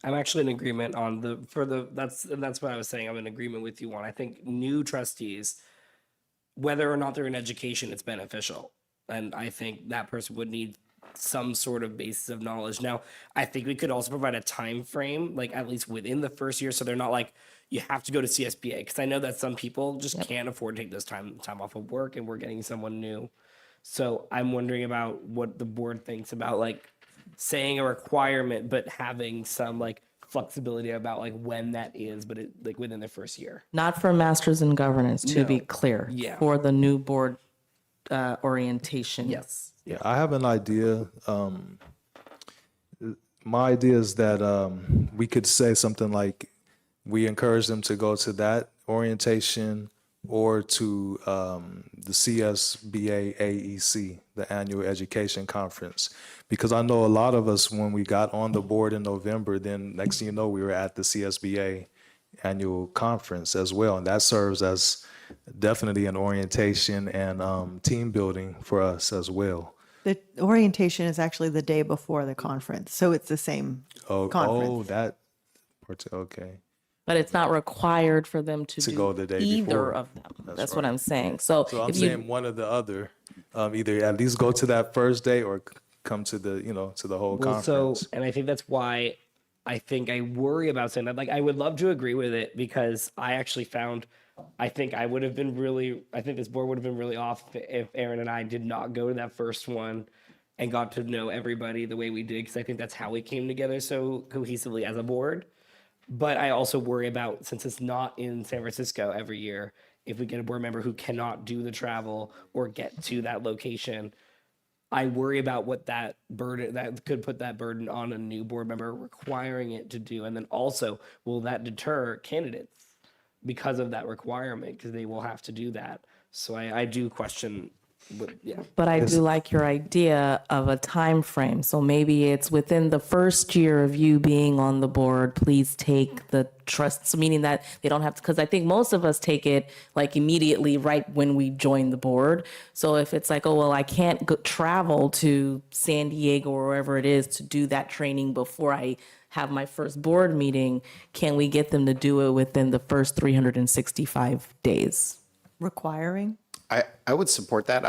I'm actually in agreement on that's what I was saying. I'm in agreement with you on. I think new trustees, whether or not they're in education, it's beneficial. And I think that person would need some sort of basis of knowledge. Now, I think we could also provide a time frame, like at least within the first year, so they're not like, you have to go to CSBA, because I know that some people just can't afford to take this time off of work, and we're getting someone new. So I'm wondering about what the board thinks about like saying a requirement, but having some like flexibility about like when that is, but it like within the first year. Not for masters in governance, to be No. clear. Yeah. For the new board orientation. Yes. Yeah, I have an idea. My idea is that we could say something like, we encourage them to go to that orientation or to the CSBA AEC, the Annual Education Conference. Because I know a lot of us, when we got on the board in November, then next thing you know, we were at the CSBA Annual Conference as well. And that serves as definitely an orientation and team building for us as well. The orientation is actually the day before the conference, so it's the same conference. Okay. But it's not required for them to do go the day either before. of them. That's what I'm saying. So, So I'm if you, saying one or the other, either at least go to that first day or come to the, to the whole Well, conference. and I think that's why I think I worry about saying that. Like, I would love to agree with it, because I actually found, I think I think this board would have been really off if Aaron and I did not go to that first one and got to know everybody the way we did, because I think that's how we came together so cohesively as a board. But I also worry about, since it's not in San Francisco every year, if we get a board member who cannot do the travel or get to that location, I worry about what that burden, that could put that burden on a new board member requiring it to do. And then also, will that deter candidates because of that requirement? Because they will have to do that. So I do question, yeah. But I do like your idea of a time frame. So maybe it's within the first year of you being on the board, please take the trusts, meaning that they don't have to, because I think most of us take it like immediately right when we join the board. So if it's like, oh, well, I can't travel to San Diego or wherever it is to do that training before I have my first board meeting, can we get them to do it within the first 365 days? Requiring? I would support that.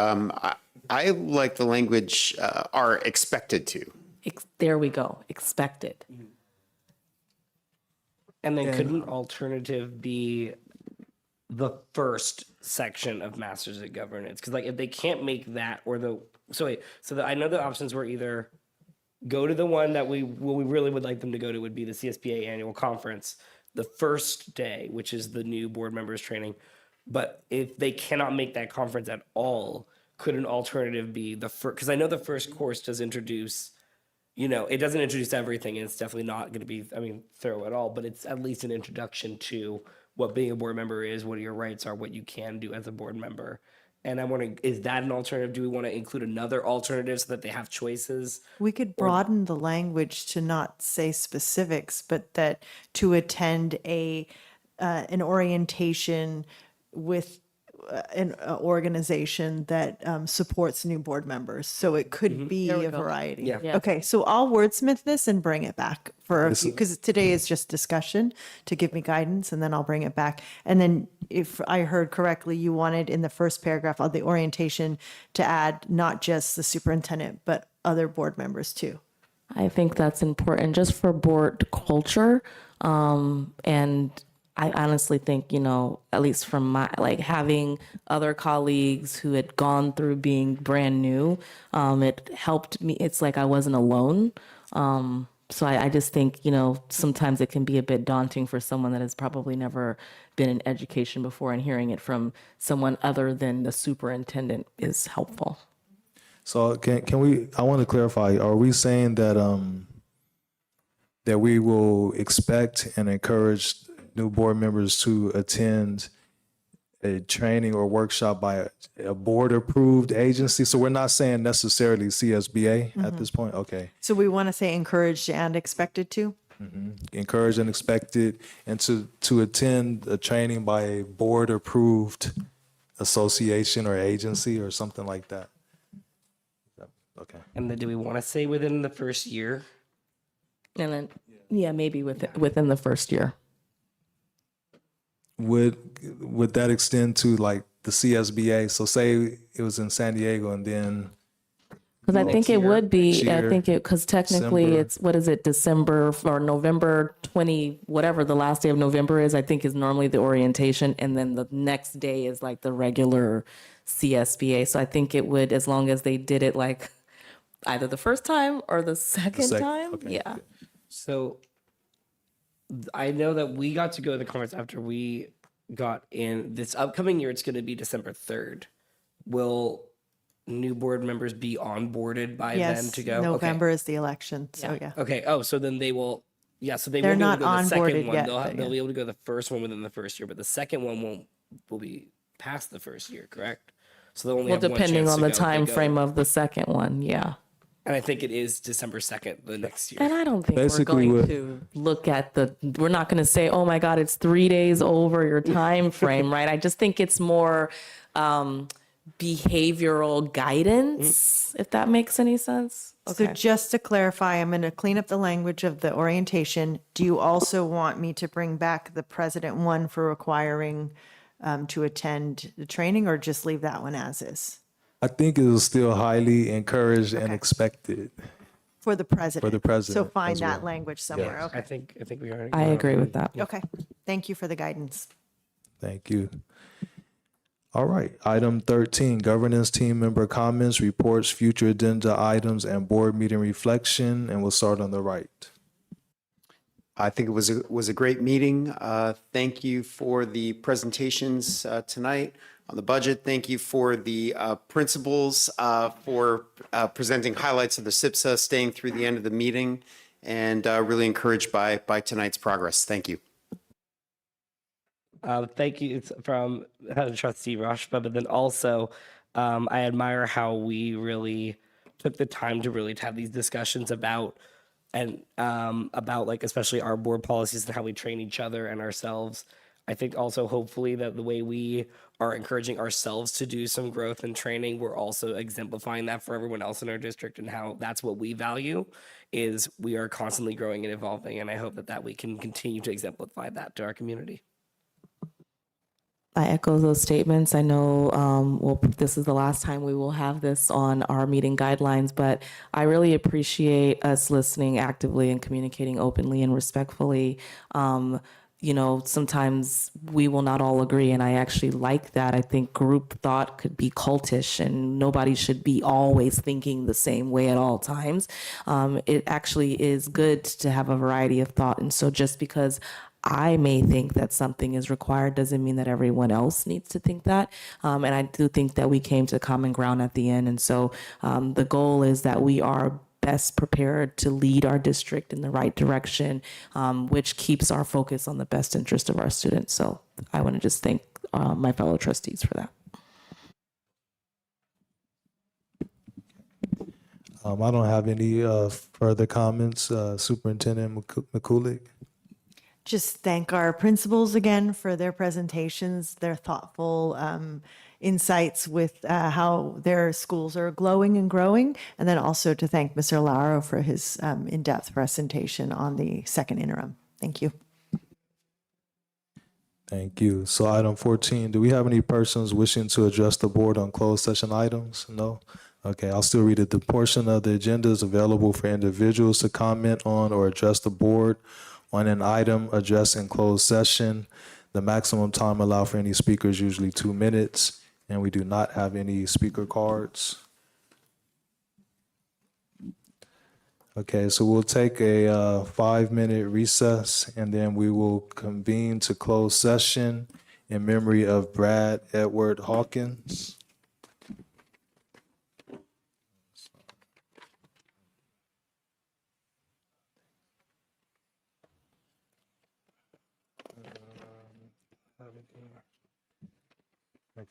I like the language are expected to. There we go, expected. And then could an alternative be the first section of Masters of Governance? Because like if they can't make that or I know the options were either go to the one that we really would like them to go to would be the CSBA annual conference, the first day, which is the new board members training. But if they cannot make that conference at all, could an alternative be the first? Because I know the first course does introduce, it doesn't introduce everything, and it's definitely not going to be, thorough at all, but it's at least an introduction to what being a board member is, what your rights are, what you can do as a board member. And I'm wondering, is that an alternative? Do we want to include another alternative so that they have choices? We could broaden the language to not say specifics, but that to attend an orientation with an organization that supports new board members. So it could be a variety. Yeah. Okay, so I'll wordsmith this and bring it back for a few, because today is just discussion to give me guidance, and then I'll bring it back. And then if I heard correctly, you wanted in the first paragraph of the orientation to add not just the superintendent, but other board members too. I think that's important just for board culture. And I honestly think, at least from my, having other colleagues who had gone through being brand new, it helped me. It's like I wasn't alone. So I just think, sometimes it can be a bit daunting for someone that has probably never been in education before, and hearing it from someone other than the superintendent is helpful. So I want to clarify, are we saying that that we will expect and encourage new board members to attend a training or workshop by a board-approved agency? So we're not saying necessarily CSBA at this point? Okay. So we want to say encouraged and expected to? Encouraged and expected, and to attend a training by a board-approved association or agency or something like that. Okay. And then do we want to say within the first year? And then, maybe within the first year. Would that extend to like the CSBA? So say it was in San Diego, and then Because I think it would be, year, because technically December. it's, what is it, December or November 20, whatever the last day of November is, I think is normally the orientation. And then the next day is like the regular CSBA. So I think it would, as long as they did it like either the first time or the second time. okay, Yeah. good. So I know that we got to go to the conference after we got in. This upcoming year, it's going to be December 3rd. Will new board members be onboarded by then to go? November is the election, so yeah. Okay. Oh, so then they will. Yeah. So they They're won't be able not to go to the second onboarded one. yet, They'll but they'll be able to go to the first one within the first year, but the second one will be past the first year, correct? So they'll only Well, have one depending chance on to the go if they time go. frame of the second one. Yeah. And I think it is December 2nd the next year. And I don't think Basically, we're going what- to look at we're not going to say, oh my God, it's 3 days over your time frame, right? I just think it's more behavioral guidance, if that makes any sense. So just to clarify, I'm going to clean up the language of the orientation. Do you also want me to bring back the president one for requiring to attend the training, or just leave that one as is? I think it was still highly encouraged and expected. For the president. For the president So find as that well. language somewhere. Yes. Okay. I think we are. I agree with that. Okay. Thank you for the guidance. Thank you. All right. Item 13, governance team member comments, reports, future agenda items, and board meeting reflection. And we'll start on the right. I think it was a great meeting. Thank you for the presentations tonight on the budget. Thank you for the principals for presenting highlights of the SIPSA, staying through the end of the meeting, and really encouraged by tonight's progress. Thank you. Thank you. It's from Trustee Rashba, but then also I admire how we really took the time to really have these discussions about about like especially our board policies and how we train each other and ourselves. I think also hopefully that the way we are encouraging ourselves to do some growth and training, we're also exemplifying that for everyone else in our district, and how that's what we value is we are constantly growing and evolving. And I hope that we can continue to exemplify that to our community. I echo those statements. I know, well, this is the last time we will have this on our meeting guidelines, but I really appreciate us listening actively and communicating openly and respectfully. You know, sometimes we will not all agree, and I actually like that. I think group thought could be cultish, and nobody should be always thinking the same way at all times. It actually is good to have a variety of thought, and so just because I may think that something is required doesn't mean that everyone else needs to think that. And I do think that we came to common ground at the end. And so the goal is that we are best prepared to lead our district in the right direction, which keeps our focus on the best interest of our students. So I want to just thank my fellow trustees for that. I don't have any further comments. Superintendent McCulick? Just thank our principals again for their presentations, their thoughtful insights with how their schools are glowing and growing, and then also to thank Mr. Lauro for his in-depth presentation on the second interim. Thank you. Thank you. So item 14, do we have any persons wishing to address the board on closed session items? No? Okay, I'll still read it. The portion of the agenda is available for individuals to comment on or address the board on an item addressed in closed session. The maximum time allowed for any speaker is usually 2 minutes, and we do not have any speaker cards. Okay, so we'll take a 5-minute recess, and then we will convene to closed session in memory of Brad Edward Hawkins.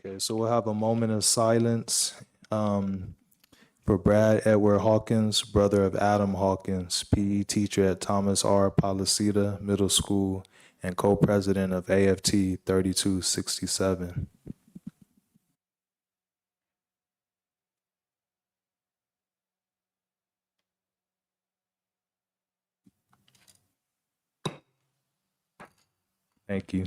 Okay, so we'll have a moment of silence for Brad Edward Hawkins, brother of Adam Hawkins, PE teacher at Thomas R. Policita Middle School and co-president of AFT 3267. Thank you.